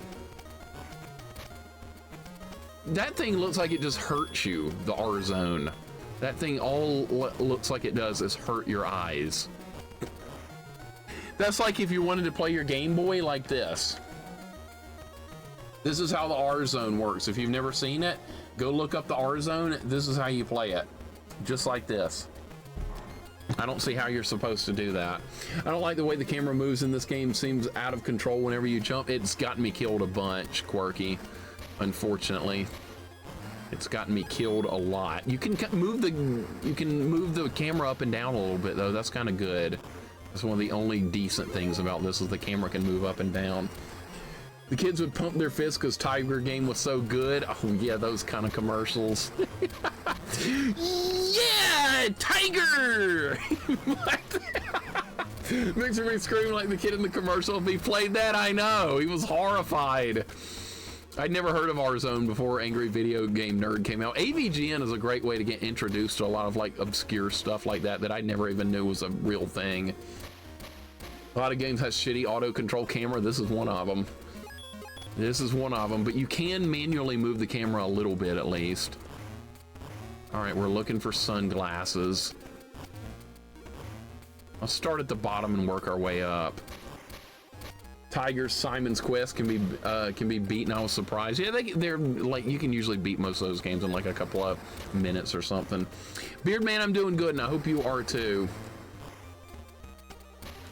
That thing looks like it just hurts you, the R zone. That thing all looks like it does is hurt your eyes. That's like if you wanted to play your Game Boy like this. This is how the R zone works. If you've never seen it, go look up the R zone. This is how you play it. Just like this. I don't see how you're supposed to do that. I don't like the way the camera moves in this game. Seems out of control whenever you jump. It's gotten me killed a bunch, Quirky. Unfortunately. It's gotten me killed a lot. You can move the camera up and down a little bit though. That's kind of good. That's one of the only decent things about this is the camera can move up and down. The kids would pump their fists because Tiger Game was so good. Oh yeah, those kind of commercials. Yeah, Tiger! Mixer me screaming like the kid in the commercial. If he played that, I know. He was horrified. I'd never heard of R-Zone before Angry Video Game Nerd came out. AVGN is a great way to get introduced to a lot of like obscure stuff like that that I never even knew was a real thing. A lot of games have shitty auto control camera. This is one of them. This is one of them, but you can manually move the camera a little bit at least. All right, we're looking for sunglasses. I'll start at the bottom and work our way up. Tiger's Simon's Quest can be beaten. I was surprised. Yeah, they're like, you can usually beat most of those games in like a couple of minutes or something. Beardman, I'm doing good, and I hope you are too.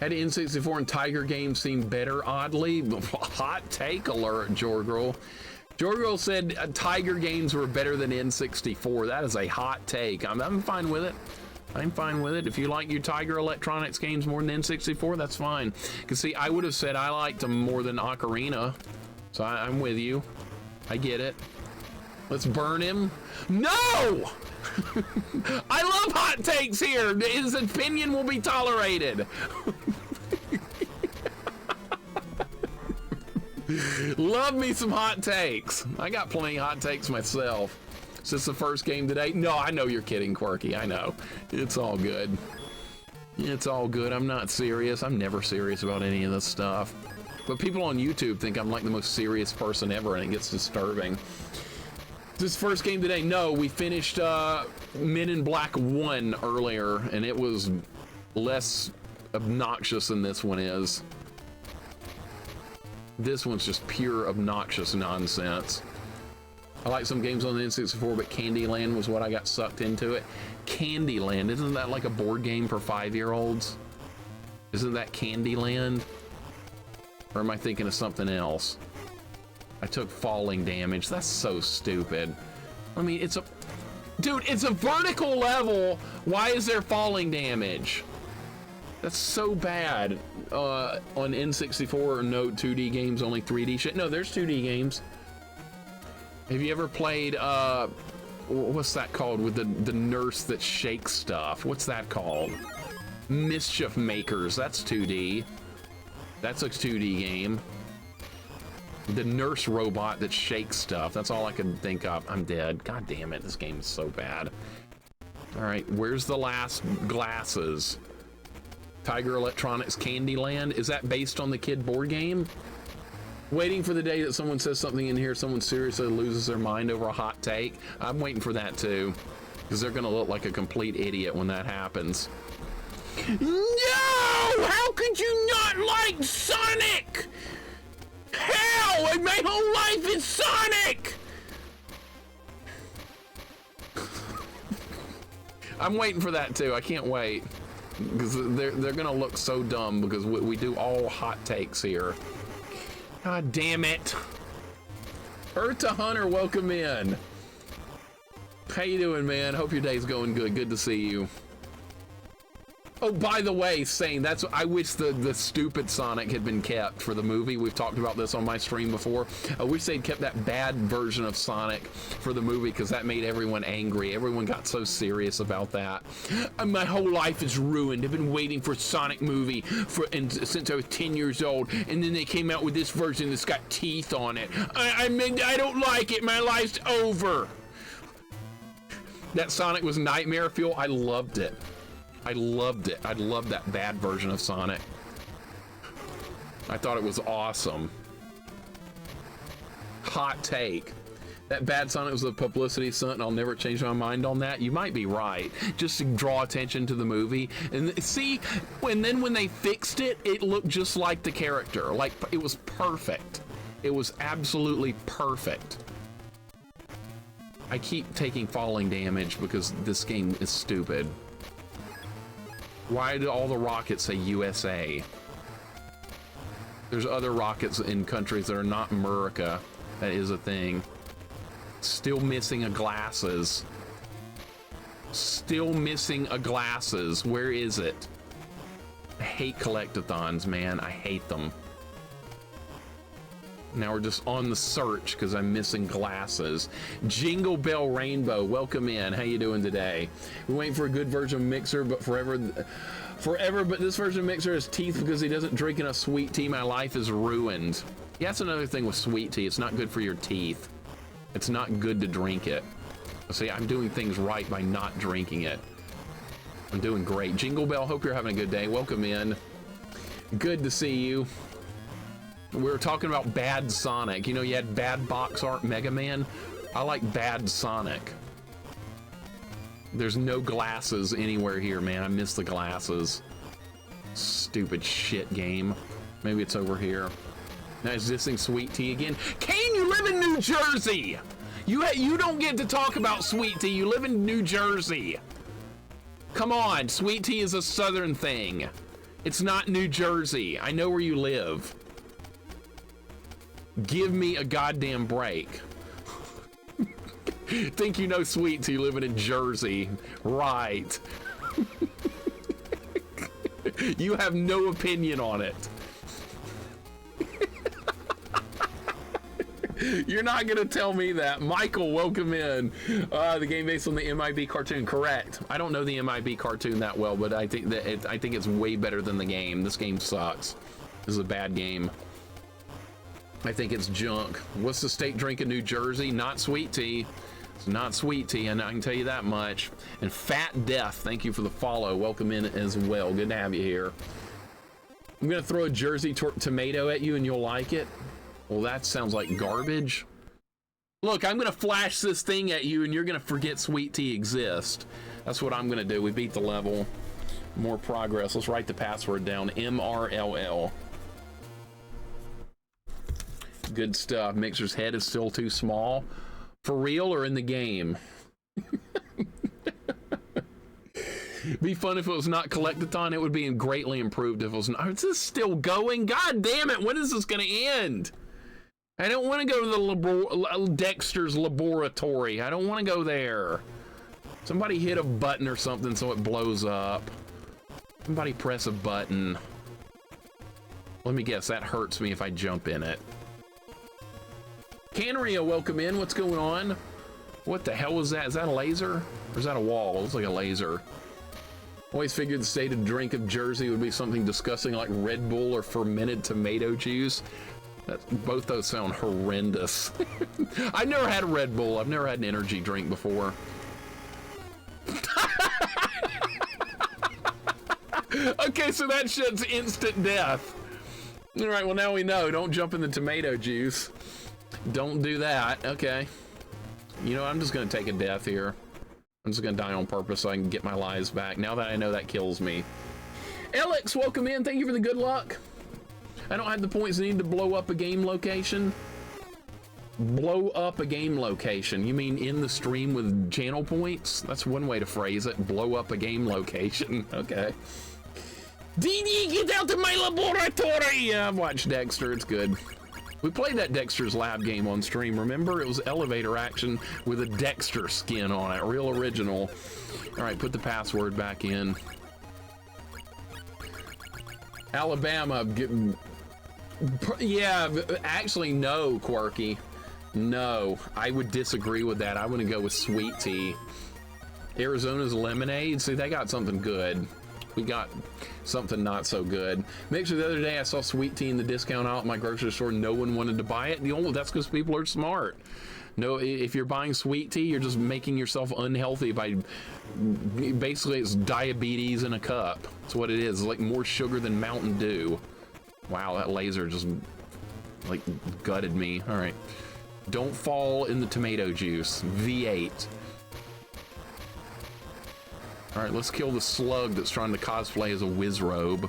Had N64 and Tiger games seem better, oddly. Hot take alert, Jorgirl. Jorgirl said Tiger games were better than N64. That is a hot take. I'm fine with it. I'm fine with it. If you like your Tiger Electronics games more than N64, that's fine. Because see, I would have said I liked them more than Ocarina. So I'm with you. I get it. Let's burn him. No! I love hot takes here. His opinion will be tolerated. Love me some hot takes. I got plenty of hot takes myself. Is this the first game today? No, I know you're kidding, Quirky. I know. It's all good. It's all good. I'm not serious. I'm never serious about any of this stuff. But people on YouTube think I'm like the most serious person ever, and it gets disturbing. This first game today? No, we finished Men in Black 1 earlier, and it was less obnoxious than this one is. This one's just pure obnoxious nonsense. I like some games on the N64, but Candyland was what I got sucked into it. Candyland, isn't that like a board game for 5-year-olds? Isn't that Candyland? Or am I thinking of something else? I took falling damage. That's so stupid. I mean, it's a... Dude, it's a vertical level. Why is there falling damage? That's so bad. On N64, no 2D games, only 3D shit. No, there's 2D games. Have you ever played, what's that called with the nurse that shakes stuff? What's that called? Mischief Makers, that's 2D. That's a 2D game. The nurse robot that shakes stuff, that's all I can think of. I'm dead. God damn it, this game is so bad. All right, where's the last glasses? Tiger Electronics Candyland, is that based on the kid board game? Waiting for the day that someone says something in here, someone seriously loses their mind over a hot take. I'm waiting for that too, because they're gonna look like a complete idiot when that happens. No! How could you not like Sonic? Hell, and my whole life is Sonic! I'm waiting for that too, I can't wait. Because they're gonna look so dumb because we do all hot takes here. God damn it. Earth to Hunter, welcome in. How you doing, man? Hope your day's going good. Good to see you. Oh, by the way, saying that's, I wish the stupid Sonic had been kept for the movie. We've talked about this on my stream before. I wish they'd kept that bad version of Sonic for the movie, because that made everyone angry. Everyone got so serious about that. My whole life is ruined. I've been waiting for a Sonic movie since I was 10 years old, and then they came out with this version that's got teeth on it. I don't like it. My life's over. That Sonic was nightmare fuel. I loved it. I loved it. I loved that bad version of Sonic. I thought it was awesome. Hot take. That bad Sonic was a publicity stunt, and I'll never change my mind on that. You might be right. Just to draw attention to the movie. And see, and then when they fixed it, it looked just like the character. Like, it was perfect. It was absolutely perfect. I keep taking falling damage because this game is stupid. Why do all the rockets say USA? There's other rockets in countries that are not America. That is a thing. Still missing a glasses. Still missing a glasses. Where is it? I hate collectathons, man. I hate them. Now we're just on the search because I'm missing glasses. Jingle Bell Rainbow, welcome in. How you doing today? We're waiting for a good version of Mixer, but forever, but this version of Mixer has teeth because he doesn't drink enough sweet tea. My life is ruined. Yeah, that's another thing with sweet tea. It's not good for your teeth. It's not good to drink it. See, I'm doing things right by not drinking it. I'm doing great. Jingle Bell, hope you're having a good day. Welcome in. Good to see you. We were talking about bad Sonic. You know, you had bad box art Mega Man. I like bad Sonic. There's no glasses anywhere here, man. I miss the glasses. Stupid shit game. Maybe it's over here. Now is this thing sweet tea again? Kane, you live in New Jersey. You don't get to talk about sweet tea. You live in New Jersey. Come on, sweet tea is a southern thing. It's not New Jersey. I know where you live. Give me a goddamn break. Think you know sweet tea living in Jersey. Right. You have no opinion on it. You're not gonna tell me that. Michael, welcome in. The game based on the MIB cartoon, correct. I don't know the MIB cartoon that well, but I think that I think it's way better than the game. This game sucks. This is a bad game. I think it's junk. What's the state drink in New Jersey? Not sweet tea. It's not sweet tea, and I can tell you that much. And Fat Death, thank you for the follow. Welcome in as well. Good to have you here. I'm gonna throw a Jersey tomato at you and you'll like it. Well, that sounds like garbage. Look, I'm gonna flash this thing at you and you're gonna forget sweet tea exists. That's what I'm gonna do. We beat the level. More progress. Let's write the password down. MRLL. Good stuff. Mixer's head is still too small. For real or in the game? Be fun if it was not Collectathon. It would be greatly improved if it was not. Is this still going? God damn it. When is this going to end? I don't want to go to the Dexter's laboratory. I don't want to go there. Somebody hit a button or something so it blows up. Somebody press a button. Let me guess. That hurts me if I jump in it. Canaria, welcome in. What's going on? What the hell was that? Is that a laser? Or is that a wall? It looks like a laser. Always figured the state of drink of Jersey would be something disgusting like Red Bull or fermented tomato juice. Both those sound horrendous. I've never had a Red Bull. I've never had an energy drink before. Okay, so that shit's instant death. All right, well now we know. Don't jump in the tomato juice. Don't do that. Okay. You know, I'm just gonna take a death here. I'm just gonna die on purpose so I can get my lives back. Now that I know that kills me. Alex, welcome in. Thank you for the good luck. I don't have the points needed to blow up a game location. Blow up a game location. You mean in the stream with channel points? That's one way to phrase it. Blow up a game location. Okay. DD, get out of my laboratory! Yeah, I've watched Dexter. It's good. We played that Dexter's Lab game on stream, remember? It was elevator action with a Dexter skin on it, real original. All right, put the password back in. Alabama. Yeah, actually, no, Quirky. No, I would disagree with that. I wouldn't go with sweet tea. Arizona's lemonade. See, they got something good. We got something not so good. Mixer, the other day I saw sweet tea in the discount aisle at my grocery store. No one wanted to buy it. That's because people are smart. No, if you're buying sweet tea, you're just making yourself unhealthy by basically it's diabetes in a cup. That's what it is. It's like more sugar than Mountain Dew. Wow, that laser just like gutted me. All right. Don't fall in the tomato juice. V8. All right, let's kill the slug that's trying to cosplay as a Wizrobe.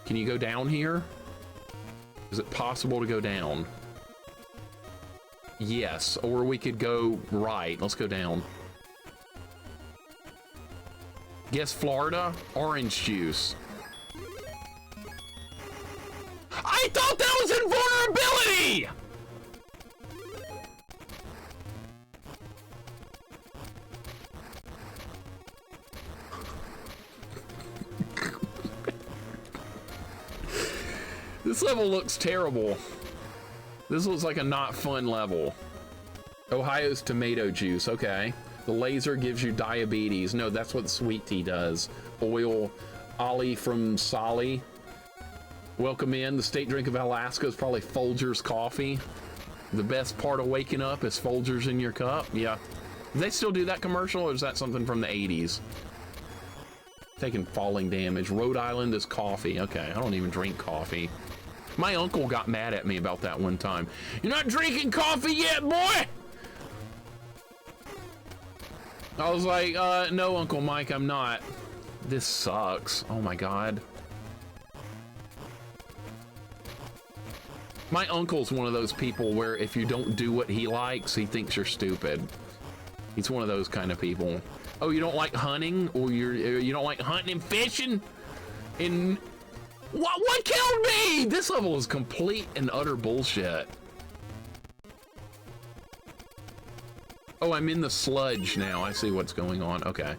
Can you go down here? Is it possible to go down? Yes, or we could go right. Let's go down. Guess Florida? Orange juice. I thought that was invulnerability! This level looks terrible. This looks like a not fun level. Ohio's tomato juice, okay. The laser gives you diabetes. No, that's what sweet tea does. Oil, Ollie from Solly. Welcome in. The state drink of Alaska is probably Folgers coffee. The best part of waking up is Folgers in your cup. Yeah. Do they still do that commercial, or is that something from the 80s? Taking falling damage. Rhode Island is coffee. Okay, I don't even drink coffee. My uncle got mad at me about that one time. You're not drinking coffee yet, boy? I was like, no, Uncle Mike, I'm not. This sucks. Oh my God. My uncle's one of those people where if you don't do what he likes, he thinks you're stupid. He's one of those kind of people. Oh, you don't like hunting, or you don't like hunting and fishing? What killed me? This level is complete and utter bullshit. Oh, I'm in the sludge now. I see what's going on. Okay.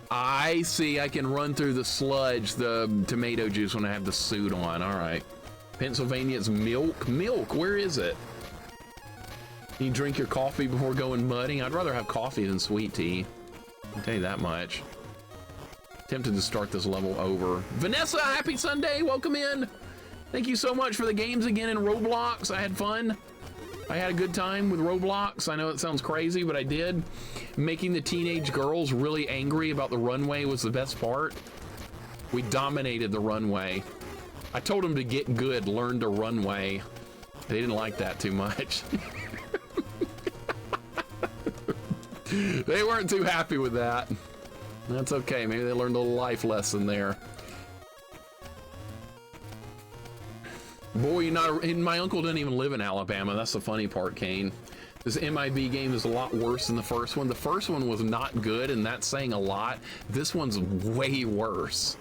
I see. I can run through the sludge, the tomato juice, when I have the suit on. All right. Pennsylvania's milk. Milk, where is it? You drink your coffee before going mudding? I'd rather have coffee than sweet tea. I'll tell you that much. Tempted to start this level over. Vanessa, happy Sunday. Welcome in. Thank you so much for the games again in Roblox. I had fun. I had a good time with Roblox. I know it sounds crazy, but I did. Making the teenage girls really angry about the runway was the best part. We dominated the runway. I told them to get good, learn to runway. They didn't like that too much. They weren't too happy with that. That's okay. Maybe they learned a little life lesson there. Boy, my uncle didn't even live in Alabama. That's the funny part, Kane. This MIB game is a lot worse than the first one. The first one was not good, and that's saying a lot. This one's way worse.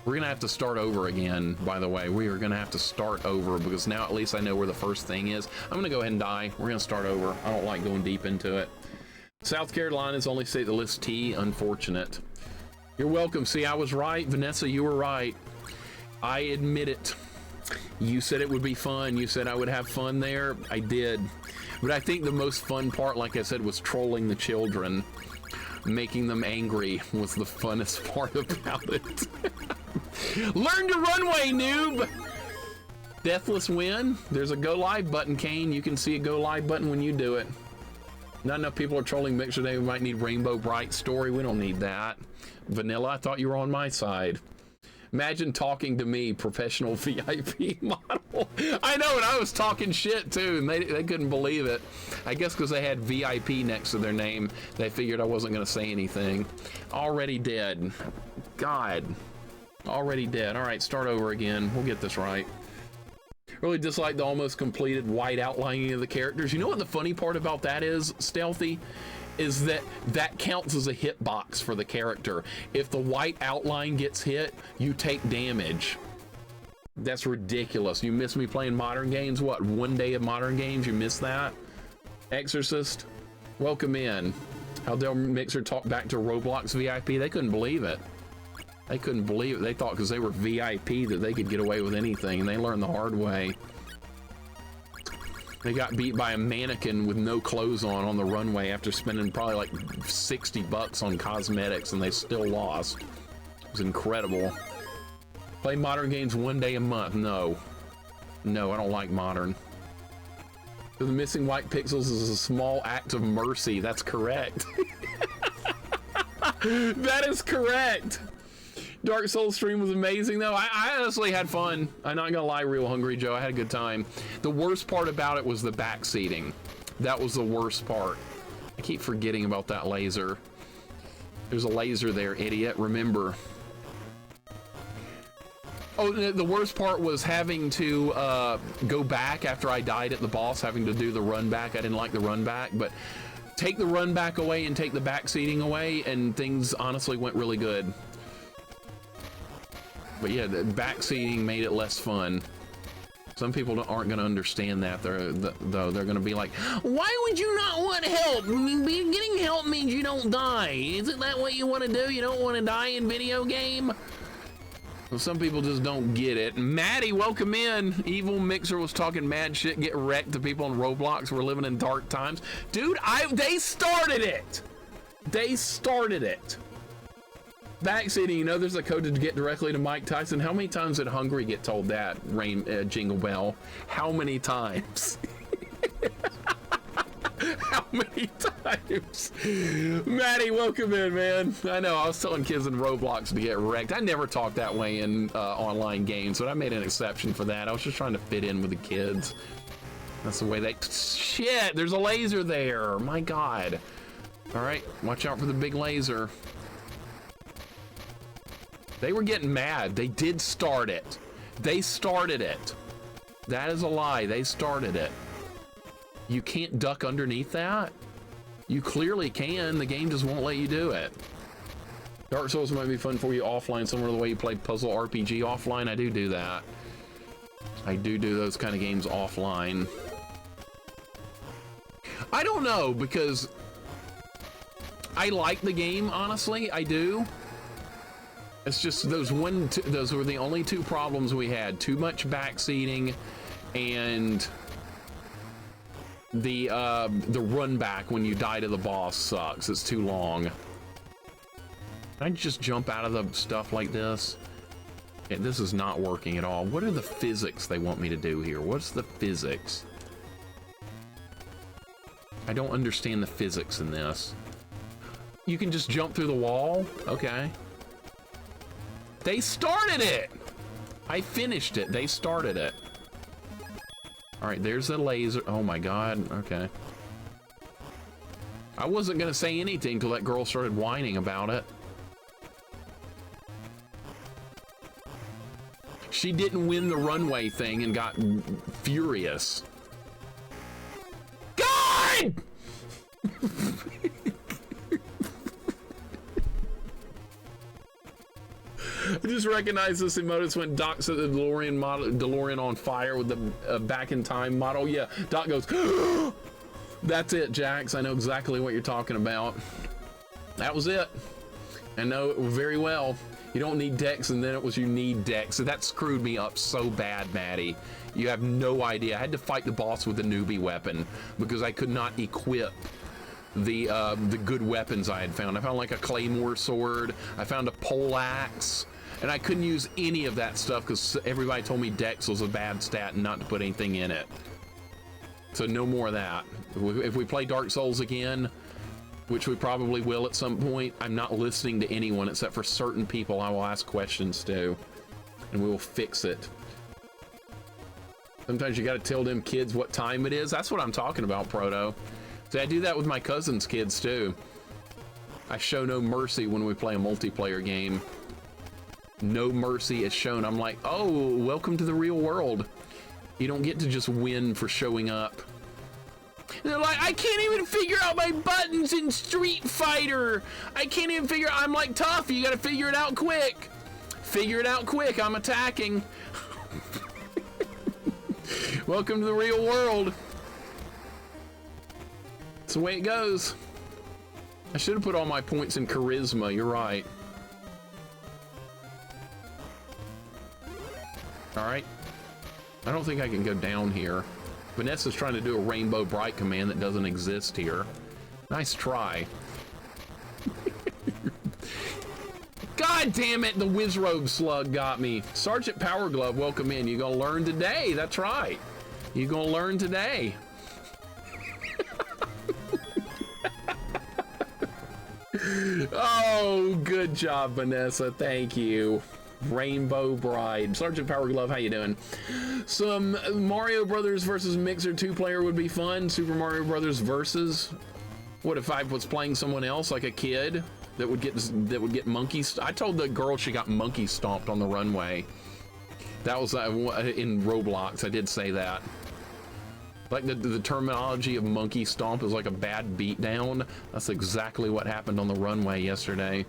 We're gonna have to start over again, by the way. We are gonna have to start over because now at least I know where the first thing is. I'm gonna go ahead and die. We're gonna start over. I don't like going deep into it. South Carolina's only state that lists tea. Unfortunate. You're welcome. See, I was right. Vanessa, you were right. I admit it. You said it would be fun. You said I would have fun there. I did. But I think the most fun part, like I said, was trolling the children. Making them angry was the funnest part about it. Learn to runway, noob! Deathless win. There's a go live button, Kane. You can see a go live button when you do it. Not enough people are trolling Mixer today. We might need Rainbow Bright story. We don't need that. Vanilla, I thought you were on my side. Imagine talking to me, professional VIP model. I know, and I was talking shit too, and they couldn't believe it. I guess because they had VIP next to their name, they figured I wasn't going to say anything. Already dead. God. Already dead. All right, start over again. We'll get this right. Really dislike the almost completed white outlining of the characters. You know what the funny part about that is, Stealthy? Is that counts as a hitbox for the character. If the white outline gets hit, you take damage. That's ridiculous. You miss me playing modern games? What, one day of modern games? You missed that? Exorcist, welcome in. How dare Mixer talk back to Roblox VIP? They couldn't believe it. They couldn't believe it. They thought because they were VIP that they could get away with anything, and they learned the hard way. They got beat by a mannequin with no clothes on the runway after spending probably like 60 bucks on cosmetics, and they still lost. It was incredible. Play modern games 1 day a month. No. No, I don't like modern. The missing white pixels is a small act of mercy. That's correct. That is correct. Dark Souls stream was amazing though. I honestly had fun. I'm not gonna lie, Real Hungry Joe. I had a good time. The worst part about it was the backseating. That was the worst part. I keep forgetting about that laser. There's a laser there, idiot. Remember. Oh, the worst part was having to go back after I died at the boss, having to do the run back. I didn't like the run back, but take the run back away and take the back seating away, and things honestly went really good. But yeah, the back seating made it less fun. Some people aren't going to understand that, though. They're going to be like, why would you not want help? Getting help means you don't die. Isn't that what you want to do? You don't want to die in video game? Well, some people just don't get it. Maddie, welcome in. Evil Mixer was talking mad shit, get wrecked to people on Roblox. We're living in dark times. Dude, they started it. They started it. Backseating, you know, there's a code to get directly to Mike Tyson. How many times did Hungry get told that, Jingle Bell? How many times? How many times? Maddie, welcome in, man. I know, I was telling kids in Roblox to get wrecked. I never talk that way in online games, but I made an exception for that. I was just trying to fit in with the kids. That's the way they... Shit, there's a laser there. My God. All right, watch out for the big laser. They were getting mad. They did start it. They started it. That is a lie. They started it. You can't duck underneath that? You clearly can. The game just won't let you do it. Dark Souls might be fun for you offline, similar to the way you play puzzle RPG offline. I do that. I do those kind of games offline. I don't know, because I like the game, honestly. I do. It's just those were the only two problems we had. Too much backseating and the run back when you die to the boss sucks. It's too long. Can I just jump out of the stuff like this? Yeah, this is not working at all. What are the physics they want me to do here? What's the physics? I don't understand the physics in this. You can just jump through the wall? Okay. They started it! I finished it. They started it. All right, there's the laser. Oh my God, okay. I wasn't gonna say anything till that girl started whining about it. She didn't win the runway thing and got furious. God! I just recognized this emote when Doc said the DeLorean on fire with the back in time model. Yeah, Doc goes, that's it, Jax. I know exactly what you're talking about. That was it. I know it very well. You don't need Dex, and then it was you need Dex. So that screwed me up so bad, Maddie. You have no idea. I had to fight the boss with the newbie weapon because I could not equip the good weapons I had found. I found like a claymore sword. I found a pole axe. And I couldn't use any of that stuff because everybody told me Dex was a bad stat and not to put anything in it. So no more of that. If we play Dark Souls again, which we probably will at some point, I'm not listening to anyone except for certain people I will ask questions to, and we will fix it. Sometimes you got to tell them kids what time it is. That's what I'm talking about, Proto. See, I do that with my cousin's kids too. I show no mercy when we play a multiplayer game. No mercy is shown. I'm like, oh, welcome to the real world. You don't get to just win for showing up. They're like, I can't even figure out my buttons in Street Fighter. I can't even figure. I'm like, tough. You got to figure it out quick. Figure it out quick. I'm attacking. Welcome to the real world. That's the way it goes. I should have put all my points in charisma. You're right. All right. I don't think I can go down here. Vanessa's trying to do a Rainbow Bright command that doesn't exist here. Nice try. God damn it, the Wizrobe slug got me. Sergeant Power Glove, welcome in. You gonna learn today, that's right. You gonna learn today. Oh, good job, Vanessa, thank you. Rainbow Bride. Sergeant Power Glove, how you doing? Some Mario Brothers versus Mixer 2-player would be fun. Super Mario Brothers versus. What if I was playing someone else, like a kid that would get monkey? I told the girl she got monkey stomped on the runway. That was in Roblox. I did say that. Like the terminology of monkey stomp is like a bad beatdown. That's exactly what happened on the runway yesterday.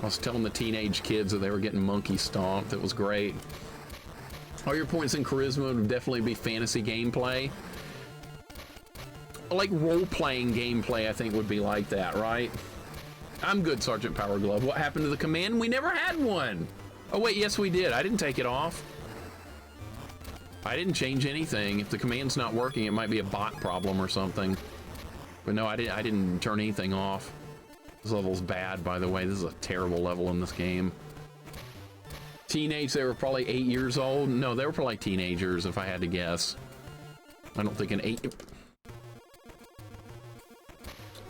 I was telling the teenage kids that they were getting monkey stomped. It was great. All your points in charisma would definitely be fantasy gameplay. Like role-playing gameplay, I think would be like that, right? I'm good, Sergeant Power Glove. What happened to the command? We never had one. Oh wait, yes we did. I didn't take it off. I didn't change anything. If the command's not working, it might be a bot problem or something. But no, I didn't turn anything off. This level's bad, by the way. This is a terrible level in this game. Teenage, they were probably 8 years old. No, they were probably teenagers, if I had to guess. I don't think an 8...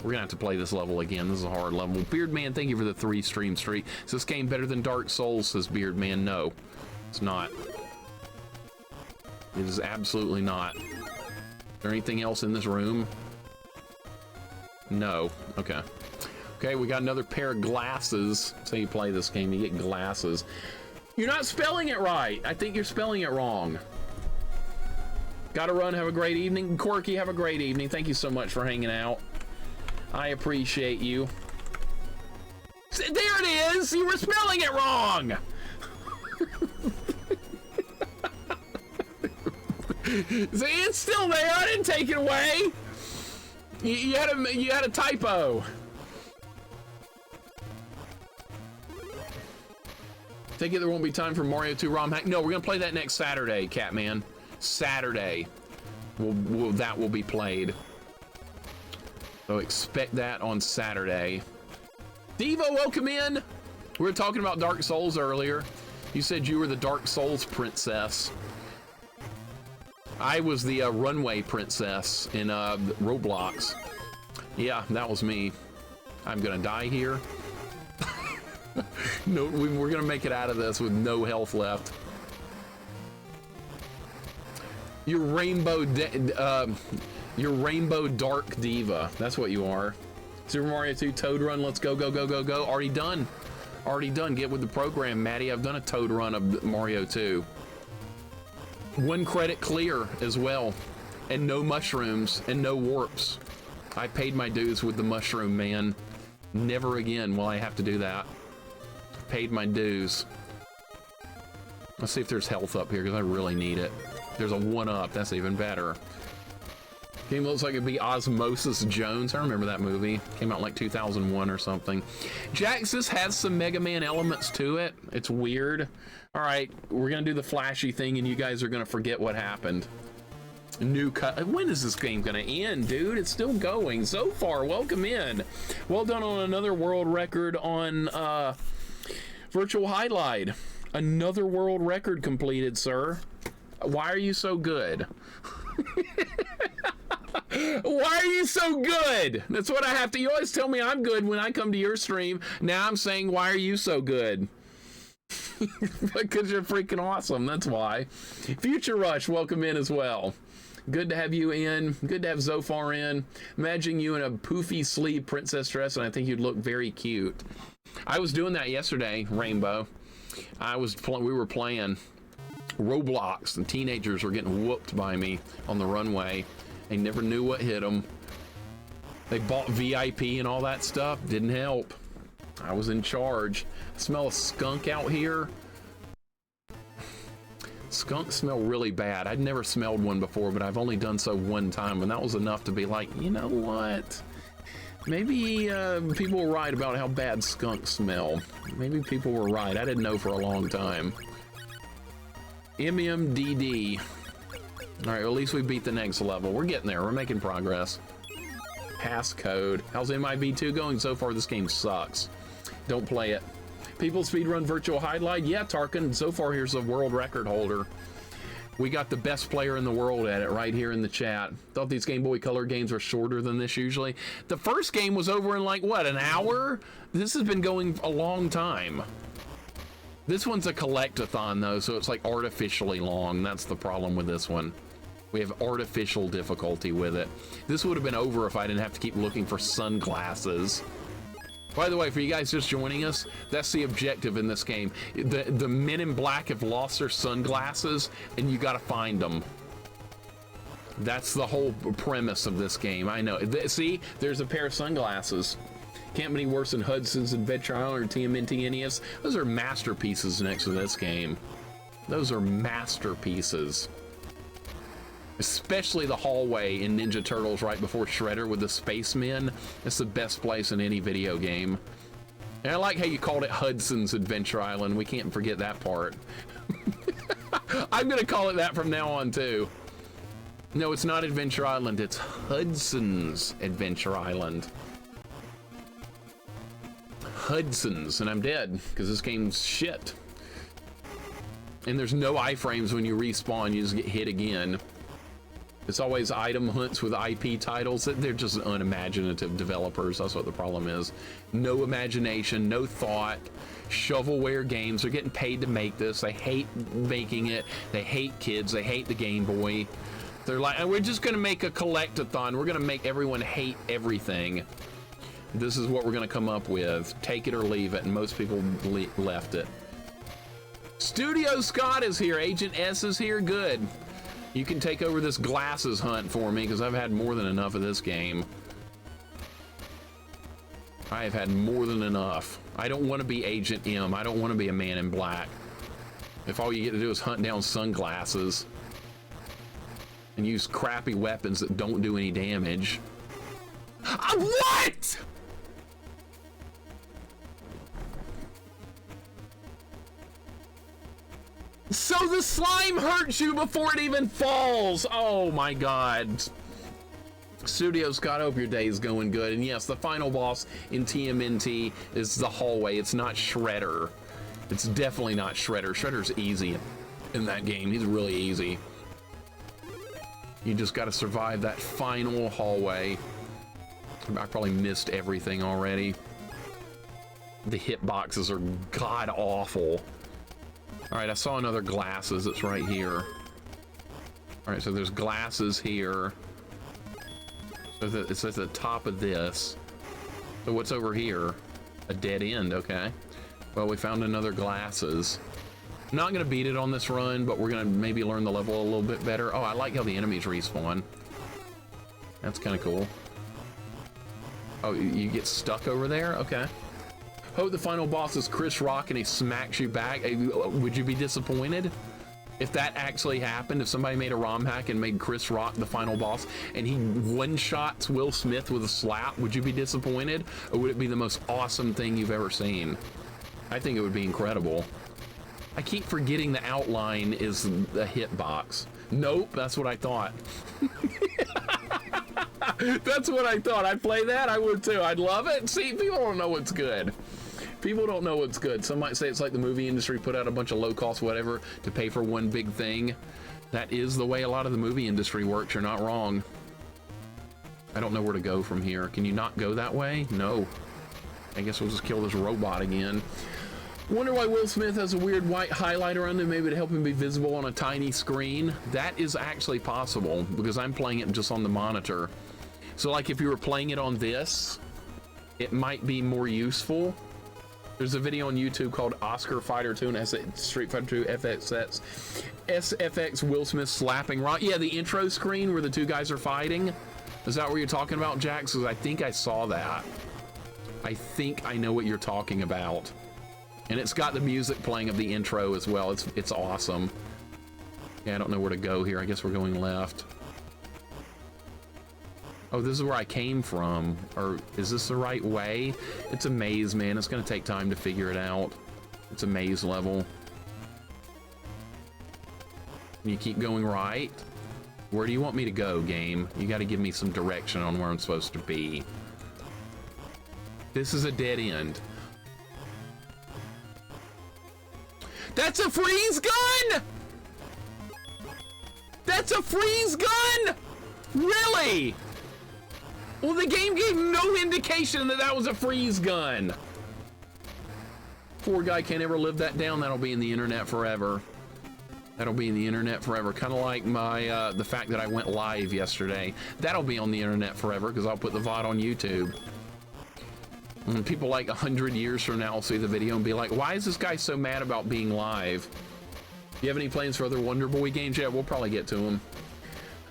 We're gonna have to play this level again. This is a hard level. Beardman, thank you for the 3-stream streak. Is this game better than Dark Souls, says Beardman? No, it's not. It is absolutely not. Is there anything else in this room? No. Okay. Okay, we got another pair of glasses. So you play this game, you get glasses. You're not spelling it right. I think you're spelling it wrong. Gotta run, have a great evening. Quirky, have a great evening. Thank you so much for hanging out. I appreciate you. There it is! You were spelling it wrong! See, it's still there. I didn't take it away. You had a typo. Take it there won't be time for Mario 2 ROM hack. No, we're gonna play that next Saturday, Catman. Saturday, that will be played. So expect that on Saturday. Devo, welcome in. We were talking about Dark Souls earlier. You said you were the Dark Souls princess. I was the runway princess in Roblox. Yeah, that was me. I'm gonna die here. No, we're gonna make it out of this with no health left. Your rainbow dark diva. That's what you are. Super Mario 2 Toad Run. Let's go, go, go, go, go. Already done. Already done. Get with the program, Maddie. I've done a Toad Run of Mario 2. 1 credit clear as well. And no mushrooms and no warps. I paid my dues with the mushroom, man. Never again will I have to do that. Paid my dues. Let's see if there's health up here, because I really need it. There's a 1-up. That's even better. Game looks like it'd be Osmosis Jones. I remember that movie. Came out in like 2001 or something. Jaxus has some Mega Man elements to it. It's weird. All right, we're gonna do the flashy thing, and you guys are gonna forget what happened. New cut. When is this game gonna end, dude? It's still going. So far, welcome in. Well done on another world record on Virtual Highlight. Another world record completed, sir. Why are you so good? Why are you so good? That's what I have to. You always tell me I'm good when I come to your stream. Now I'm saying, why are you so good? Because you're freaking awesome. That's why. Future Rush, welcome in as well. Good to have you in. Good to have Zofar in. Imagine you in a poofy sleeve princess dress, and I think you'd look very cute. I was doing that yesterday, Rainbow. We were playing Roblox, and teenagers were getting whooped by me on the runway. They never knew what hit them. They bought VIP and all that stuff. Didn't help. I was in charge. Smell a skunk out here. Skunks smell really bad. I'd never smelled one before, but I've only done so one time, and that was enough to be like, you know what? Maybe people were right about how bad skunks smell. Maybe people were right. I didn't know for a long time. MMDD. All right, well, at least we beat the next level. We're getting there. We're making progress. Passcode. How's MIB2 going so far? This game sucks. Don't play it. People speedrun Virtual Highlight. Yeah, Tarkin. So far, here's a world record holder. We got the best player in the world at it right here in the chat. Thought these Game Boy Color games are shorter than this usually. The first game was over in like, what, an hour? This has been going a long time. This one's a collect-a-thon though, so it's like artificially long. That's the problem with this one. We have artificial difficulty with it. This would have been over if I didn't have to keep looking for sunglasses. By the way, for you guys just joining us, that's the objective in this game. The men in black have lost their sunglasses, and you gotta find them. That's the whole premise of this game. I know. See, there's a pair of sunglasses. Can't be any worse than Hudson's Adventure Island or TMNT NES. Those are masterpieces next to this game. Those are masterpieces. Especially the hallway in Ninja Turtles right before Shredder with the spacemen. It's the best place in any video game. And I like how you called it Hudson's Adventure Island. We can't forget that part. I'm gonna call it that from now on too. No, it's not Adventure Island, it's Hudson's Adventure Island. Hudson's, and I'm dead because this game's shit. And there's no iframes when you respawn, you just get hit again. It's always item hunts with IP titles. They're just unimaginative developers. That's what the problem is. No imagination, no thought. Shovelware games. They're getting paid to make this. They hate making it. They hate kids. They hate the Game Boy. They're like, we're just going to make a collect-a-thon. We're going to make everyone hate everything. This is what we're going to come up with. Take it or leave it. And most people left it. Studio Scott is here. Agent S is here. Good. You can take over this glasses hunt for me because I've had more than enough of this game. I have had more than enough. I don't want to be Agent M. I don't want to be a man in black. If all you get to do is hunt down sunglasses and use crappy weapons that don't do any damage. What? So the slime hurts you before it even falls. Oh my God. Studio Scott, I hope your day is going good. And yes, the final boss in TMNT is the hallway. It's not Shredder. It's definitely not Shredder. Shredder's easy in that game. He's really easy. You just got to survive that final hallway. I probably missed everything already. The hitboxes are god awful. All right, I saw another glasses. It's right here. All right, so there's glasses here. So it's at the top of this. So what's over here? A dead end, okay. Well, we found another glasses. I'm not gonna beat it on this run, but we're gonna maybe learn the level a little bit better. Oh, I like how the enemies respawn. That's kind of cool. Oh, you get stuck over there? Okay. Hope the final boss is Chris Rock and he smacks you back. Would you be disappointed if that actually happened? If somebody made a ROM hack and made Chris Rock the final boss and he one-shots Will Smith with a slap, would you be disappointed? Or would it be the most awesome thing you've ever seen? I think it would be incredible. I keep forgetting the outline is the hitbox. Nope, that's what I thought. That's what I thought. I'd play that. I would too. I'd love it. See, people don't know what's good. People don't know what's good. Some might say it's like the movie industry put out a bunch of low-cost whatever to pay for one big thing. That is the way a lot of the movie industry works. You're not wrong. I don't know where to go from here. Can you not go that way? No. I guess we'll just kill this robot again. Wonder why Will Smith has a weird white highlighter on him, maybe to help him be visible on a tiny screen. That is actually possible because I'm playing it just on the monitor. So like if you were playing it on this, it might be more useful. There's a video on YouTube called Oscar Fighter 2 and Street Fighter 2 SFX Will Smith slapping Rock. Yeah, the intro screen where the two guys are fighting. Is that what you're talking about, Jax? Because I think I saw that. I think I know what you're talking about. And it's got the music playing of the intro as well. It's awesome. Yeah, I don't know where to go here. I guess we're going left. Oh, this is where I came from. Or is this the right way? It's a maze, man. It's gonna take time to figure it out. It's a maze level. You keep going right. Where do you want me to go, game? You got to give me some direction on where I'm supposed to be. This is a dead end. That's a freeze gun! That's a freeze gun! Really? Well, the game gave no indication that that was a freeze gun. Poor guy can't ever live that down. That'll be in the internet forever. That'll be in the internet forever. Kind of like my the fact that I went live yesterday. That'll be on the internet forever because I'll put the VOD on YouTube. And people like 100 years from now will see the video and be like, why is this guy so mad about being live? You have any plans for other Wonder Boy games? Yeah, we'll probably get to them.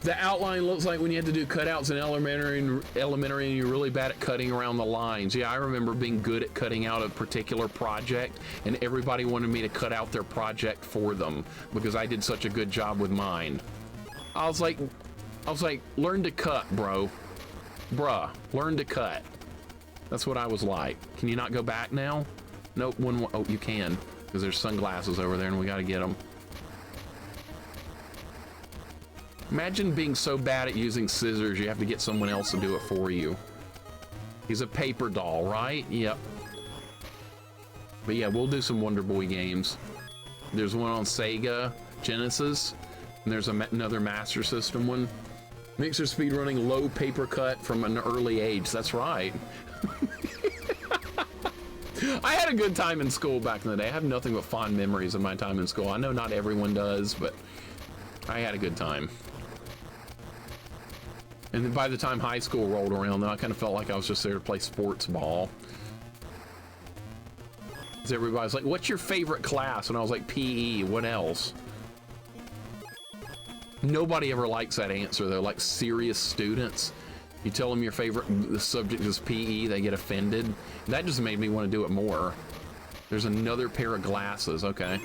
The outline looks like when you had to do cutouts in elementary and you're really bad at cutting around the lines. Yeah, I remember being good at cutting out a particular project and everybody wanted me to cut out their project for them because I did such a good job with mine. I was like, learn to cut, bro. Bruh, learn to cut. That's what I was like. Can you not go back now? Nope. Oh, you can, because there's sunglasses over there and we got to get them. Imagine being so bad at using scissors you have to get someone else to do it for you. He's a paper doll, right? Yep. But yeah, we'll do some Wonder Boy games. There's one on Sega Genesis, and there's another Master System one. Mixer speedrunning low paper cut from an early age. That's right. I had a good time in school back in the day. I have nothing but fond memories of my time in school. I know not everyone does, but I had a good time. And then by the time high school rolled around, though, I kind of felt like I was just there to play sports ball. Because everybody's like, what's your favorite class? And I was like, PE, what else? Nobody ever likes that answer, though. Like serious students, you tell them your favorite subject is PE, they get offended. That just made me want to do it more. There's another pair of glasses. Okay.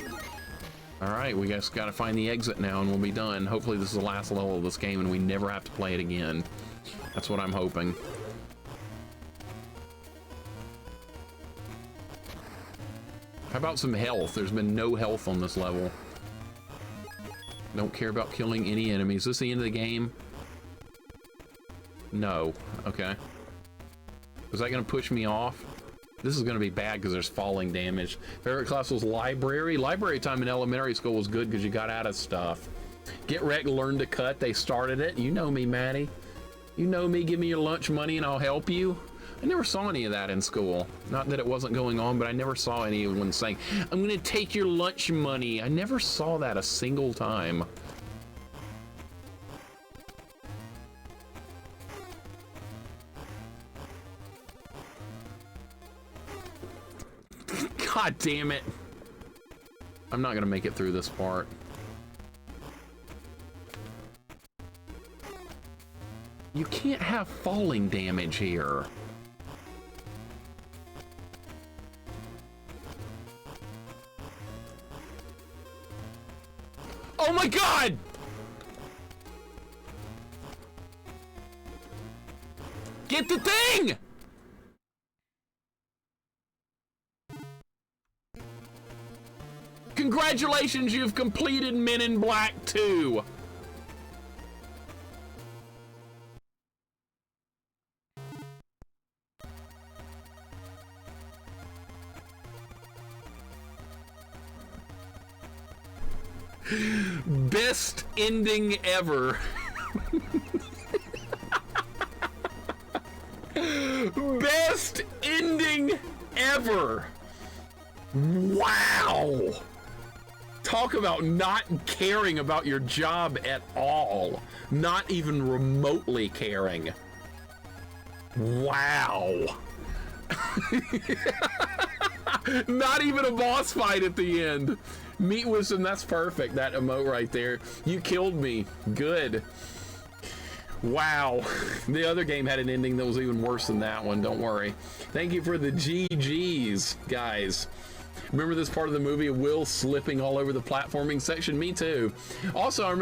All right, we just got to find the exit now and we'll be done. Hopefully this is the last level of this game and we never have to play it again. That's what I'm hoping. How about some health? There's been no health on this level. Don't care about killing any enemies. Is this the end of the game? No. Okay. Is that going to push me off? This is going to be bad because there's falling damage. Favorite class was library. Library time in elementary school was good because you got out of stuff. Get wrecked, learn to cut. They started it. You know me, Maddie. You know me. Give me your lunch money and I'll help you. I never saw any of that in school. Not that it wasn't going on, but I never saw anyone saying, I'm going to take your lunch money. I never saw that a single time. God damn it. I'm not gonna make it through this part. You can't have falling damage here. Oh my God! Get the thing! Congratulations, you've completed Men in Black 2. Best ending ever. Best ending ever. Wow. Talk about not caring about your job at all. Not even remotely caring. Wow. Not even a boss fight at the end. Meat wisdom, that's perfect. That emote right there. You killed me. Good. Wow. The other game had an ending that was even worse than that one. Don't worry. Thank you for the GGs, guys. Remember this part of the movie, Will slipping all over the platforming section? Me too. Also, I remember